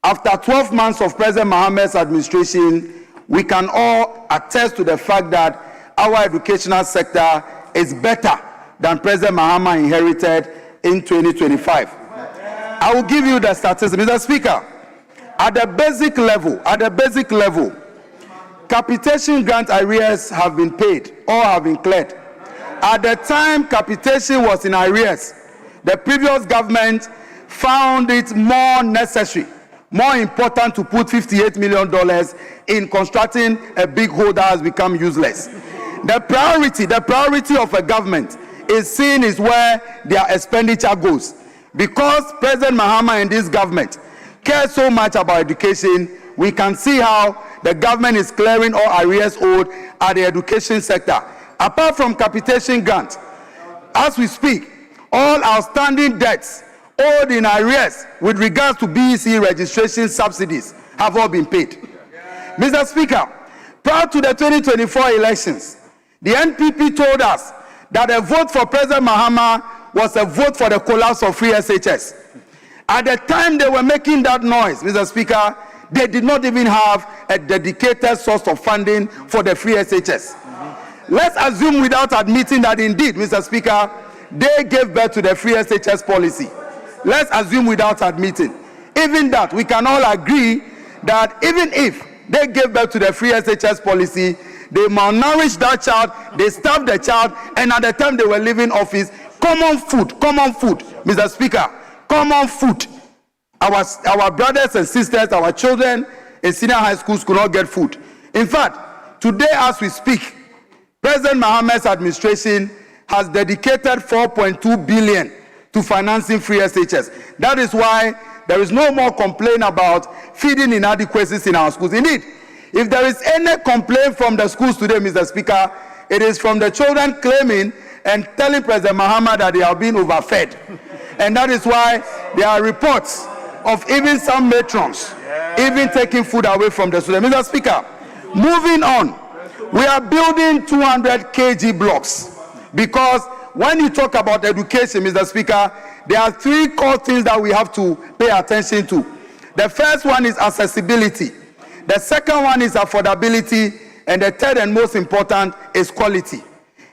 after 12 months of President Mohammed's administration, we can all attest to the fact that our educational sector is better than President Mahama inherited in 2025. I will give you the statistics. Mr. Speaker, at the basic level, capitation grant arrears have been paid or have been cleared. At the time capitation was in arrears, the previous government found it more necessary, more important to put $58 million in constructing a big hole that has become useless. The priority of a government
is seen is where their expenditure goes. Because President Mahama and this government care so much about education, we can see how the government is clearing all arrears owed at the education sector. Apart from capitation grant, as we speak, all outstanding debts owed in arrears with regards to BEC registration subsidies have all been paid. Mr. Speaker, prior to the 2024 elections, the NPP told us that a vote for President Mahama was a vote for the collapse of free SHS. At the time they were making that noise, Mr. Speaker, they did not even have a dedicated source of funding for the free SHS. Let's assume without admitting that indeed, Mr. Speaker, they gave birth to the free SHS policy. Let's assume without admitting. Even that, we can all agree that even if they gave birth to the free SHS policy, they malnourished that child, they starved the child, and at the time they were leaving office, common food, Mr. Speaker, common food. Our brothers and sisters, our children in senior high schools could not get food. In fact, today as we speak, President Mahama's administration has dedicated 4.2 billion to financing free SHS. That is why there is no more complaint about feeding inadequacies in our schools. Indeed, if there is any complaint from the schools today, Mr. Speaker, it is from the children claiming and telling President Mahama that they are being overfed. And that is why there are reports of even some matrons even taking food away from the students. Mr. Speaker, moving on, we are building 200 kg blocks because when you talk about education, Mr. Speaker, there are three core things that we have to pay attention to. The first one is accessibility. The second one is affordability. And the third and most important is quality.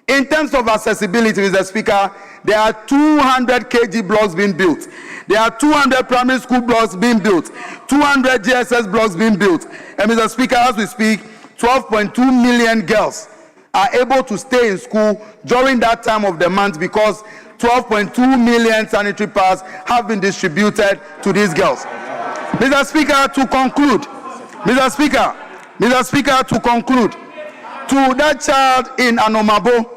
In terms of accessibility, Mr. Speaker, there are 200 kg blocks being built. There are 200 primary school blocks being built. 200 GSS blocks being built. And Mr. Speaker, as we speak, 12.2 million girls are able to stay in school during that time of the month because 12.2 million sanitary pads have been distributed to these girls. Mr. Speaker, to conclude, to conclude, to that child in Anomabo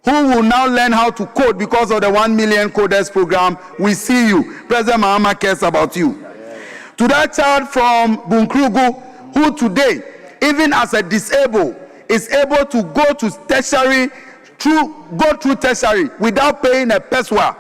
who will now learn how to code because of the 1 million coders program, we see you. President Mahama cares about you. To that child from Bunkrugu who today, even as a disabled, is able to go to tertiary, go through tertiary without paying a peswa.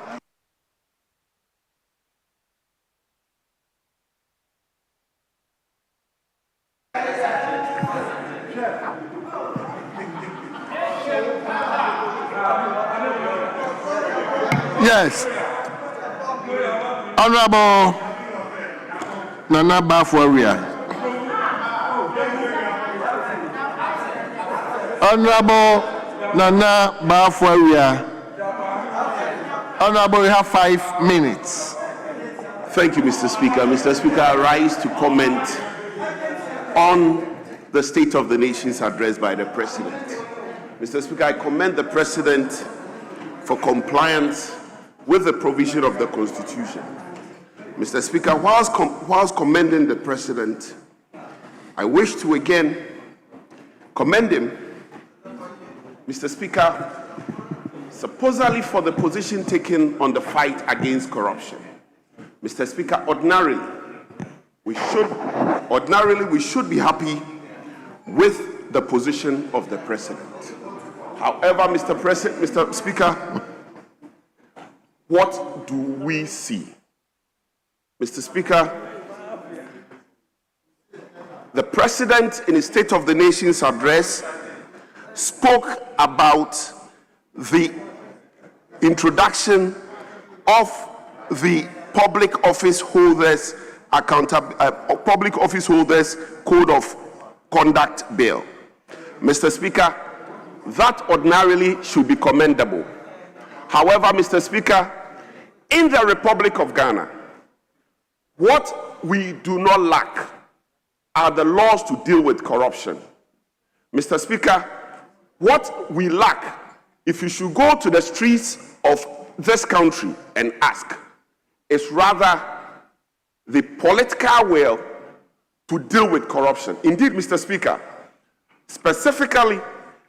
Yes. Honorable Nana Bafwaria. Honorable Nana Bafwaria. Honorable, you have 5 minutes.
Thank you, Mr. Speaker. Mr. Speaker, I rise to comment on the State of the Nation's address by the President. Mr. Speaker, I commend the President for compliance with the provision of the Constitution. Mr. Speaker, whilst commending the President, I wish to again commend him, Mr. Speaker, supposedly for the position taken on the fight against corruption. Mr. Speaker, ordinarily, we should be happy with the position of the President. However, Mr. Speaker, what do we see? Mr. Speaker, the President in his State of the Nation's address spoke about the introduction of the Public Office Holders Code of Conduct Bill. Mr. Speaker, that ordinarily should be commendable. However, Mr. Speaker, in the Republic of Ghana, what we do not lack are the laws to deal with corruption. Mr. Speaker, what we lack, if you should go to the streets of this country and ask, is rather the political will to deal with corruption. Indeed, Mr. Speaker, specifically,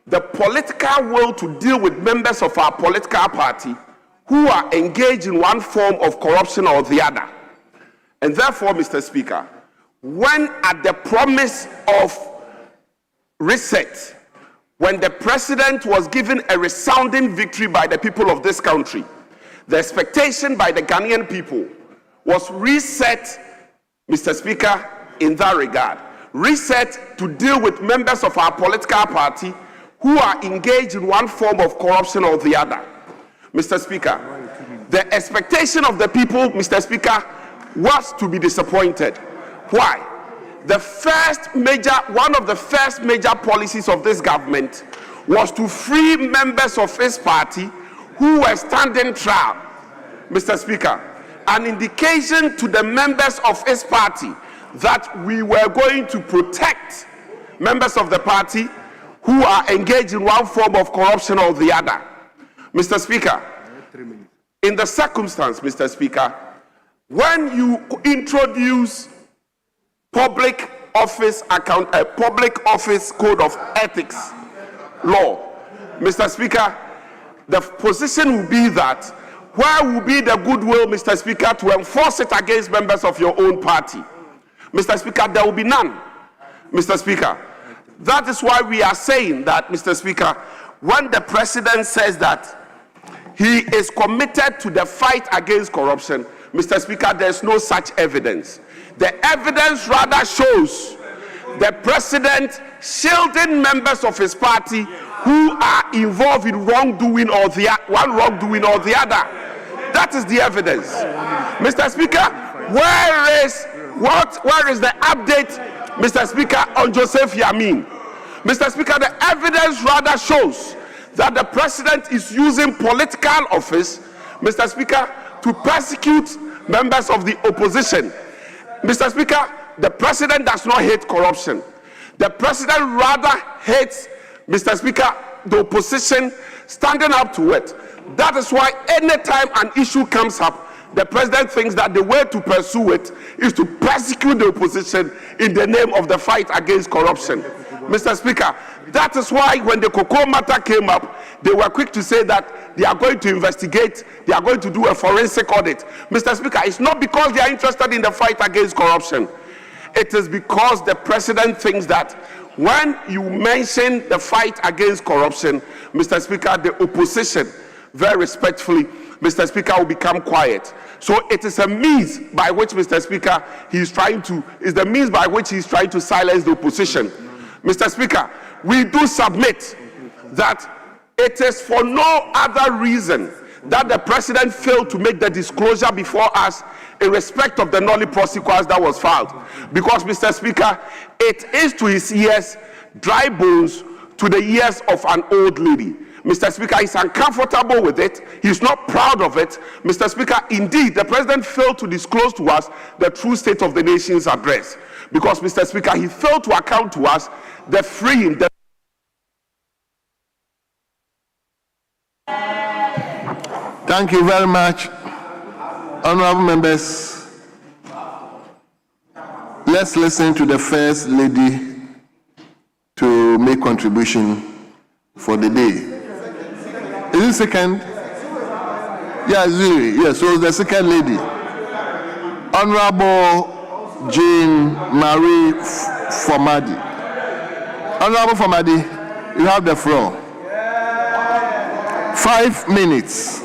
the political will to deal with members of our political party who are engaged in one form of corruption or the other. And therefore, Mr. Speaker, when at the promise of reset, when the president was given a resounding victory by the people of this country, the expectation by the Ghanaian people was reset, Mr. Speaker, in that regard. Reset to deal with members of our political party who are engaged in one form of corruption or the other. Mr. Speaker, the expectation of the people, Mr. Speaker, was to be disappointed. Why? One of the first major policies of this government was to free members of his party who were standing trial. Mr. Speaker, an indication to the members of his party that we were going to protect members of the party who are engaged in one form of corruption or the other. Mr. Speaker, in the circumstance, Mr. Speaker, when you introduce public office code of ethics law, Mr. Speaker, the position will be that where will be the goodwill, Mr. Speaker, to enforce it against members of your own party? Mr. Speaker, there will be none. Mr. Speaker, that is why we are saying that, Mr. Speaker, when the president says that he is committed to the fight against corruption, Mr. Speaker, there's no such evidence. The evidence rather shows the president shielding members of his party who are involved in wrongdoing or one wrongdoing or the other. That is the evidence. Mr. Speaker, where is the update, Mr. Speaker, on Joseph Yamin? Mr. Speaker, the evidence rather shows that the president is using political office, Mr. Speaker, to persecute members of the opposition. Mr. Speaker, the president does not hate corruption. The president rather hates, Mr. Speaker, the opposition standing up to it. That is why anytime an issue comes up, the president thinks that the way to pursue it is to persecute the opposition in the name of the fight against corruption. Mr. Speaker, that is why when the cocoa matter came up, they were quick to say that they are going to investigate, they are going to do a forensic audit. Mr. Speaker, it's not because they are interested in the fight against corruption. It is because the president thinks that when you mention the fight against corruption, Mr. Speaker, the opposition, very respectfully, Mr. Speaker, will become quiet. So it is a means by which, Mr. Speaker, is the means by which he's trying to silence the opposition. Mr. Speaker, we do submit that it is for no other reason that the president failed to make the disclosure before us in respect of the nollie prosequens that was filed. Because, Mr. Speaker, it is to his ears dry bones to the ears of an old lady. Mr. Speaker, he's uncomfortable with it. He's not proud of it. Mr. Speaker, indeed, the president failed to disclose to us the true state of the nation's address. Because, Mr. Speaker, he failed to account to us the freeing.
Thank you very much, honorable members. Let's listen to the First Lady to make contribution for the day. Is it second? Yeah, Zuri. Yes, so the second lady. Honorable Jean Marie Formadi. Honorable Formadi, you have the floor. 5 minutes.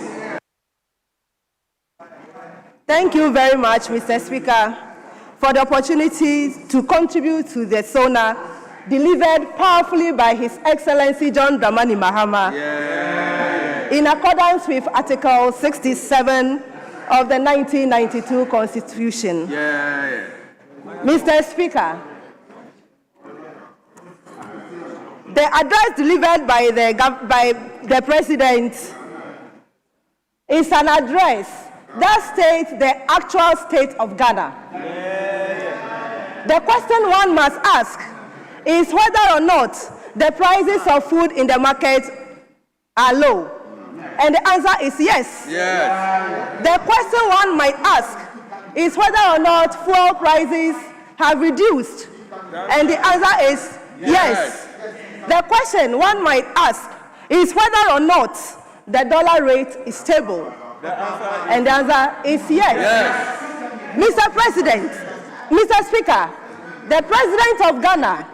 Thank you very much, Mr. Speaker, for the opportunity to contribute to the SONA delivered powerfully by His Excellency John Dramani Mahama in accordance with Article 67 of the 1992 Constitution. Mr. Speaker, the address delivered by the President is an address that states the actual state of Ghana. The question one must ask is whether or not the prices of food in the market are low. And the answer is yes. The question one might ask is whether or not fuel prices have reduced. And the answer is yes. The question one might ask is whether or not the dollar rate is stable. And the answer is yes. Mr. President, Mr. Speaker, the President of Ghana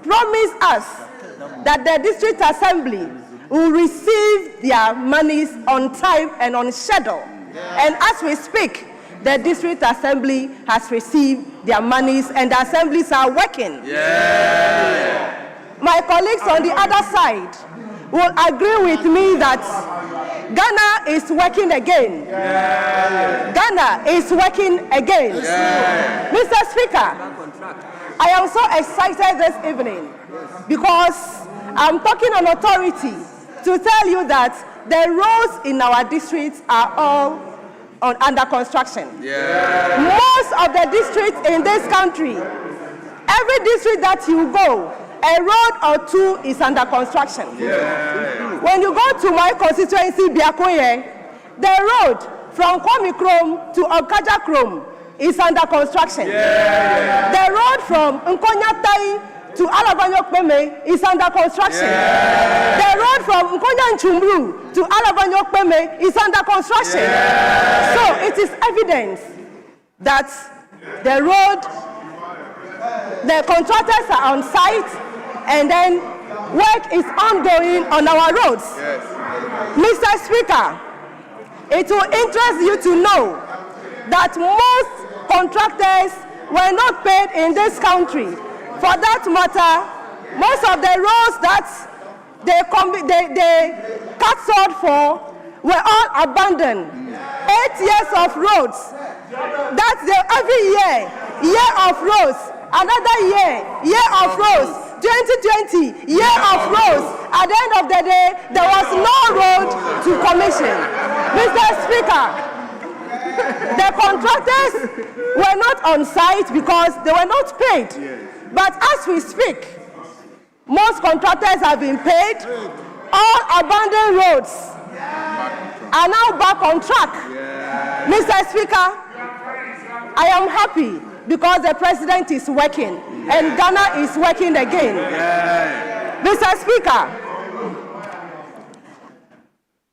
promised us that the District Assembly will receive their monies on time and on schedule. And as we speak, the District Assembly has received their monies and the assemblies are working. My colleagues on the other side will agree with me that Ghana is working again. Ghana is working again. Mr. Speaker, I am so excited this evening because I'm talking on authority to tell you that the roads in our districts are all under construction. Most of the districts in this country, every district that you go, a road or two is under construction. When you go to my constituency, Biakoye, the road from Kwame Krom to Okaja Krom is under construction. The road from Nkonyatai to Alabanyok Peme is under construction. The road from Nkonya Nchumbru to Alabanyok Peme is under construction. So it is evidence that the road, the contractors are on site, and then work is ongoing on our roads. Mr. Speaker, it will interest you to know that most contractors were not paid in this country. For that matter, most of the roads that they cut short for were all abandoned. 8 years of roads. That's every year of roads. Another year of roads. 2020, year of roads. At the end of the day, there was no road to commission. Mr. Speaker, the contractors were not on site because they were not paid. But as we speak, most contractors have been paid. All abandoned roads are now back on track. Mr. Speaker, I am happy because the president is working and Ghana is working again. Mr. Speaker,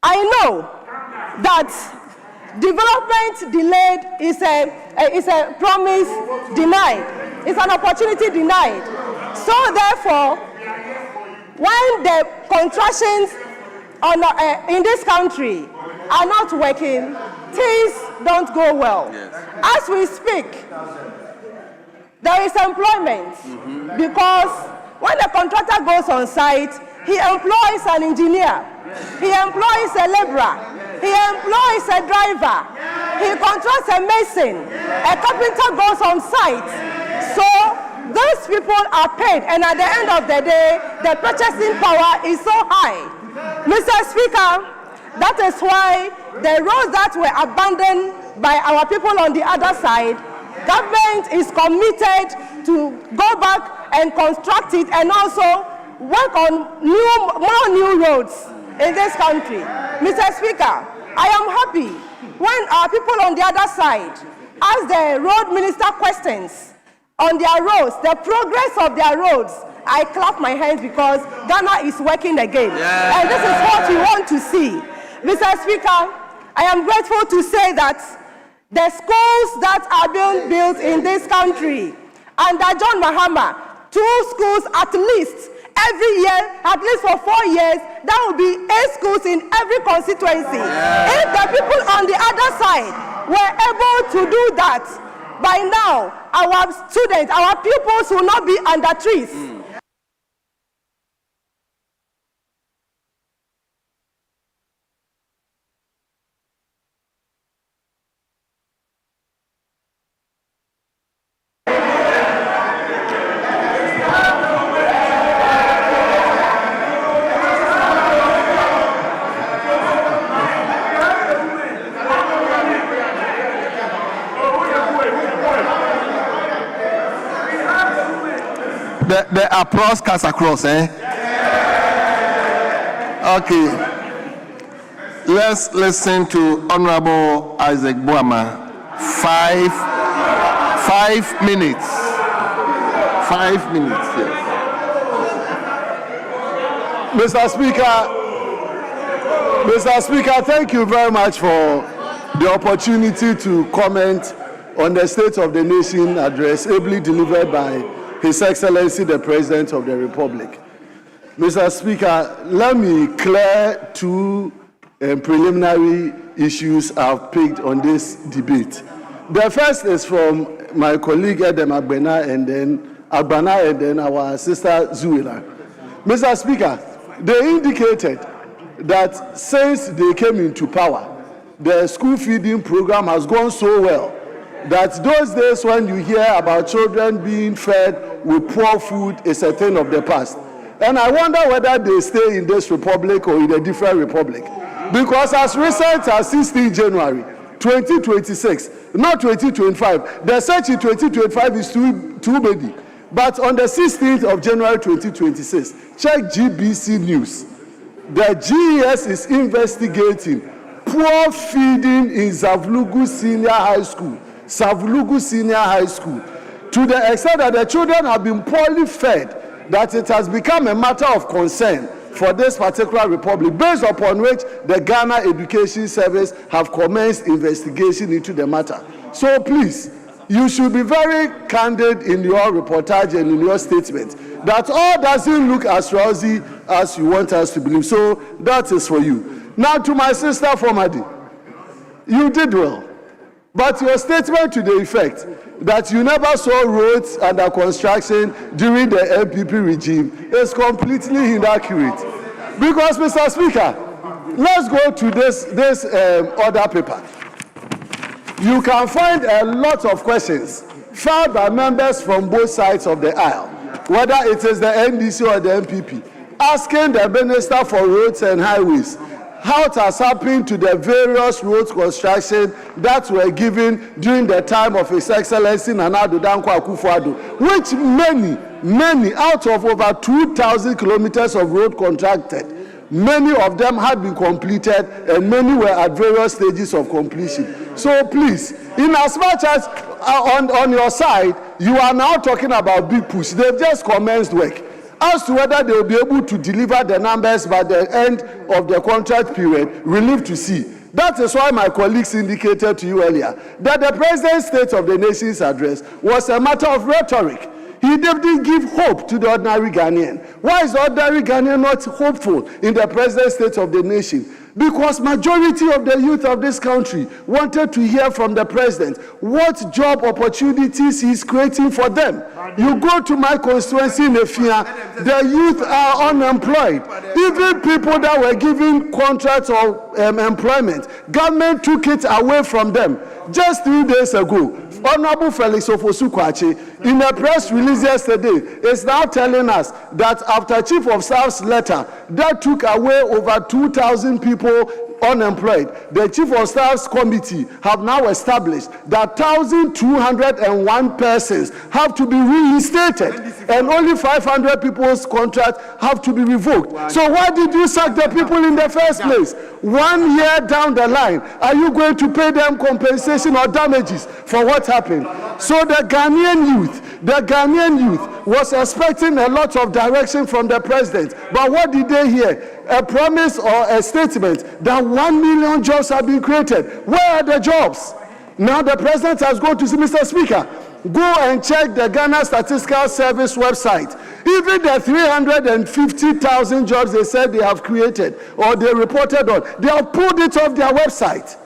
I know that development delayed is a promise denied. It's an opportunity denied. So therefore, when the contractions in this country are not working, things don't go well. As we speak, there is employment because when the contractor goes on site, he employs an engineer, he employs a laborer, he employs a driver, he contracts a mason, a carpenter goes on site. So those people are paid, and at the end of the day, the purchasing power is so high. Mr. Speaker, that is why the roads that were abandoned by our people on the other side, government is committed to go back and construct it and also work on more new roads in this country. Mr. Speaker, I am happy when our people on the other side ask the road minister questions on their roads, the progress of their roads. I clap my hands because Ghana is working again. And this is what we want to see. Mr. Speaker, I am grateful to say that the schools that are being built in this country, under John Mahama, 2 schools at least, every year, at least for 4 years, there will be 8 schools in every constituency. If the people on the other side were able to do that, by now, our students, our pupils will not be under trees.
The applause cuts across, eh? Okay. Let's listen to Honorable Isaac Boama. 5 minutes. 5 minutes, yes.
Mr. Speaker, thank you very much for the opportunity to comment on the State of the Nation address ably delivered by His Excellency the President of the Republic. Mr. Speaker, let me clear two preliminary issues I've picked on this debate. The first is from my colleague Edem Agbana and then our sister Zuila. Mr. Speaker, they indicated that since they came into power, the school feeding program has gone so well that those days when you hear about children being fed with poor food is a thing of the past. And I wonder whether they stay in this republic or in a different republic. Because as recent as 16 January 2026, not 2025, the search in 2025 is too many. But on the 16th of January 2026, check GBC News. The GES is investigating poor feeding in Zavlugu Senior High School. Savulugu Senior High School, to the extent that the children have been poorly fed, that it has become a matter of concern for this particular republic, based upon which the Ghana Education Service have commenced investigation into the matter. So please, you should be very candid in your reportage and in your statement that all doesn't look as rosy as you want us to believe. So that is for you. Now to my sister Fomadi, you did well. But your statement to the effect that you never saw roads under construction during the MPP regime is completely inaccurate. Because, Mr. Speaker, let's go to this order paper. You can find a lot of questions filed by members from both sides of the aisle, whether it is the NDC or the MPP, asking the Minister for Roads and Highways how it has happened to the various road construction that were given during the time of His Excellency Nana Addo Dankwa Akufo-Addo, which many out of over 2,000 kilometers of road contracted, many of them had been completed and many were at various stages of completion. So please, in as much as on your side, you are now talking about big push. They've just commenced work. As to whether they will be able to deliver the numbers by the end of the contract period, we live to see. That is why my colleagues indicated to you earlier that the President's State of the Nation's address was a matter of rhetoric. He didn't give hope to the ordinary Ghanaian. Why is the ordinary Ghanaian not hopeful in the President's State of the Nation? Because majority of the youth of this country wanted to hear from the president what job opportunities he's creating for them. You go to my constituency in Efia, the youth are unemployed. Even people that were given contracts or employment, government took it away from them. Just 3 days ago, Honorable Felix Ofosu-Kwakye, in a press release yesterday, is now telling us that after Chief of Staff's letter that took away over 2,000 people unemployed, the Chief of Staff's committee have now established that 1,201 persons have to be reinstated and only 500 people's contracts have to be revoked. So why did you sack the people in the first place? 1 year down the line, are you going to pay them compensation or damages for what happened? So the Ghanaian youth was expecting a lot of direction from the president. But what did they hear? A promise or a statement that 1 million jobs have been created. Where are the jobs? Now the president has gone to see Mr. Speaker. Go and check the Ghana Statistical Service website. Even the 350,000 jobs they said they have created or they reported on, they have pulled it off their website.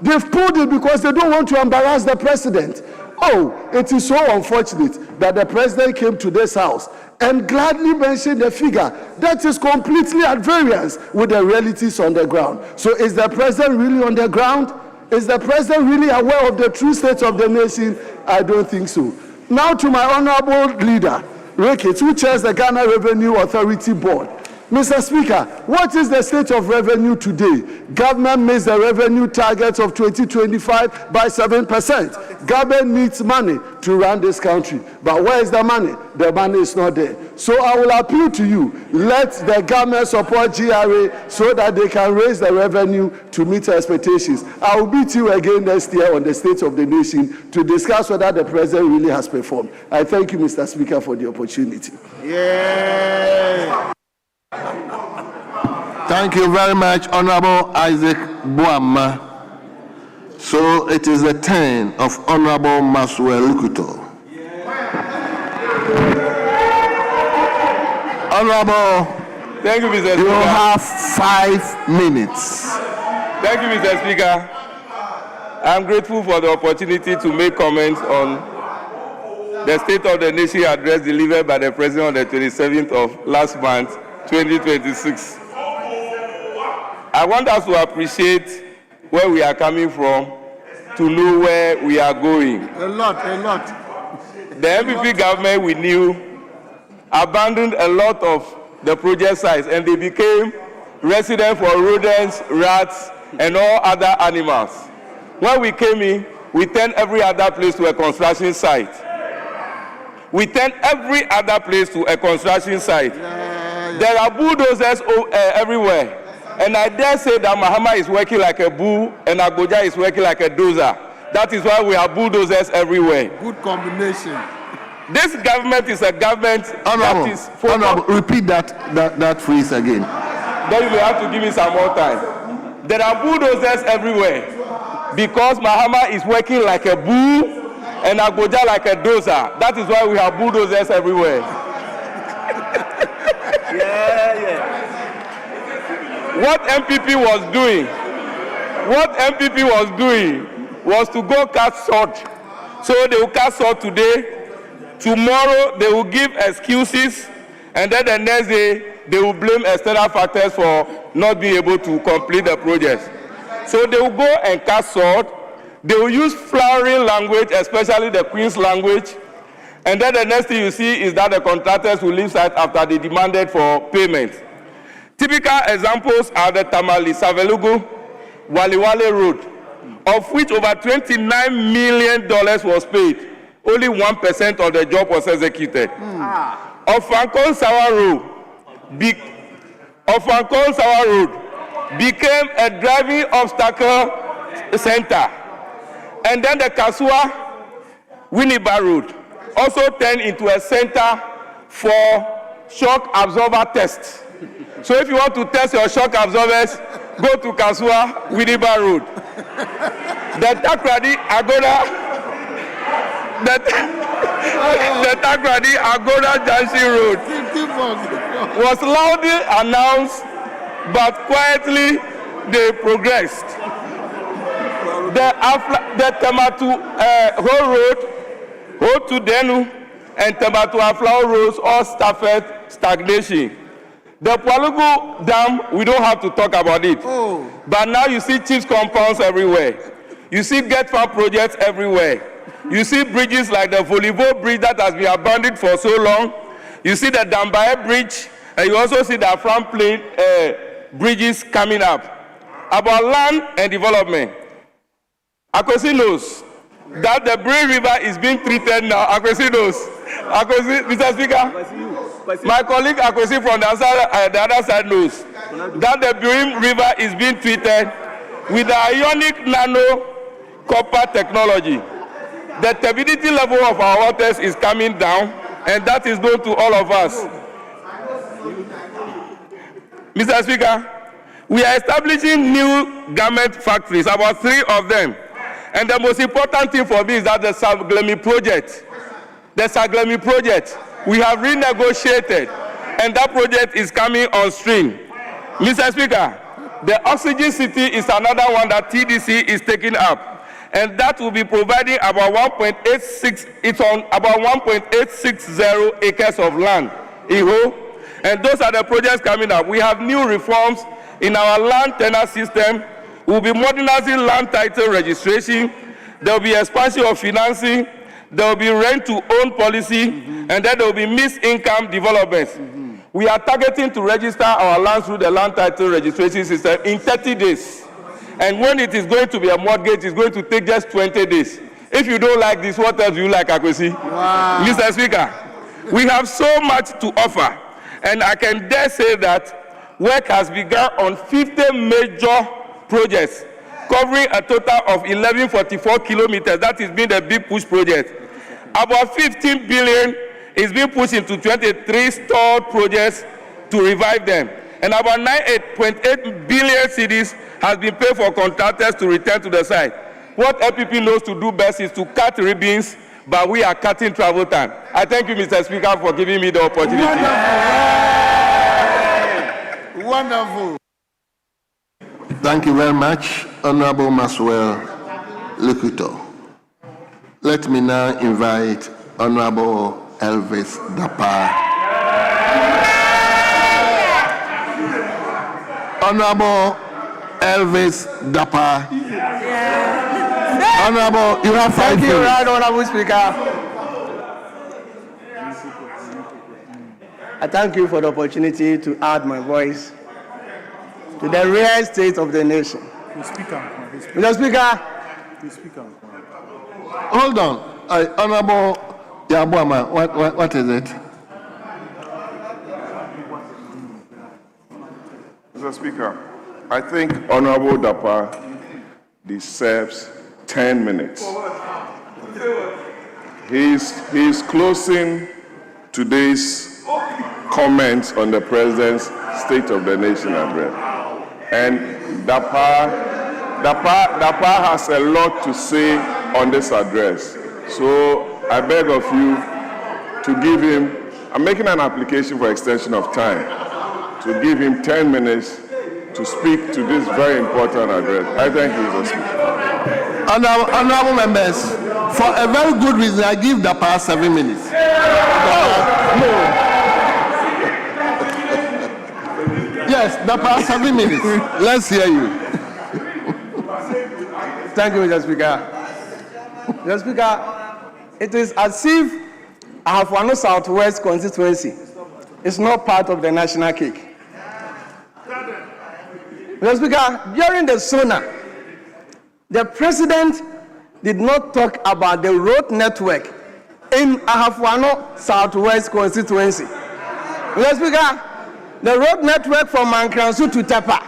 They've pulled it because they don't want to embarrass the president. Oh, it is so unfortunate that the president came to this house and gladly mentioned a figure that is completely at variance with the realities on the ground. So is the president really on the ground? Is the president really aware of the true state of the nation? I don't think so. Now to my honorable leader, Ricketts, who chairs the Ghana Revenue Authority Board. Mr. Speaker, what is the state of revenue today? Government missed the revenue targets of 2025 by 7%. Government needs money to run this country. But where is the money? The money is not there. So I will appeal to you, let the government support GRA so that they can raise the revenue to meet expectations. I will meet you again next year on the State of the Nation to discuss whether the president really has performed. I thank you, Mr. Speaker, for the opportunity.
Yeah.
Thank you very much, Honorable Isaac Boama. So it is the turn of Honorable Maswell Lukuto. Honorable,
thank you, Mr. Speaker.
You have 5 minutes.
Thank you, Mr. Speaker. I'm grateful for the opportunity to make comments on the State of the Nation address delivered by the President on the 27th of last month, 2026. I want us to appreciate where we are coming from to know where we are going.
A lot.
The MPP government we knew abandoned a lot of the project sites and they became residents for rodents, rats, and all other animals. When we came in, we turned every other place to a construction site. We turned every other place to a construction site. There are bulldozers everywhere. And I dare say that Mahama is working like a bull and Agboja is working like a dozer. That is why we have bulldozers everywhere.
Good combination.
This government is a government that is focused.
Honorable, repeat that phrase again.
Then you may have to give me some more time. There are bulldozers everywhere because Mahama is working like a bull and Agboja like a dozer. That is why we have bulldozers everywhere. What MPP was doing was to go cut salt. So they will cut salt today. Tomorrow they will give excuses, and then the next day they will blame external factors for not being able to complete the project. So they will go and cut salt. They will use flowery language, especially the Queen's language. And then the next thing you see is that the contractors will leave site after they demanded for payment. Typical examples are the Tamale Savelugu Waliwale Road, of which over $29 million was paid. Only 1% of the job was executed. Ofankon Sawa Road became a driving obstacle center. And then the Kasua Winneba Road also turned into a center for shock absorber tests. So if you want to test your shock absorbers, go to Kasua Winneba Road. The Takrady Agora Junction Road was loudly announced, but quietly they progressed. The Tematu Ho Road, Ho to Denu, and Tematu Aflao roads all suffered stagnation. The Pualugu Dam, we don't have to talk about it. But now you see chiefs compounds everywhere. You see get farm projects everywhere. You see bridges like the Volivo Bridge that has been abandoned for so long. You see the Dambaye Bridge, and you also see the Afram Plain bridges coming up. About land and development, Akwesi knows that the Bray River is being treated now. Akwesi knows. Mr. Speaker, my colleague Akwesi from the other side knows that the Bray River is being treated with the ionic nano copper technology. The turbidity level of our waters is coming down, and that is known to all of us. Mr. Speaker, we are establishing new garment factories, about 3 of them. And the most important thing for me is that the Saglemi project, we have renegotiated, and that project is coming on stream. Mr. Speaker, the Oxygen City is another one that TDC is taking up. And that will be providing about 1.860 acres of land, and those are the projects coming up. We have new reforms in our land tenure system. We'll be modernizing land title registration. There will be expansion of financing. There will be rent-to-own policy, and then there will be mixed income developments. We are targeting to register our land through the land title registration system in 30 days. And when it is going to be a mortgage, it's going to take just 20 days. If you don't like this, what else do you like, Akwesi? Wow. Mr. Speaker, we have so much to offer, and I can dare say that work has begun on 50 major projects, covering a total of 1144 kilometers. That is being the big push project. About 15 billion is being pushed into 23 stalled projects to revive them. and about 98.8 billion cedis has been paid for contractors to return to the site. What LPP knows to do best is to cut ribbons, but we are cutting travel time. I thank you, Mr. Speaker, for giving me the opportunity.
Wonderful.
Thank you very much, Honorable Maswell Lukuto. Let me now invite Honorable Elvis Dapa. Honorable Elvis Dapa. Honorable, you have 5 minutes.
Thank you, Right Honorable Speaker. I thank you for the opportunity to add my voice to the real state of the nation. Mr. Speaker.
Hold on. Honorable Yabuama, what is it?
Mr. Speaker, I think Honorable Dapa deserves 10 minutes. He's closing today's comments on the President's State of the Nation address. And Dapa has a lot to say on this address. So I beg of you to give him, I'm making an application for extension of time, to give him 10 minutes to speak to this very important address. I thank you, Mr. Speaker.
Honorable members, for a very good reason, I give Dapa 7 minutes. Yes, Dapa 7 minutes. Let's hear you.
Thank you, Mr. Speaker. Mr. Speaker, it is as if Ahafo Southwest constituency is not part of the national cake. Mr. Speaker, during the SONA, the President did not talk about the road network in Ahafo Southwest constituency. Mr. Speaker, the road network from Mankransu to Tepa,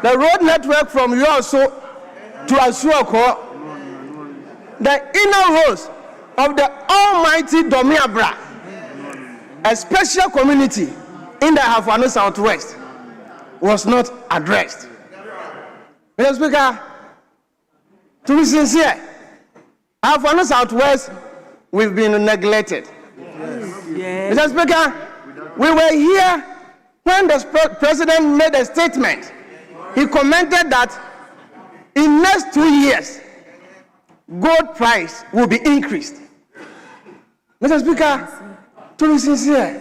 the road network from Yoso to Asuoko, the inner roads of the almighty Domiabra, a special community in the Ahafo Southwest, was not addressed. Mr. Speaker, to be sincere, Ahafo Southwest, we've been neglected. Yes. Mr. Speaker, we were here when the President made a statement. He commented that in next 2 years, gold price will be increased. Mr. Speaker, to be sincere,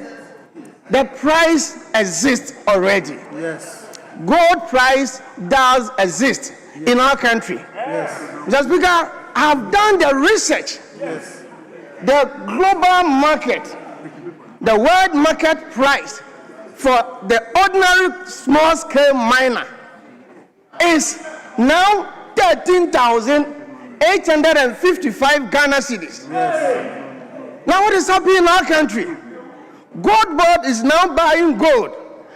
the price exists already.
Yes.
Gold price does exist in our country.
Yes.
Mr. Speaker, I have done the research.
Yes.
The global market, the world market price for the ordinary small-scale miner is now 13,855 Ghana cedis.
Yes.
Now what is happening in our country? Gold Board is now buying gold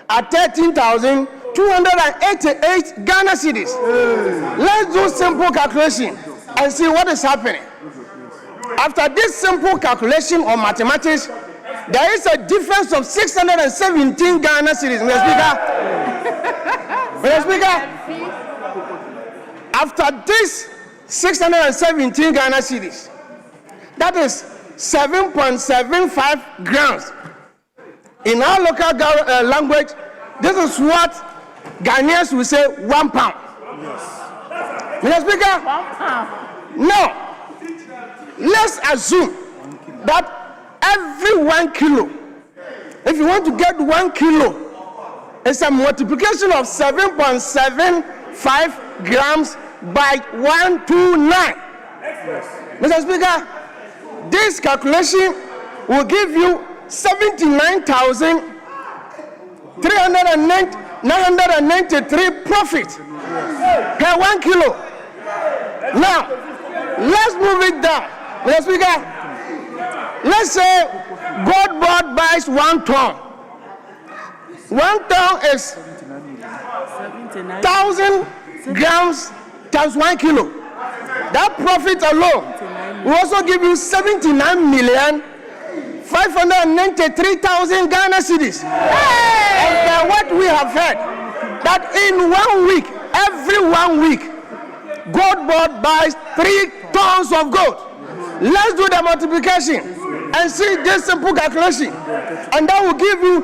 at 13,288 Ghana cedis.
Yes.
Let's do simple calculation and see what is happening. After this simple calculation or mathematics, there is a difference of 617 Ghana cedis. Mr. Speaker, Mr. Speaker, after this 617 Ghana cedis, that is 7.75 grams. In our local language, this is what Ghanaians will say 1 pound.
Yes.
Mr. Speaker,
1 pound.
No. Let's assume that every 1 kilo, if you want to get 1 kilo, it's a multiplication of 7.75 grams by 129.
Yes.
Mr. Speaker, this calculation will give you 79,993 profit per 1 kilo. Now, let's move it down. Mr. Speaker, let's say Gold Board buys 1 ton. 1 ton is 1,000 grams times 1 kilo. That profit alone will also give you 79,593,000 Ghana cedis. And what we have heard that in 1 week, every 1 week, gold board buys 3 tons of gold. Let's do the multiplication and see this simple calculation, and that will give you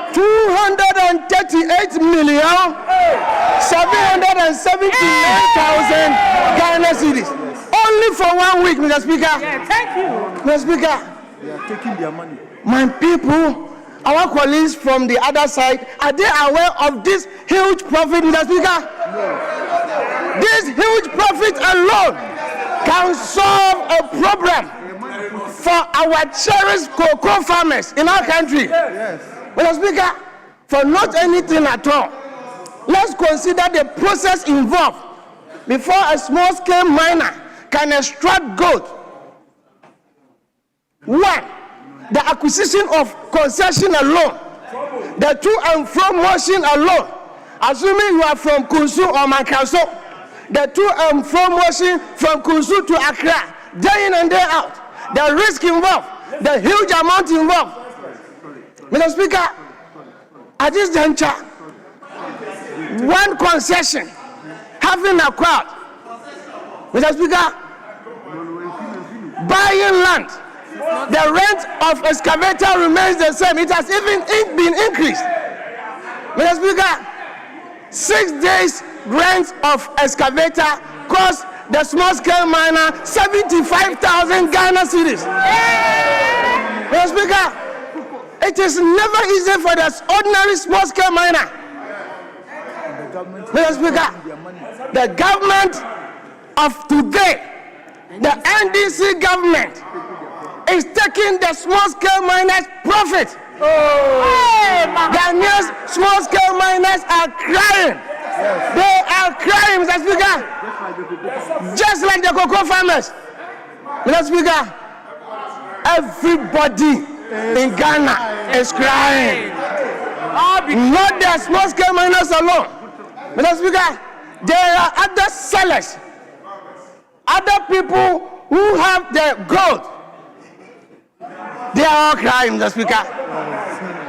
238,779,000 Ghana cedis. Only for 1 week, Mr. Speaker.
Yeah, thank you.
Mr. Speaker.
They are taking their money.
My people, our colleagues from the other side, are they aware of this huge profit, Mr. Speaker? No. This huge profit alone can solve a problem for our cherished cocoa farmers in our country. Yes. Mr. Speaker, for not anything at all, let's consider the process involved before a small-scale miner can extract gold. 1, the acquisition of concession alone, the to and fro motion alone, assuming you are from Kunsu or Mankanso, the to and fro motion from Kunsu to Accra, day in and day out, the risk involved, the huge amount involved. Mr. Speaker, at this juncture, 1 concession having acquired, Mr. Speaker, buying land, the rent of excavator remains the same. It has even been increased. Mr. Speaker, 6 days rent of excavator cost the small-scale miner 75,000 Ghana cedis. Mr. Speaker, it is never easy for the ordinary small-scale miner. Mr. Speaker, the government of today, the NDC government, is taking the small-scale miners' profit. Ghanaian small-scale miners are crying. They are crying, Mr. Speaker. Just like the cocoa farmers. Mr. Speaker, everybody in Ghana is crying. Not the small-scale miners alone. Mr. Speaker, there are other sellers, other people who have the gold. They are all crying, Mr. Speaker.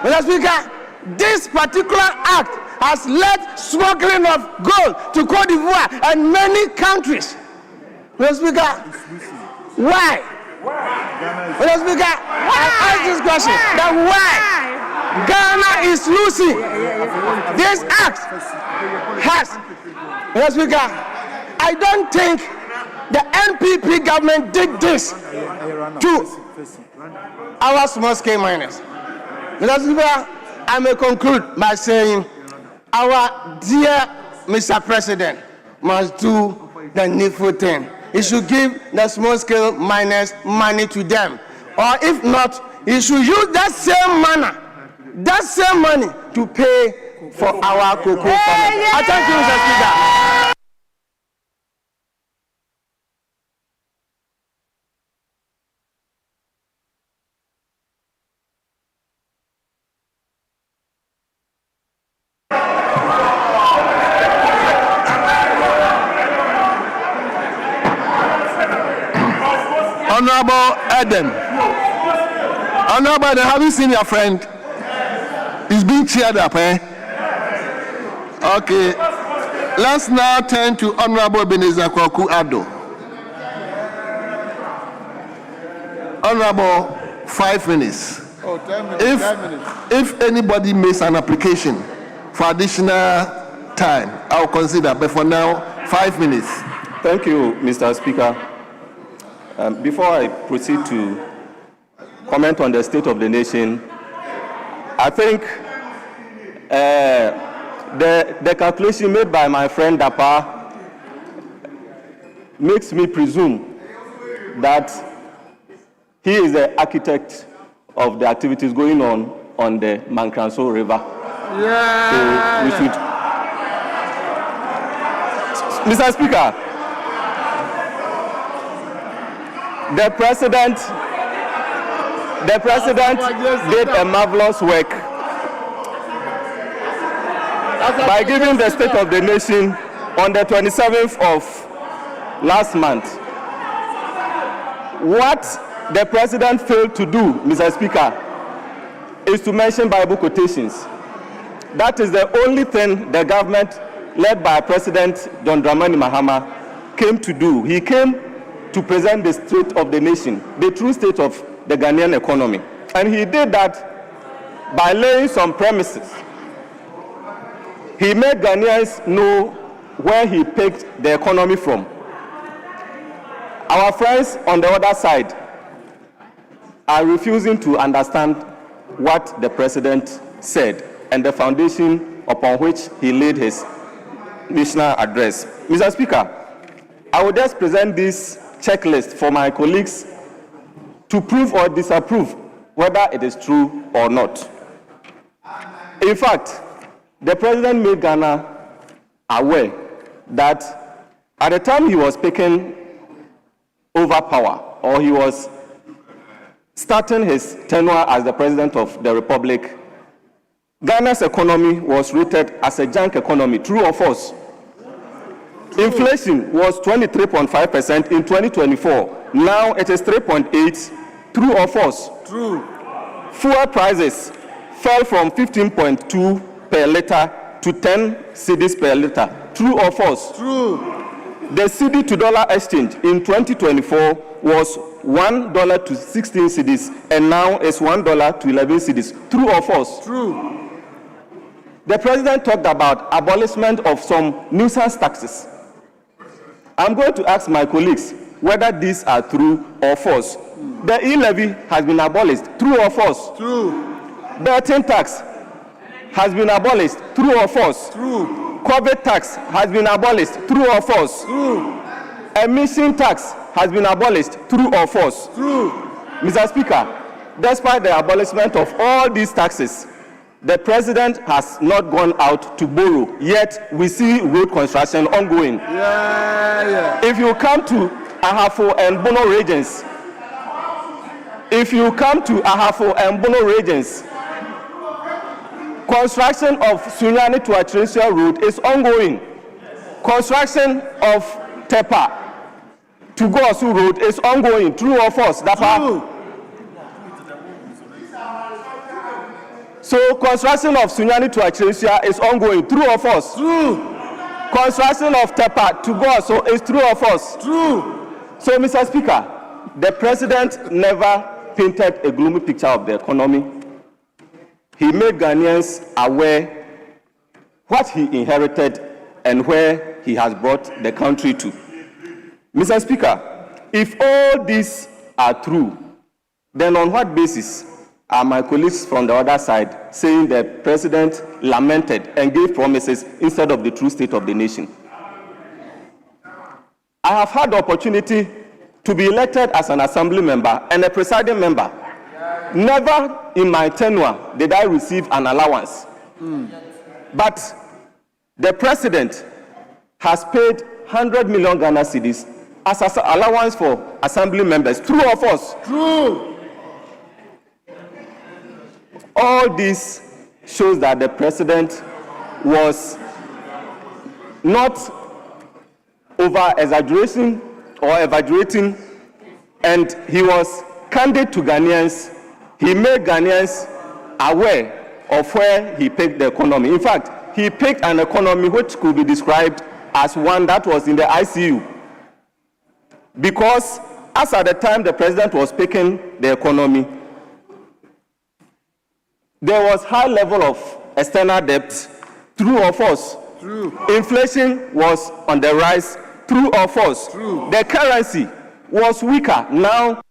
Mr. Speaker, this particular act has led smuggling of gold to Cote d'Ivoire and many countries. Mr. Speaker, why? Mr. Speaker, I ask this question, that why Ghana is losing this act has. Mr. Speaker, I don't think the NPP government did this to our small-scale miners. Mr. Speaker, I may conclude by saying our dear Mr. President must do the needful thing. He should give the small-scale miners money to them. Or if not, he should use that same money to pay for our cocoa farmers. I thank you, Mr. Speaker.
Honorable Eden. Honorable Eden, have you seen your friend? He's being cheered up, eh? Okay. Let's now turn to Honorable Ebenezer Kwaku Addo. Honorable, 5 minutes.
Oh, 10 minutes. 10 minutes.
If anybody makes an application for additional time, I'll consider. But for now, 5 minutes.
Thank you, Mr. Speaker. Before I proceed to comment on the state of the nation, I think the calculation made by my friend Dapa makes me presume that he is the architect of the activities going on the Mankranso River. Yeah. So we should. Mr. Speaker, the president did a marvelous work by giving the State of the Nation on the 27th of last month. What the president failed to do, Mr. Speaker, is to mention Bible quotations. That is the only thing the government led by President John Dramani Mahama came to do. He came to present the state of the nation, the true state of the Ghanaian economy. And he did that by laying some premises. He made Ghanaians know where he picked the economy from. Our friends on the other side are refusing to understand what the president said and the foundation upon which he laid his national address. Mr. Speaker, I will just present this checklist for my colleagues to prove or disapprove whether it is true or not. In fact, the president made Ghana aware that at the time he was taking over power, or he was starting his tenure as the president of the republic, Ghana's economy was rated as a junk economy. True or false? Inflation was 23.5% in 2024. Now it is 3.8%. True or false?
True.
Fuel prices fell from 15.2 per liter to 10 cedis per liter. True or false?
True.
The cedi to dollar exchange in 2024 was $1 to 16 cedis, and now it's $1 to 11 cedis. True or false?
True.
The president talked about abolishment of some nuisance taxes. I'm going to ask my colleagues whether these are true or false. The e-levy has been abolished. True or false?
True.
Betting tax has been abolished. True or false?
True.
COVID tax has been abolished. True or false?
True.
Emission tax has been abolished. True or false?
True.
Mr. Speaker, despite the abolishment of all these taxes, the president has not gone out to borrow, yet we see road construction ongoing. If you come to Ahafo and Bono regions, construction of Sunyani to Atresia Road is ongoing. Construction of Tepa to Gosu Road is ongoing. True or false?
True.
So construction of Sunyani to Atresia is ongoing. True or false?
True.
Construction of Tepa to Gosu is true or false?
True.
So, Mr. Speaker, the president never painted a gloomy picture of the economy. He made Ghanaians aware what he inherited and where he has brought the country to. Mr. Speaker, if all these are true, then on what basis are my colleagues from the other side saying the president lamented and gave promises instead of the true state of the nation? I have had the opportunity to be elected as an assembly member and a presiding member. Never in my tenure did I receive an allowance. But the president has paid 100 million Ghana cedis as an allowance for assembly members. True or false?
True.
All this shows that the president was not over-exaggerating or exaggerating, and he was candid to Ghanaians. He made Ghanaians aware of where he picked the economy. In fact, he picked an economy which could be described as one that was in the ICU. Because as at the time the president was picking the economy, there was high level of external debt. True or false?
True.
Inflation was on the rise. True or false?
True.
The currency was weaker. Now,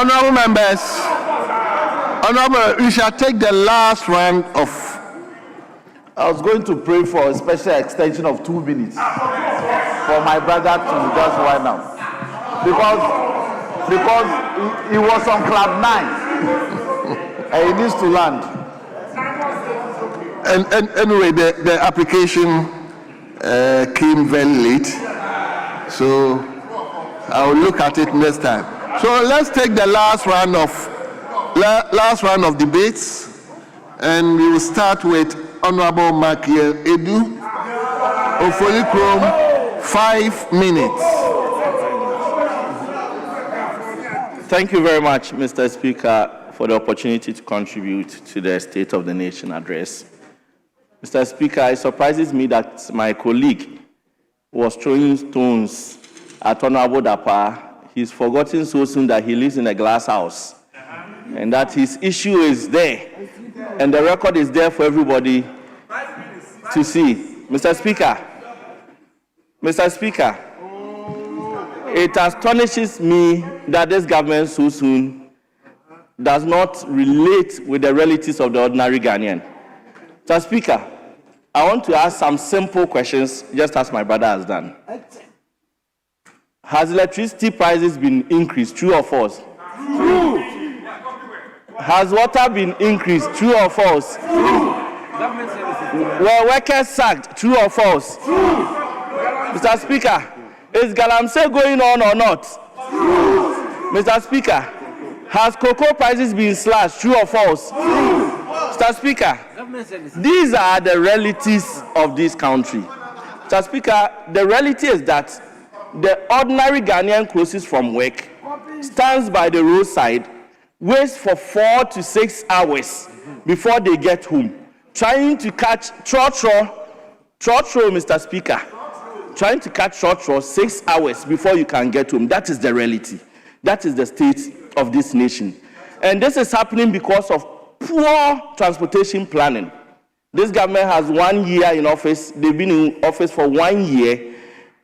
Honorable members, we shall take the last round of.
I was going to pray for a special extension of 2 minutes for my brother to just wind up, because he was on cloud 9 and he needs to land.
And anyway, the application came very late, so I will look at it next time. So let's take the last round of debates, and we will start with Honorable Makia Edu Ofolikrom, 5 minutes.
Thank you very much, Mr. Speaker, for the opportunity to contribute to the State of the Nation address. Mr. Speaker, it surprises me that my colleague was throwing stones at Honorable Dapa. He's forgotten so soon that he lives in a glass house and that his issue is there and the record is there for everybody to see. Mr. Speaker, it astonishes me that this government so soon does not relate with the realities of the ordinary Ghanaian. Mr. Speaker, I want to ask some simple questions, just as my brother has done. Has electricity prices been increased, true or false? True. Has water been increased, true or false? True. Were workers sacked, true or false? True. Mr. Speaker, is Galamsey going on or not? True. Mr. Speaker, has cocoa prices been slashed, true or false? True. Mr. Speaker, these are the realities of this country. Mr. Speaker, the reality is that the ordinary Ghanaian closes from work, stands by the roadside, waits for 4 to 6 hours before they get home, trying to catch trotro, Mr. Speaker, trying to catch trotro 6 hours before you can get home. That is the reality. That is the state of this nation. And this is happening because of poor transportation planning. This government has 1 year in office. They've been in office for 1 year.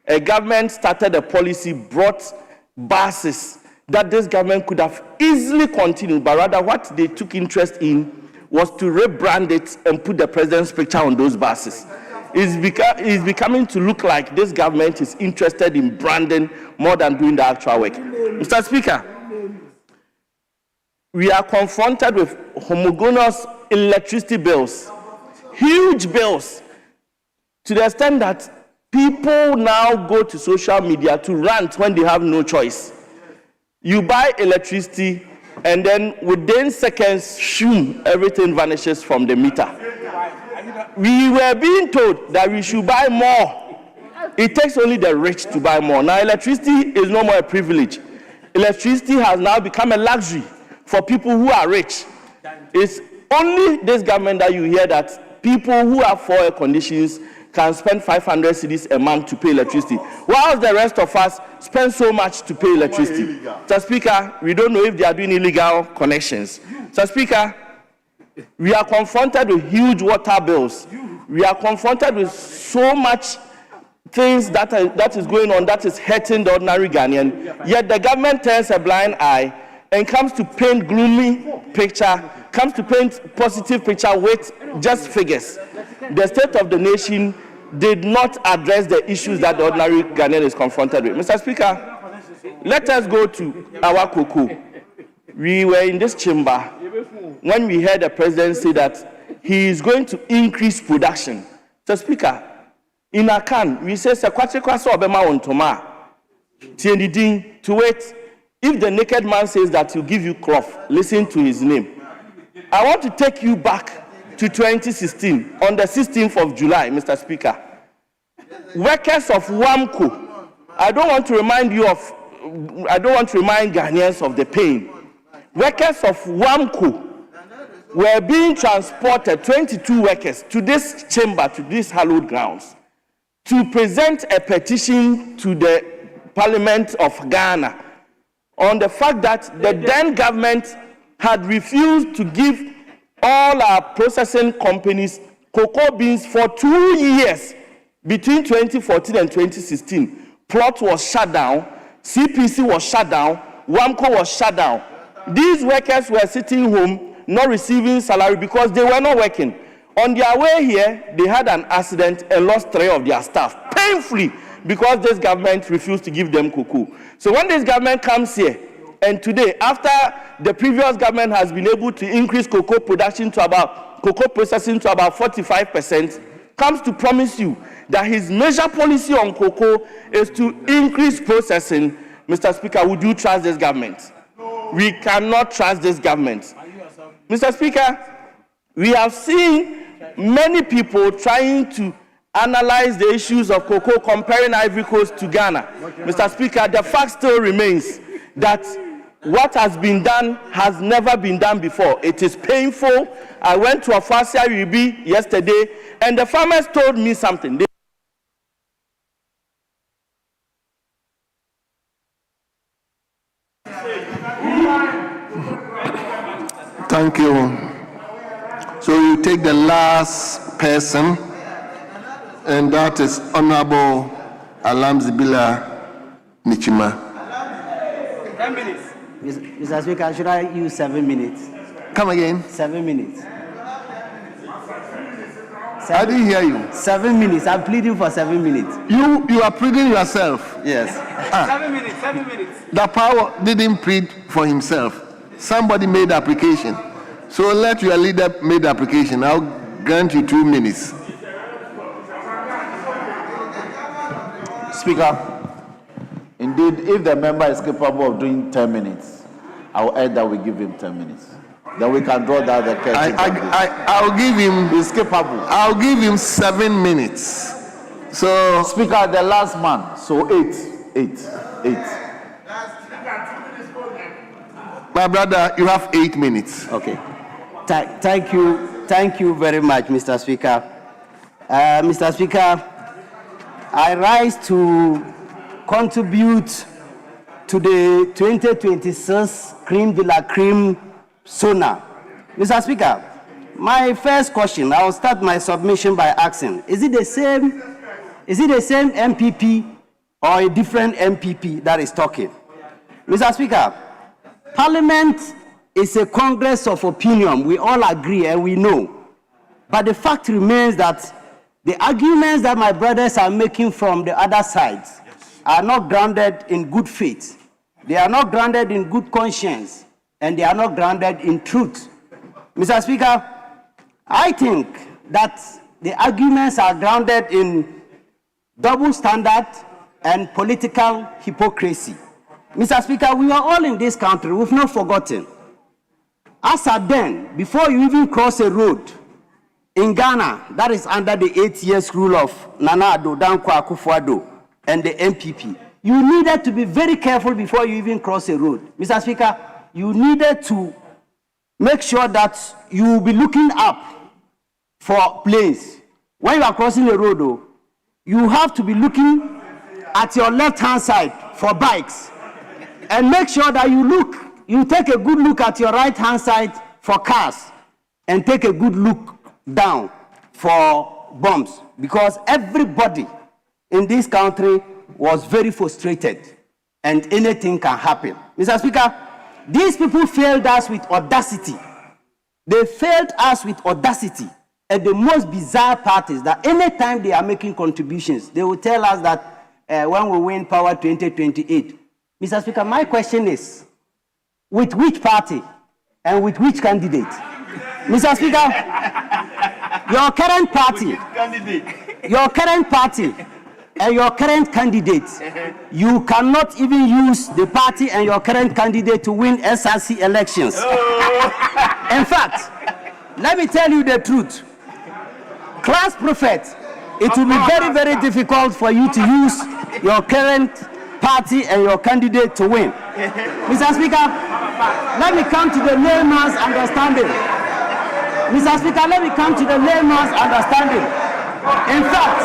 A government started a policy, brought buses that this government could have easily continued, but rather what they took interest in was to rebrand it and put the president's picture on those buses. It's becoming to look like this government is interested in branding more than doing the actual work. Mr. Speaker, we are confronted with homogeneous electricity bills, huge bills, to the extent that people now go to social media to rant when they have no choice. You buy electricity, and then within seconds, shoom, everything vanishes from the meter. We were being told that we should buy more. It takes only the rich to buy more. Now, electricity is no more a privilege. Electricity has now become a luxury for people who are rich. It's only this government that you hear that people who have poor air conditions can spend 500 cedis a month to pay electricity, while the rest of us spend so much to pay electricity. Mr. Speaker, we don't know if they are doing illegal connections. Mr. Speaker, we are confronted with huge water bills. We are confronted with so much things that is going on that is hurting the ordinary Ghanaian. Yet the government turns a blind eye and comes to paint gloomy picture, comes to paint positive picture with just figures. The state of the nation did not address the issues that the ordinary Ghanaian is confronted with. Mr. Speaker, let us go to our cocoa. We were in this chamber when we heard the president say that he is going to increase production. Mr. Speaker, in Akan, we say, to wait. If the naked man says that he'll give you cloth, listen to his name. I want to take you back to 2016, on the 16th of July, Mr. Speaker. Workers of WAMCO, I don't want to remind Ghanaians of the pain. Workers of WAMCO were being transported, 22 workers, to this chamber, to these hallowed grounds, to present a petition to the Parliament of Ghana on the fact that the then government had refused to give all our processing companies cocoa beans for 2 years between 2014 and 2016. Plot was shut down, CPC was shut down, WAMCO was shut down. These workers were sitting home, not receiving salary because they were not working. On their way here, they had an accident and lost 3 of their staff, painfully, because this government refused to give them cocoa. So when this government comes here, and today, after the previous government has been able to increase cocoa production to about, cocoa processing to about 45%, comes to promise you that his major policy on cocoa is to increase processing, Mr. Speaker, would you trust this government? No. We cannot trust this government. Mr. Speaker, we have seen many people trying to analyze the issues of cocoa, comparing Ivory Coast to Ghana. Mr. Speaker, the fact still remains that what has been done has never been done before. It is painful. I went to Afasia Ribi yesterday, and the farmers told me something.
Thank you. So you take the last person, and that is Honorable Alamzibila Nichima.
10 minutes. Mr. Speaker, should I use 7 minutes?
Come again.
7 minutes.
I didn't hear you.
7 minutes. I'm pleading for 7 minutes.
You are pleading yourself.
Yes. 7 minutes. 7 minutes.
The power didn't plead for himself. Somebody made the application. So let your leader make the application. I'll grant you 2 minutes.
Speaker, indeed, if the member is capable of doing 10 minutes, I will add that we give him 10 minutes. Then we can draw down the curtain.
I'll give him.
He's capable.
I'll give him 7 minutes. So,
Speaker, the last man. So 8.
My brother, you have 8 minutes.
Okay. Thank you very much, Mr. Speaker. Mr. Speaker, I rise to contribute to the 2026 Cream de la Cream SONA. Mr. Speaker, my first question, I'll start my submission by asking, is it the same MPP or a different MPP that is talking? Mr. Speaker, Parliament is a congress of opinion. We all agree and we know. But the fact remains that the arguments that my brothers are making from the other sides are not grounded in good faith. They are not grounded in good conscience. And they are not grounded in truth. Mr. Speaker, I think that the arguments are grounded in double standard and political hypocrisy. Mr. Speaker, we are all in this country. We've not forgotten. As at then, before you even cross a road in Ghana, that is under the 8 years rule of Nana Addo Dankwa Akufo-Addo and the MPP, you needed to be very careful before you even cross a road. Mr. Speaker, you needed to make sure that you will be looking up for planes. When you are crossing the road, though, you have to be looking at your left-hand side for bikes. And make sure that you take a good look at your right-hand side for cars and take a good look down for bombs. Because everybody in this country was very frustrated and anything can happen. Mr. Speaker, these people failed us with audacity. They failed us with audacity. And the most bizarre part is that anytime they are making contributions, they will tell us that when we win power 2028. Mr. Speaker, my question is, with which party and with which candidate? Mr. Speaker, your current party and your current candidate, you cannot even use the party and your current candidate to win SRC elections. In fact, let me tell you the truth. Class prophet, it will be very, very difficult for you to use your current party and your candidate to win. Mr. Speaker, let me come to the layman's understanding. Mr. Speaker, let me come to the layman's understanding. In fact,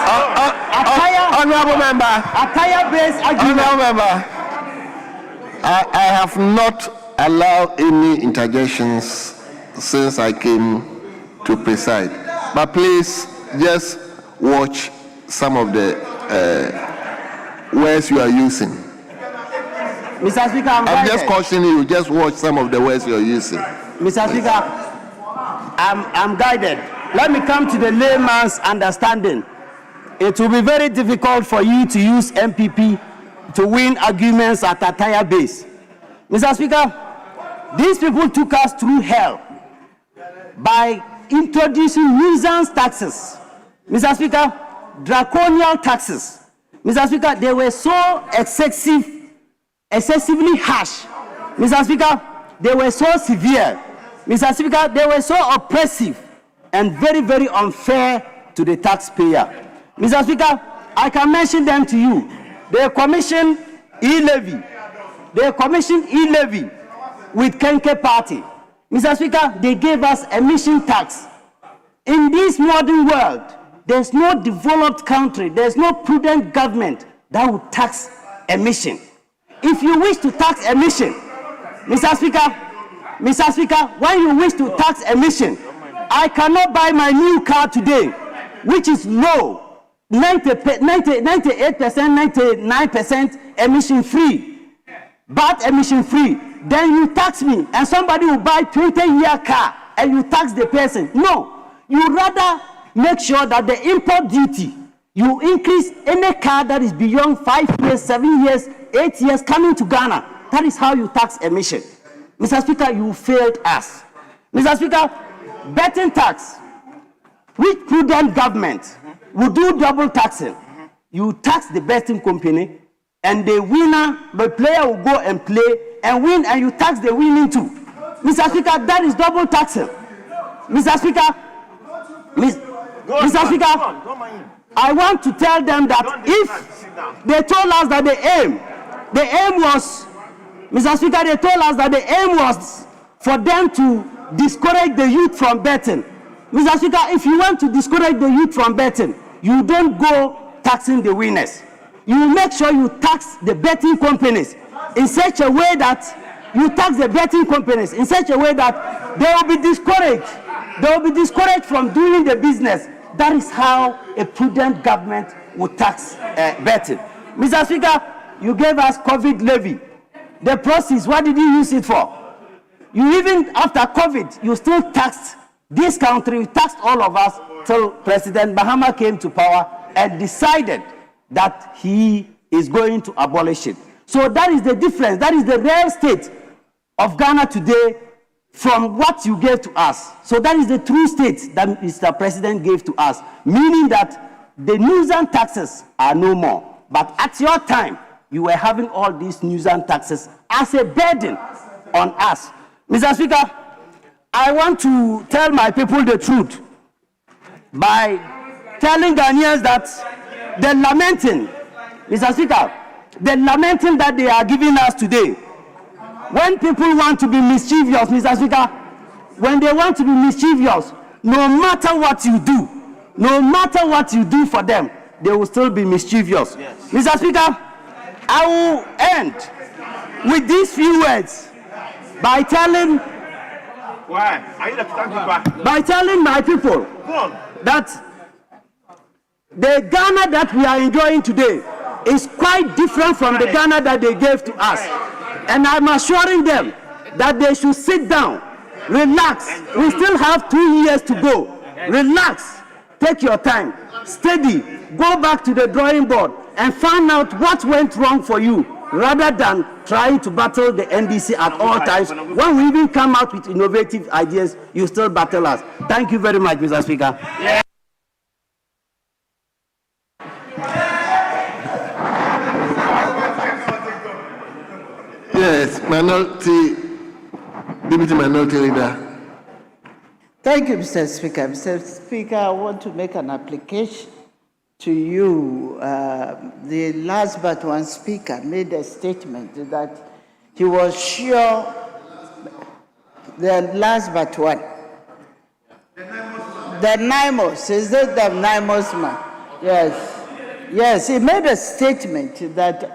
Honorable Member,
attire-based argument.
Honorable Member, I have not allowed any interjections since I came to preside. But please just watch some of the words you are using.
Mr. Speaker,
I'm just cautioning you, just watch some of the words you are using.
Mr. Speaker, I'm guided. Let me come to the layman's understanding. It will be very difficult for you to use MPP to win arguments at a tire base. Mr. Speaker, these people took us through hell by introducing nuisance taxes. Mr. Speaker, draconian taxes. Mr. Speaker, they were so excessively harsh. Mr. Speaker, they were so severe. Mr. Speaker, they were so oppressive and very, very unfair to the taxpayer. Mr. Speaker, I can mention them to you. They commissioned e-levy. They commissioned e-levy with Kenke Party. Mr. Speaker, they gave us emission tax. In this modern world, there's no developed country, there's no prudent government that would tax emission. If you wish to tax emission, Mr. Speaker, when you wish to tax emission, I cannot buy my new car today, which is low, 98%, 99% emission free, but emission free. Then you tax me, and somebody will buy 20-year car, and you tax the person. No, you rather make sure that the import duty, you increase any car that is beyond 5 years, 7 years, 8 years coming to Ghana. That is how you tax emission. Mr. Speaker, you failed us. Mr. Speaker, betting tax, which prudent government will do double taxing? You tax the betting company, and the winner, the player will go and play and win, and you tax the winning too. Mr. Speaker, that is double taxing. Mr. Speaker, Mr. Speaker, I want to tell them that if they told us that the aim was, Mr. Speaker, they told us that the aim was for them to discourage the youth from betting. Mr. Speaker, if you want to discourage the youth from betting, you don't go taxing the winners. You make sure you tax the betting companies in such a way that they will be discouraged. They will be discouraged from doing the business. That is how a prudent government would tax betting. Mr. Speaker, you gave us COVID levy. The process, what did you use it for? You even after COVID, you still taxed this country, you taxed all of us till President Mahama came to power and decided that he is going to abolish it. So that is the difference. That is the real state of Ghana today from what you gave to us. So that is the true state that Mr. President gave to us, meaning that the nuisance taxes are no more. But at your time, you were having all these nuisance taxes as a burden on us. Mr. Speaker, I want to tell my people the truth by telling Ghanaians that the lamenting, Mr. Speaker, the lamenting that they are giving us today, when people want to be mischievous, Mr. Speaker, when they want to be mischievous, no matter what you do for them, they will still be mischievous. Yes. Mr. Speaker, I will end with these few words by telling my people that the Ghana that we are enjoying today is quite different from the Ghana that they gave to us. And I'm assuring them that they should sit down, relax. We still have 2 years to go. Relax, take your time, steady, go back to the drawing board and find out what went wrong for you, rather than trying to battle the NDC at all times. When we even come out with innovative ideas, you still battle us. Thank you very much, Mr. Speaker. Yeah.
Yes, Deputy Minority Leader.
Thank you, Mr. Speaker. Mr. Speaker, I want to make an application to you. The last but one speaker made a statement that he was sure, the last but one, the NIMOS, is it the NIMOS man? Yes. Yes, he made a statement that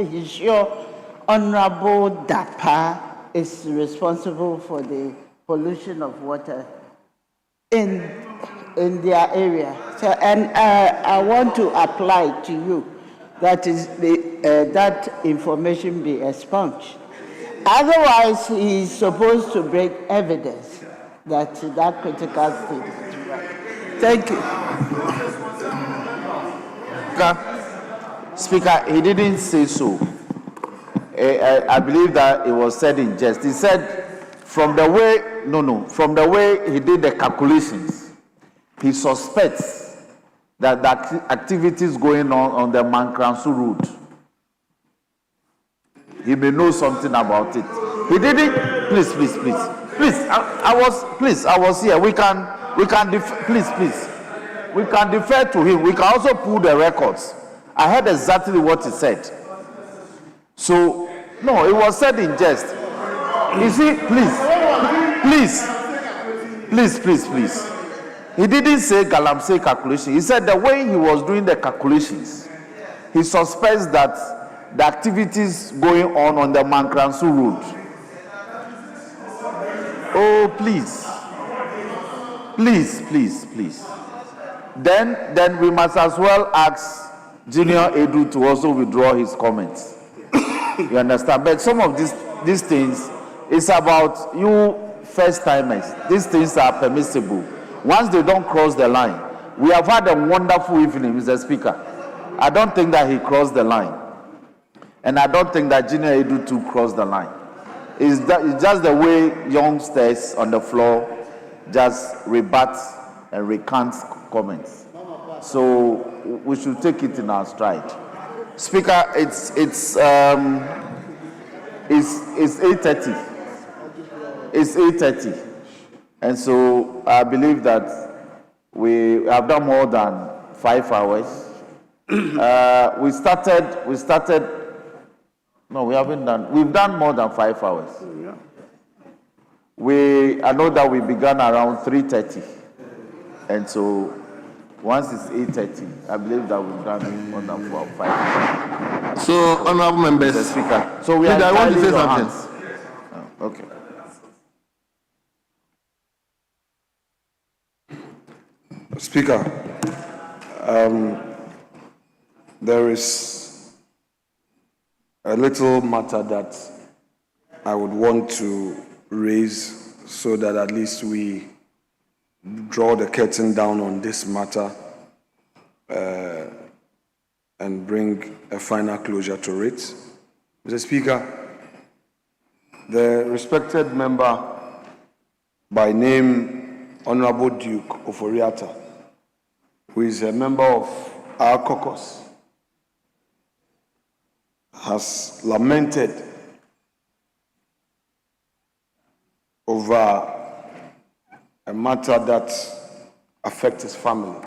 he's sure Honorable Dapa is responsible for the pollution of water in their area. So, and I want to apply to you that that information be expunged. Otherwise, he is supposed to bring evidence that critical statement. Thank you.
Speaker, he didn't say so. I believe that it was said in jest. He said, from the way he did the calculations, he suspects that the activities going on the Mankransu route, he may know something about it. He didn't. Please. I was here. We can defer to him. We can also pull the records. I heard exactly what he said. So, no, it was said in jest. You see, please. He didn't say galamsey calculation. He said the way he was doing the calculations, he suspects that the activities going on the Mankransu road. Oh, please. Then we must as well ask Junior Edu to also withdraw his comments. You understand? But some of these things, it's about you first timers. These things are permissible. Once they don't cross the line, we have had a wonderful evening, Mr. Speaker. I don't think that he crossed the line. And I don't think that Junior Edu too crossed the line. It's just the way youngsters on the floor just rebut and recant comments. So we should take it in our stride. Speaker, it's 8:30. It's 8:30. And so I believe that we have done more than 5 hours. We started. No, we haven't done. We've done more than 5 hours. I know that we began around 3:30, and so once it's 8:30, I believe that we've done more than 4 or 5 hours.
So, honorable members,
Mr. Speaker. So we are.
I want to say something.
Oh, okay.
Speaker, there is a little matter that I would want to raise so that at least we draw the curtain down on this matter and bring a final closure to it. Mr. Speaker, the respected member by name Honorable Duke Oforiatta, who is a member of our caucus, has lamented over a matter that affects his family.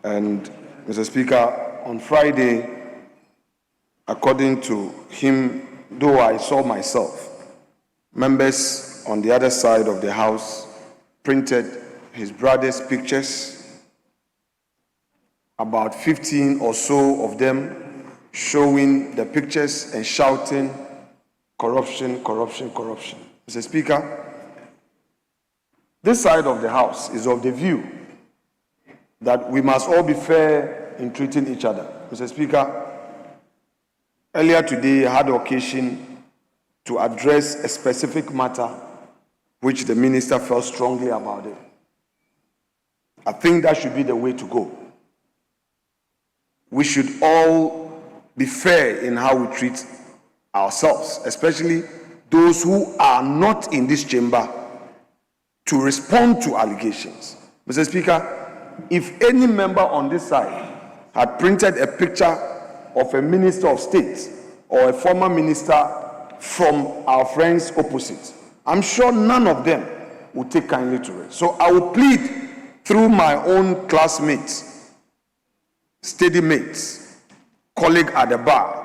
And Mr. Speaker, on Friday, according to him, though I saw myself, members on the other side of the house printed his brother's pictures, about 15 or so of them showing the pictures and shouting, corruption, corruption, corruption. Mr. Speaker, this side of the house is of the view that we must all be fair in treating each other. Mr. Speaker, earlier today I had the occasion to address a specific matter which the minister felt strongly about it. I think that should be the way to go. We should all be fair in how we treat ourselves, especially those who are not in this chamber to respond to allegations. Mr. Speaker, if any member on this side had printed a picture of a minister of state or a former minister from our friends opposite, I'm sure none of them would take kindly to it. So I will plead through my own classmates, steady mates, colleague at the bar,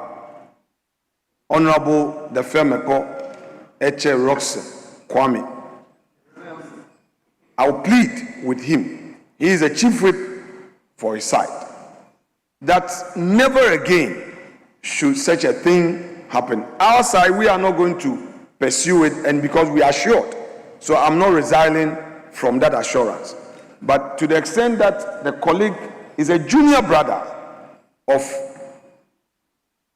Honorable the Femeko Eche Roxen Kwame. I will plead with him. He is a chief whip for his side. That never again should such a thing happen. Our side, we are not going to pursue it, and because we are assured. So I'm not resigning from that assurance. But to the extent that the colleague is a junior brother of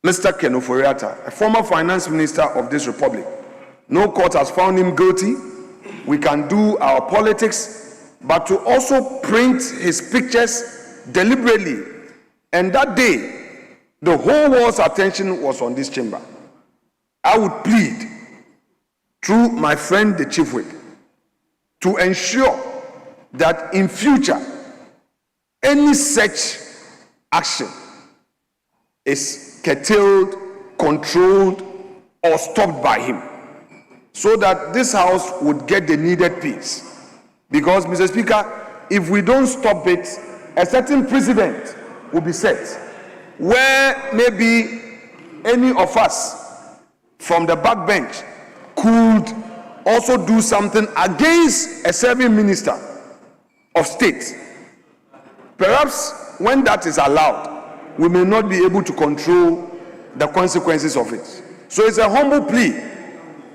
Mr. Ken Oforiatta, a former finance minister of this republic, no court has found him guilty. We can do our politics, but to also print his pictures deliberately. And that day, the whole world's attention was on this chamber. I would plead through my friend, the chief whip, to ensure that in future, any such action is curtailed, controlled, or stopped by him, so that this house would get the needed peace. Because, Mr. Speaker, if we don't stop it, a certain precedent will be set, where maybe any of us from the backbench could also do something against a serving minister of state. Perhaps when that is allowed, we may not be able to control the consequences of it. So it's a humble plea,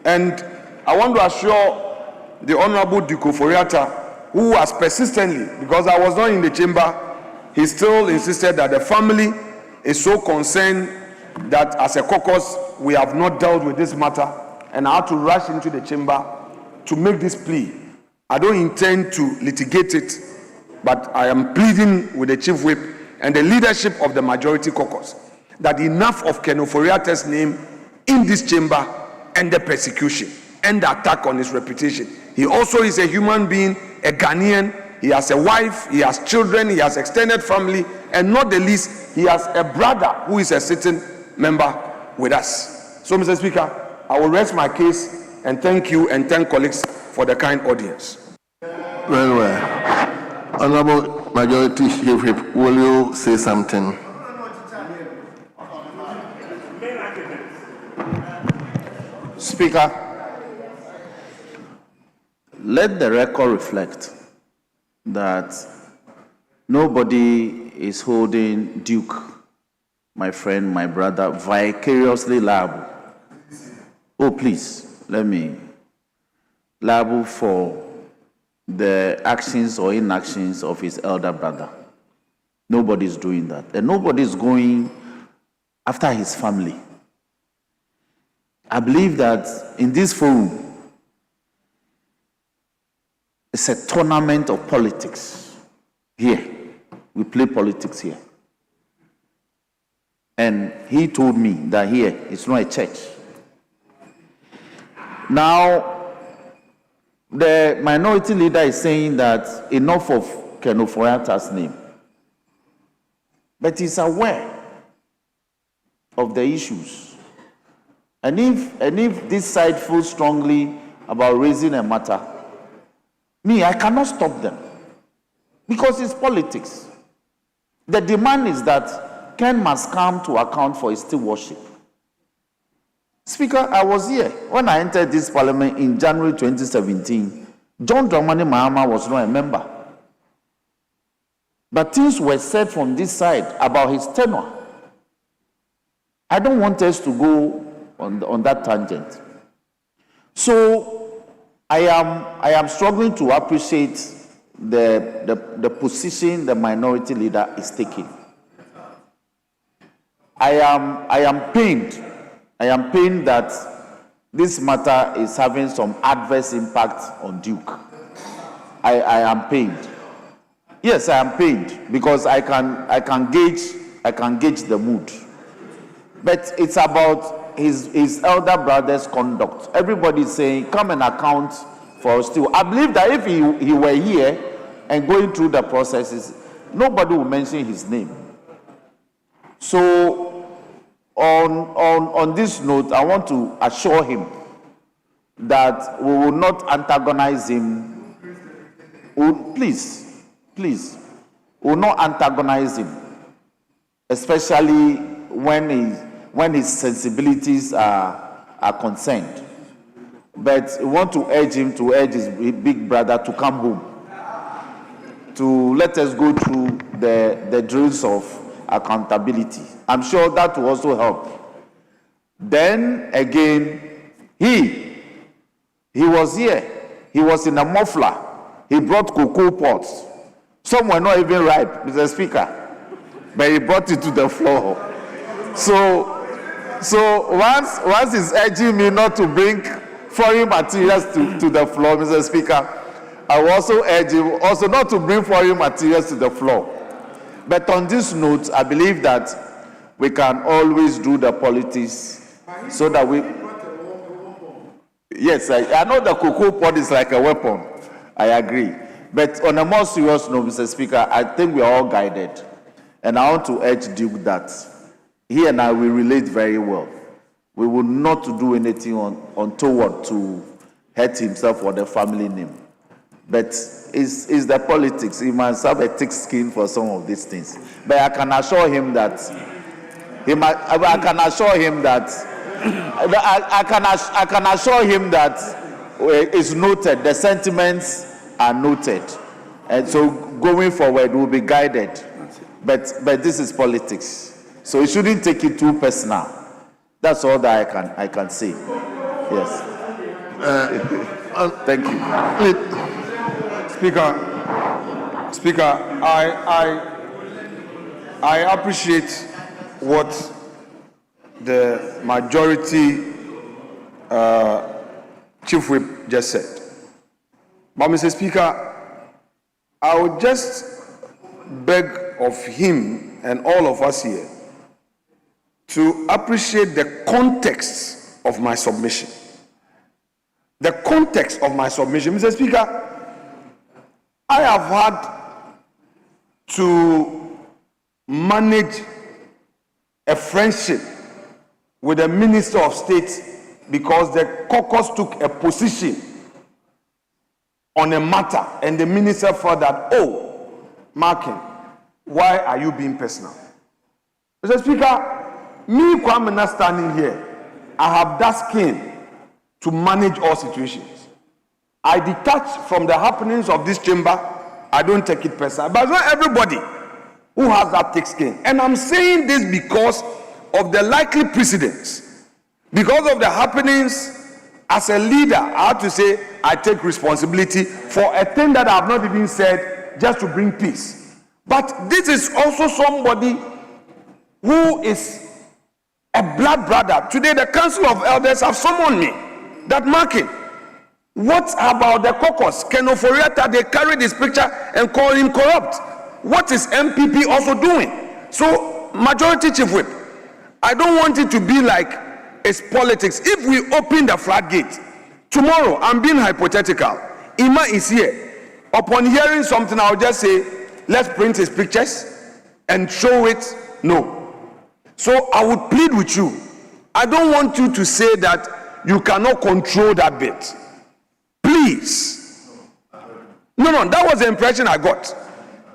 and I want to assure the Honorable Duko Foriata, who has persistently, because I was not in the chamber, he still insisted that the family is so concerned that as a caucus, we have not dealt with this matter, and I had to rush into the chamber to make this plea. I don't intend to litigate it, but I am pleading with the Chief Whip and the leadership of the majority caucus that enough of Ken Ofori-Attah's name in this chamber and the persecution and the attack on his reputation. He also is a human being, a Ghanaian. He has a wife, he has children, he has extended family, and not the least, he has a brother who is a sitting member with us. So, Mr. Speaker, I will rest my case and thank you and thank colleagues for the kind audience.
Very well. Honorable Majority Chief Whip, will you say something?
Speaker, let the record reflect that nobody is holding Duke, my friend, my brother, vicariously liable. Oh, please, let me. Liable for the actions or inactions of his elder brother. Nobody's doing that. And nobody's going after his family. I believe that in this forum, it's a tournament of politics. Here, we play politics here. And he told me that here, it's not a church. Now, the minority leader is saying that enough of Ken Ofori-Attah's name. But he's aware of the issues. And if this side feels strongly about raising a matter, I cannot stop them. Because it's politics. The demand is that Ken must come to account for his still worship. Speaker, I was here when I entered this parliament in January 2017. John Dramani Mahama was not a member. But things were said from this side about his tenure. I don't want us to go on that tangent. So I am struggling to appreciate the position the minority leader is taking. I am pained. I am pained that this matter is having some adverse impact on Duke. I am pained. Yes, I am pained because I can gauge the mood. But it's about his elder brother's conduct. Everybody is saying, come and account for us too. I believe that if he were here and going through the processes, nobody will mention his name. So on this note, I want to assure him that we will not antagonize him. Please, we will not antagonize him, especially when his sensibilities are concerned. But we want to urge him to urge his big brother to come home, to let us go through the drills of accountability. I'm sure that will also help. Then again, he was here. He was in a muffler. He brought cocoa pots. Some were not even ripe, Mr. Speaker, but he brought it to the floor. So once he's urging me not to bring foreign materials to the floor, Mr. Speaker, I will also urge him also not to bring foreign materials to the floor. But on this note, I believe that we can always do the politics so that we... Yes, I know the cocoa pot is like a weapon. I agree. But on a more serious note, Mr. Speaker, I think we are all guided. And I want to urge Duke that he and I will relate very well. We will not do anything untoward to hurt himself or the family name. But it's the politics. He must have a thick skin for some of these things. But I can assure him that
I can assure him that it's noted. The sentiments are noted, and so going forward we'll be guided. But this is politics, so you shouldn't take it too personal. That's all that I can say. Yes. Thank you,
Speaker. I appreciate what the majority Chief Whip just said. But Mr. Speaker, I would just beg of him and all of us here to appreciate the context of my submission. The context of my submission. Mr. Speaker, I have had to manage a friendship with the Minister of State because the caucus took a position on a matter and the minister felt that, oh, Markin, why are you being personal? Mr. Speaker, me, Kwame, standing here, I have that skin to manage all situations. I detach from the happenings of this chamber. I don't take it personal. But not everybody who has that thick skin. And I'm saying this because of the likely precedents. Because of the happenings, as a leader, I have to say I take responsibility for a thing that I have not even said just to bring peace. But this is also somebody who is a blood brother. Today, the Council of Elders have summoned me. That Markin, what about the caucus? Ken Oforiatta, they carried his picture and call him corrupt. What is MPP also doing? So, Majority Chief Whip, I don't want it to be like it's politics. If we open the floodgate, tomorrow, I'm being hypothetical, Ima is here. Upon hearing something, I'll just say, let's print his pictures and show it. No. So I would plead with you. I don't want you to say that you cannot control that bit. Please. No, that was the impression I got.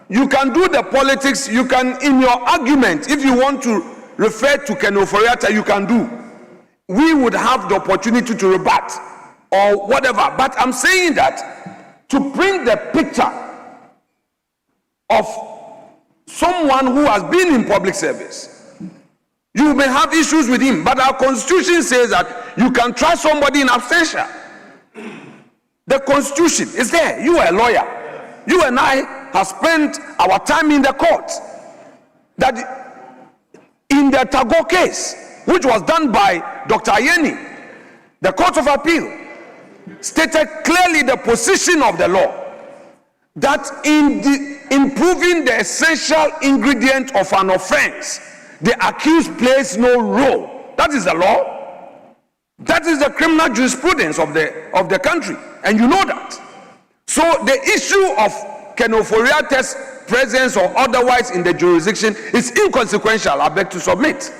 You can do the politics, you can, in your argument, if you want to refer to Ken Oforiatta, you can do. We would have the opportunity to rebut or whatever. But I'm saying that to print the picture of someone who has been in public service, you may have issues with him, but our constitution says that you can try somebody in absentia. The constitution is there. You are a lawyer. You and I have spent our time in the court. That in the Tago case, which was done by Dr. Ayeni, the Court of Appeal stated clearly the position of the law that in proving the essential ingredient of an offense, the accused plays no role. That is the law. That is the criminal jurisprudence of the country, and you know that. So the issue of Ken Oforiatta's presence or otherwise in the jurisdiction is inconsequential. I beg to submit.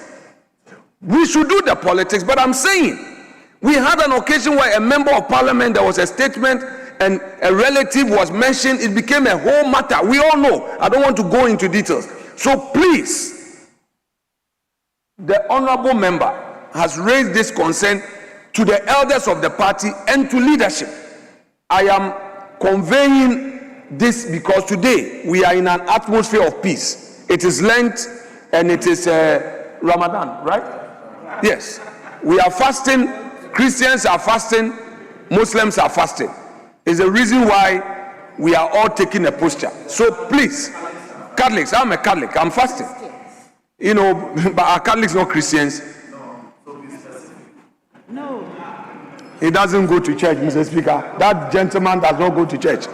We should do the politics, but I'm saying we had an occasion where a member of parliament, there was a statement and a relative was mentioned. It became a whole matter. We all know. I don't want to go into details. So please, the honorable member has raised this concern to the elders of the party and to leadership. I am conveying this because today we are in an atmosphere of peace. It is Lent and it is Ramadan, right? Yes. We are fasting. Christians are fasting. Muslims are fasting. It's the reason why we are all taking a posture. So please, Catholics, I'm a Catholic. I'm fasting. You know, but are Catholics not Christians?
No.
He doesn't go to church, Mr. Speaker. That gentleman does not go to church.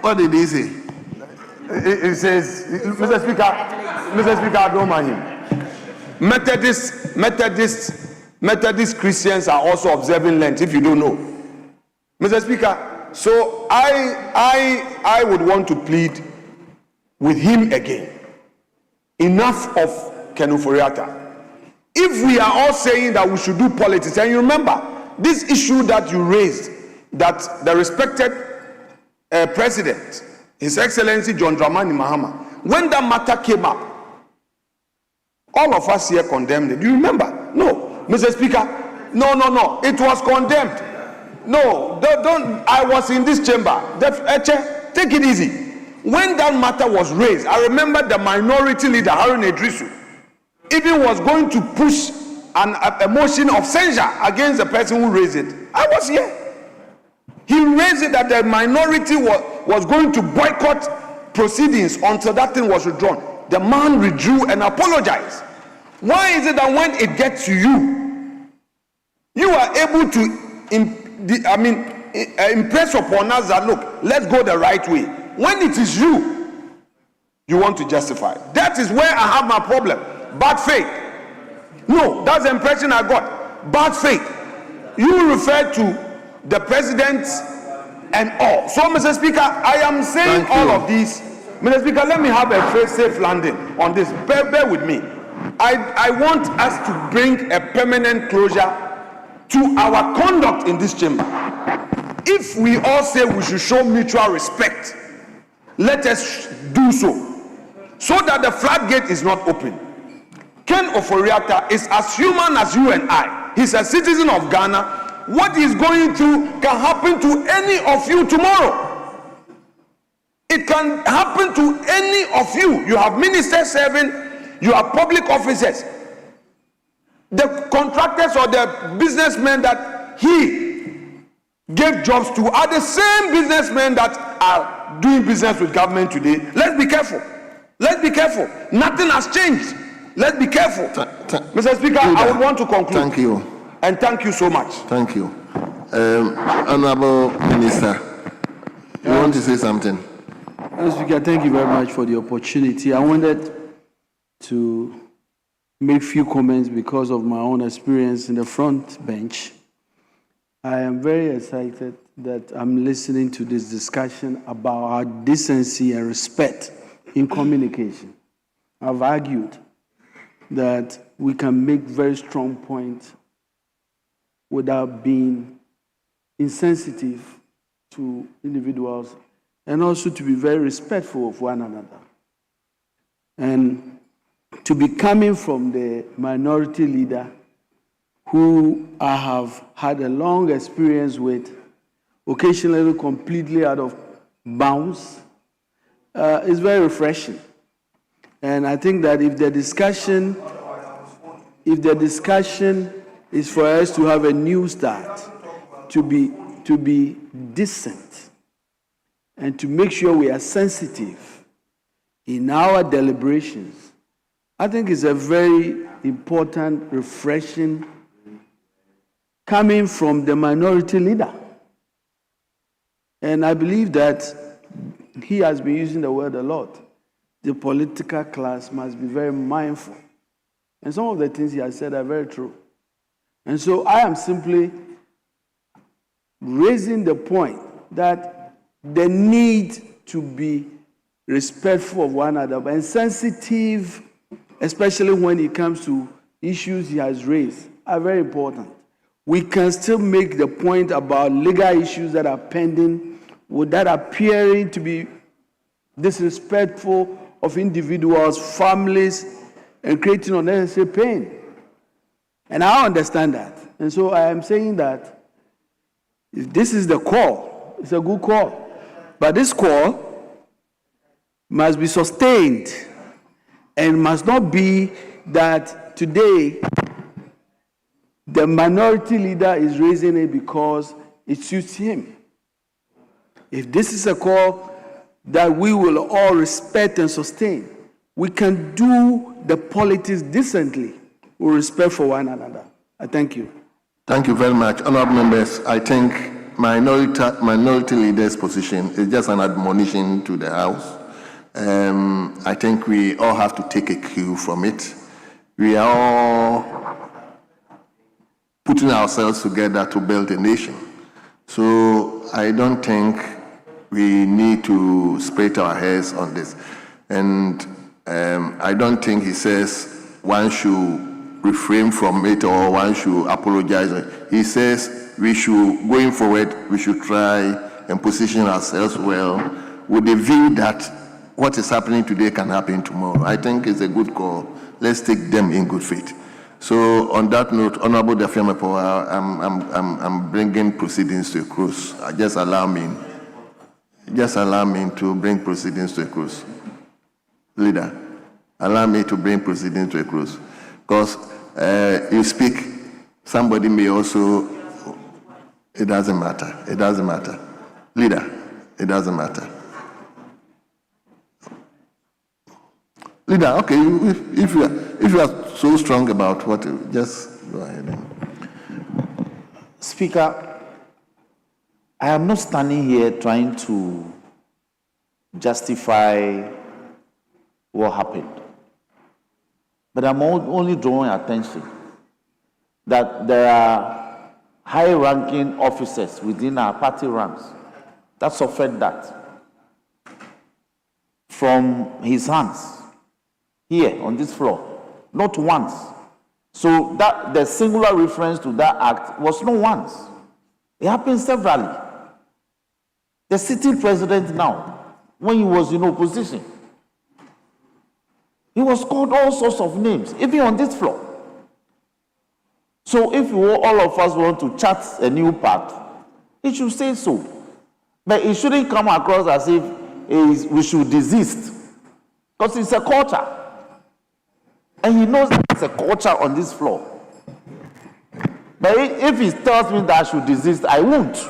What did he say?
He says, Mr. Speaker, I don't mind him. Methodist Christians are also observing Lent, if you don't know. Mr. Speaker, so I would want to plead with him again. Enough of Ken Oforiatta. If we are all saying that we should do politics, and you remember this issue that you raised, that the respected president, His Excellency John Dramani Mahama, when that matter came up, all of us here condemned it. Do you remember? No. Mr. Speaker, no. It was condemned. No, don't. I was in this chamber. Take it easy. When that matter was raised, I remember the minority leader, Harun Idrisu, even was going to push a motion of censure against the person who raised it. I was here. He raised it that the minority was going to boycott proceedings until that thing was withdrawn. The man withdrew and apologized. Why is it that when it gets to you, you are able to impress upon us that, look, let's go the right way. When it is you want to justify. That is where I have my problem. Bad faith. No, that's the impression I got. Bad faith. You refer to the president and all. So, Mr. Speaker, I am saying all of these. Mr. Speaker, let me have a safe landing on this. Bear with me. I want us to bring a permanent closure to our conduct in this chamber. If we all say we should show mutual respect, let us do so that the floodgate is not open. Ken Oforiatta is as human as you and I. He's a citizen of Ghana. What he's going through can happen to any of you tomorrow. It can happen to any of you. You have ministers serving, you have public officers. The contractors or the businessmen that he gave jobs to are the same businessmen that are doing business with government today. Let's be careful. Let's be careful. Nothing has changed. Let's be careful. Mr. Speaker, I would want to conclude.
Thank you.
And thank you so much.
Thank you. Honorable Minister, you want to say something?
Mr. Speaker, thank you very much for the opportunity. I wanted to make few comments because of my own experience in the front bench. I am very excited that I'm listening to this discussion about our decency and respect in communication. I've argued that we can make very strong points without being insensitive to individuals and also to be very respectful of one another. And to be coming from the minority leader who I have had a long experience with, occasionally completely out of bounds, is very refreshing. And I think that if the discussion is for us to have a new start, to be decent, and to make sure we are sensitive in our deliberations, I think it's a very important, refreshing, coming from the minority leader. And I believe that he has been using the word a lot. The political class must be very mindful. And some of the things he has said are very true. And so I am simply raising the point that the need to be respectful of one another and sensitive, especially when it comes to issues he has raised, are very important. We can still make the point about legal issues that are pending, that are appearing to be disrespectful of individuals, families, and creating unnecessary pain. And I understand that. And so I am saying that if this is the call, it's a good call. But this call must be sustained and must not be that today the minority leader is raising it because it suits him. If this is a call that we will all respect and sustain, we can do the politics decently with respect for one another. I thank you.
Thank you very much. Honorable members, I think minority leader's position is just an admonition to the House. I think we all have to take a cue from it. We are all putting ourselves together to build a nation. So I don't think we need to split our hairs on this. And I don't think he says one should refrain from it or one should apologize. He says we should, going forward, we should try and position ourselves well with the view that what is happening today can happen tomorrow. I think it's a good call. Let's take them in good faith. So on that note, Honorable Dafiamepo, I'm bringing proceedings to a close. Just allow me to bring proceedings to a close. Leader, allow me to bring proceedings to a close. Because you speak, somebody may also, it doesn't matter. It doesn't matter. Leader, it doesn't matter. Leader, okay, if you are so strong about what, just go ahead.
Speaker, I am not standing here trying to justify what happened, but I'm only drawing attention that there are high-ranking officers within our party ranks that suffered that from his hands here on this floor, not once. So that the singular reference to that act was not once. It happened severally. The sitting president now, when he was in opposition, he was called all sorts of names, even on this floor. So if all of us want to chart a new path, it should say so. But it shouldn't come across as if we should desist, because it's a culture. And he knows that it's a culture on this floor. But if he tells me that I should desist, I won't,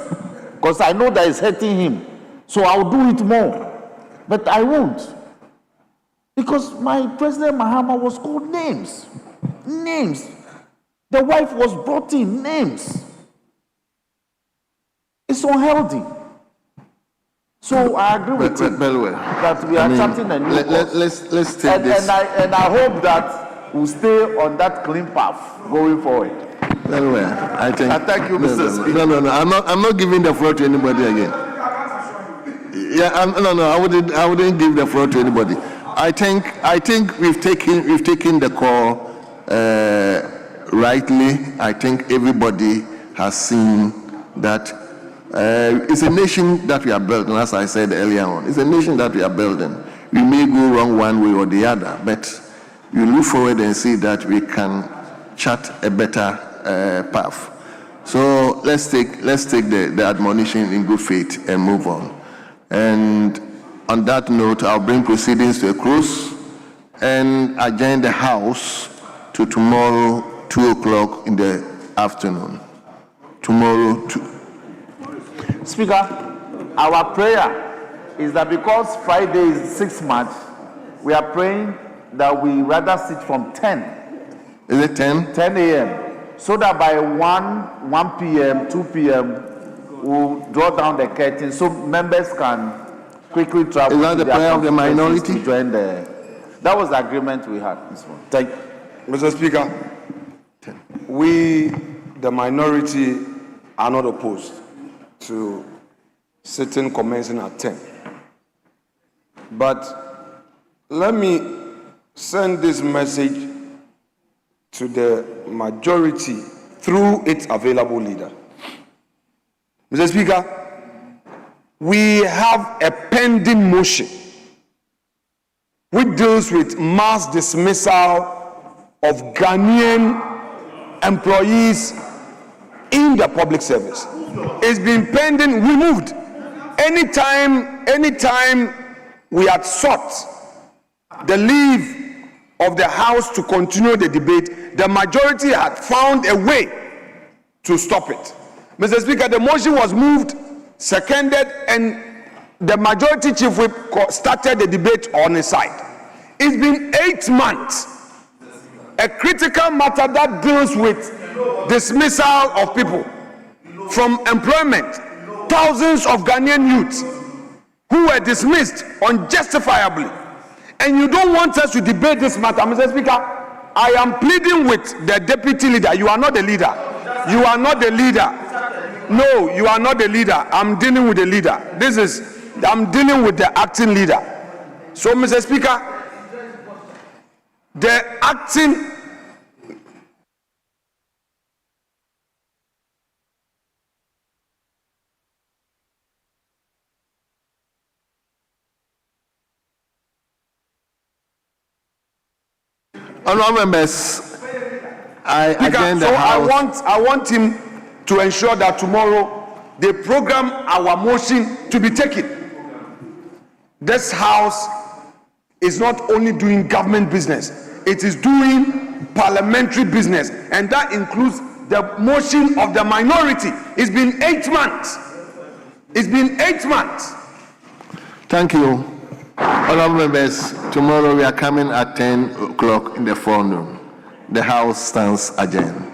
because I know that it's hurting him. So I'll do it more. But I won't. Because my President Mahama was called names. Names. The wife was brought in, names. It's unhealthy. So I agree with you that we are charting a new course.
Let's take this.
And I hope that we'll stay on that clean path going forward.
Very well. I
thank you, Mr. Speaker.
No. I'm not giving the floor to anybody again. Yeah, I wouldn't give the floor to anybody. I think we've taken the call rightly. I think everybody has seen that it's a nation that we are building, as I said earlier on. It's a nation that we are building. We may go wrong one way or the other, but we look forward and see that we can chart a better path. So let's take the admonition in good faith and move on. And on that note, I'll bring proceedings to a close and adjourn the House to tomorrow, 2 o'clock in the afternoon. Tomorrow, 2.
Speaker, our prayer is that because Friday is 6 March, we are praying that we rather sit from 10.
Is it 10?
10 a.m. So that by 1 p.m., 2 p.m., we'll draw down the curtain so members can quickly travel.
Is that the prayer of the minority?
To join that was the agreement we had this morning.
Thank you. Mr. Speaker, we, the minority, are not opposed to sitting commencing at 10. But let me send this message to the majority through its available leader. Mr. Speaker, we have a pending motion which deals with mass dismissal of Ghanaian employees in the public service. It's been pending. We moved. Anytime we had sought the leave of the House to continue the debate, the majority had found a way to stop it. Mr. Speaker, the motion was moved, seconded, and the majority chief whip started the debate on his side. It's been 8 months. A critical matter that deals with dismissal of people from employment. Thousands of Ghanaian youths who were dismissed unjustifiably. And you don't want us to debate this matter. Mr. Speaker, I am pleading with the deputy leader. You are not the leader. You are not the leader. No, you are not the leader. I'm dealing with the leader. I'm dealing with the acting leader. So, Mr. Speaker, the acting
Honourable members, Again,
So I want him to ensure that tomorrow they program our motion to be taken. This house is not only doing government business, it is doing parliamentary business, and that includes the motion of the minority. It's been 8 months. It's been 8 months.
Thank you. Honorable members, tomorrow we are coming at 10 o'clock in the forum room. The House stands adjourned.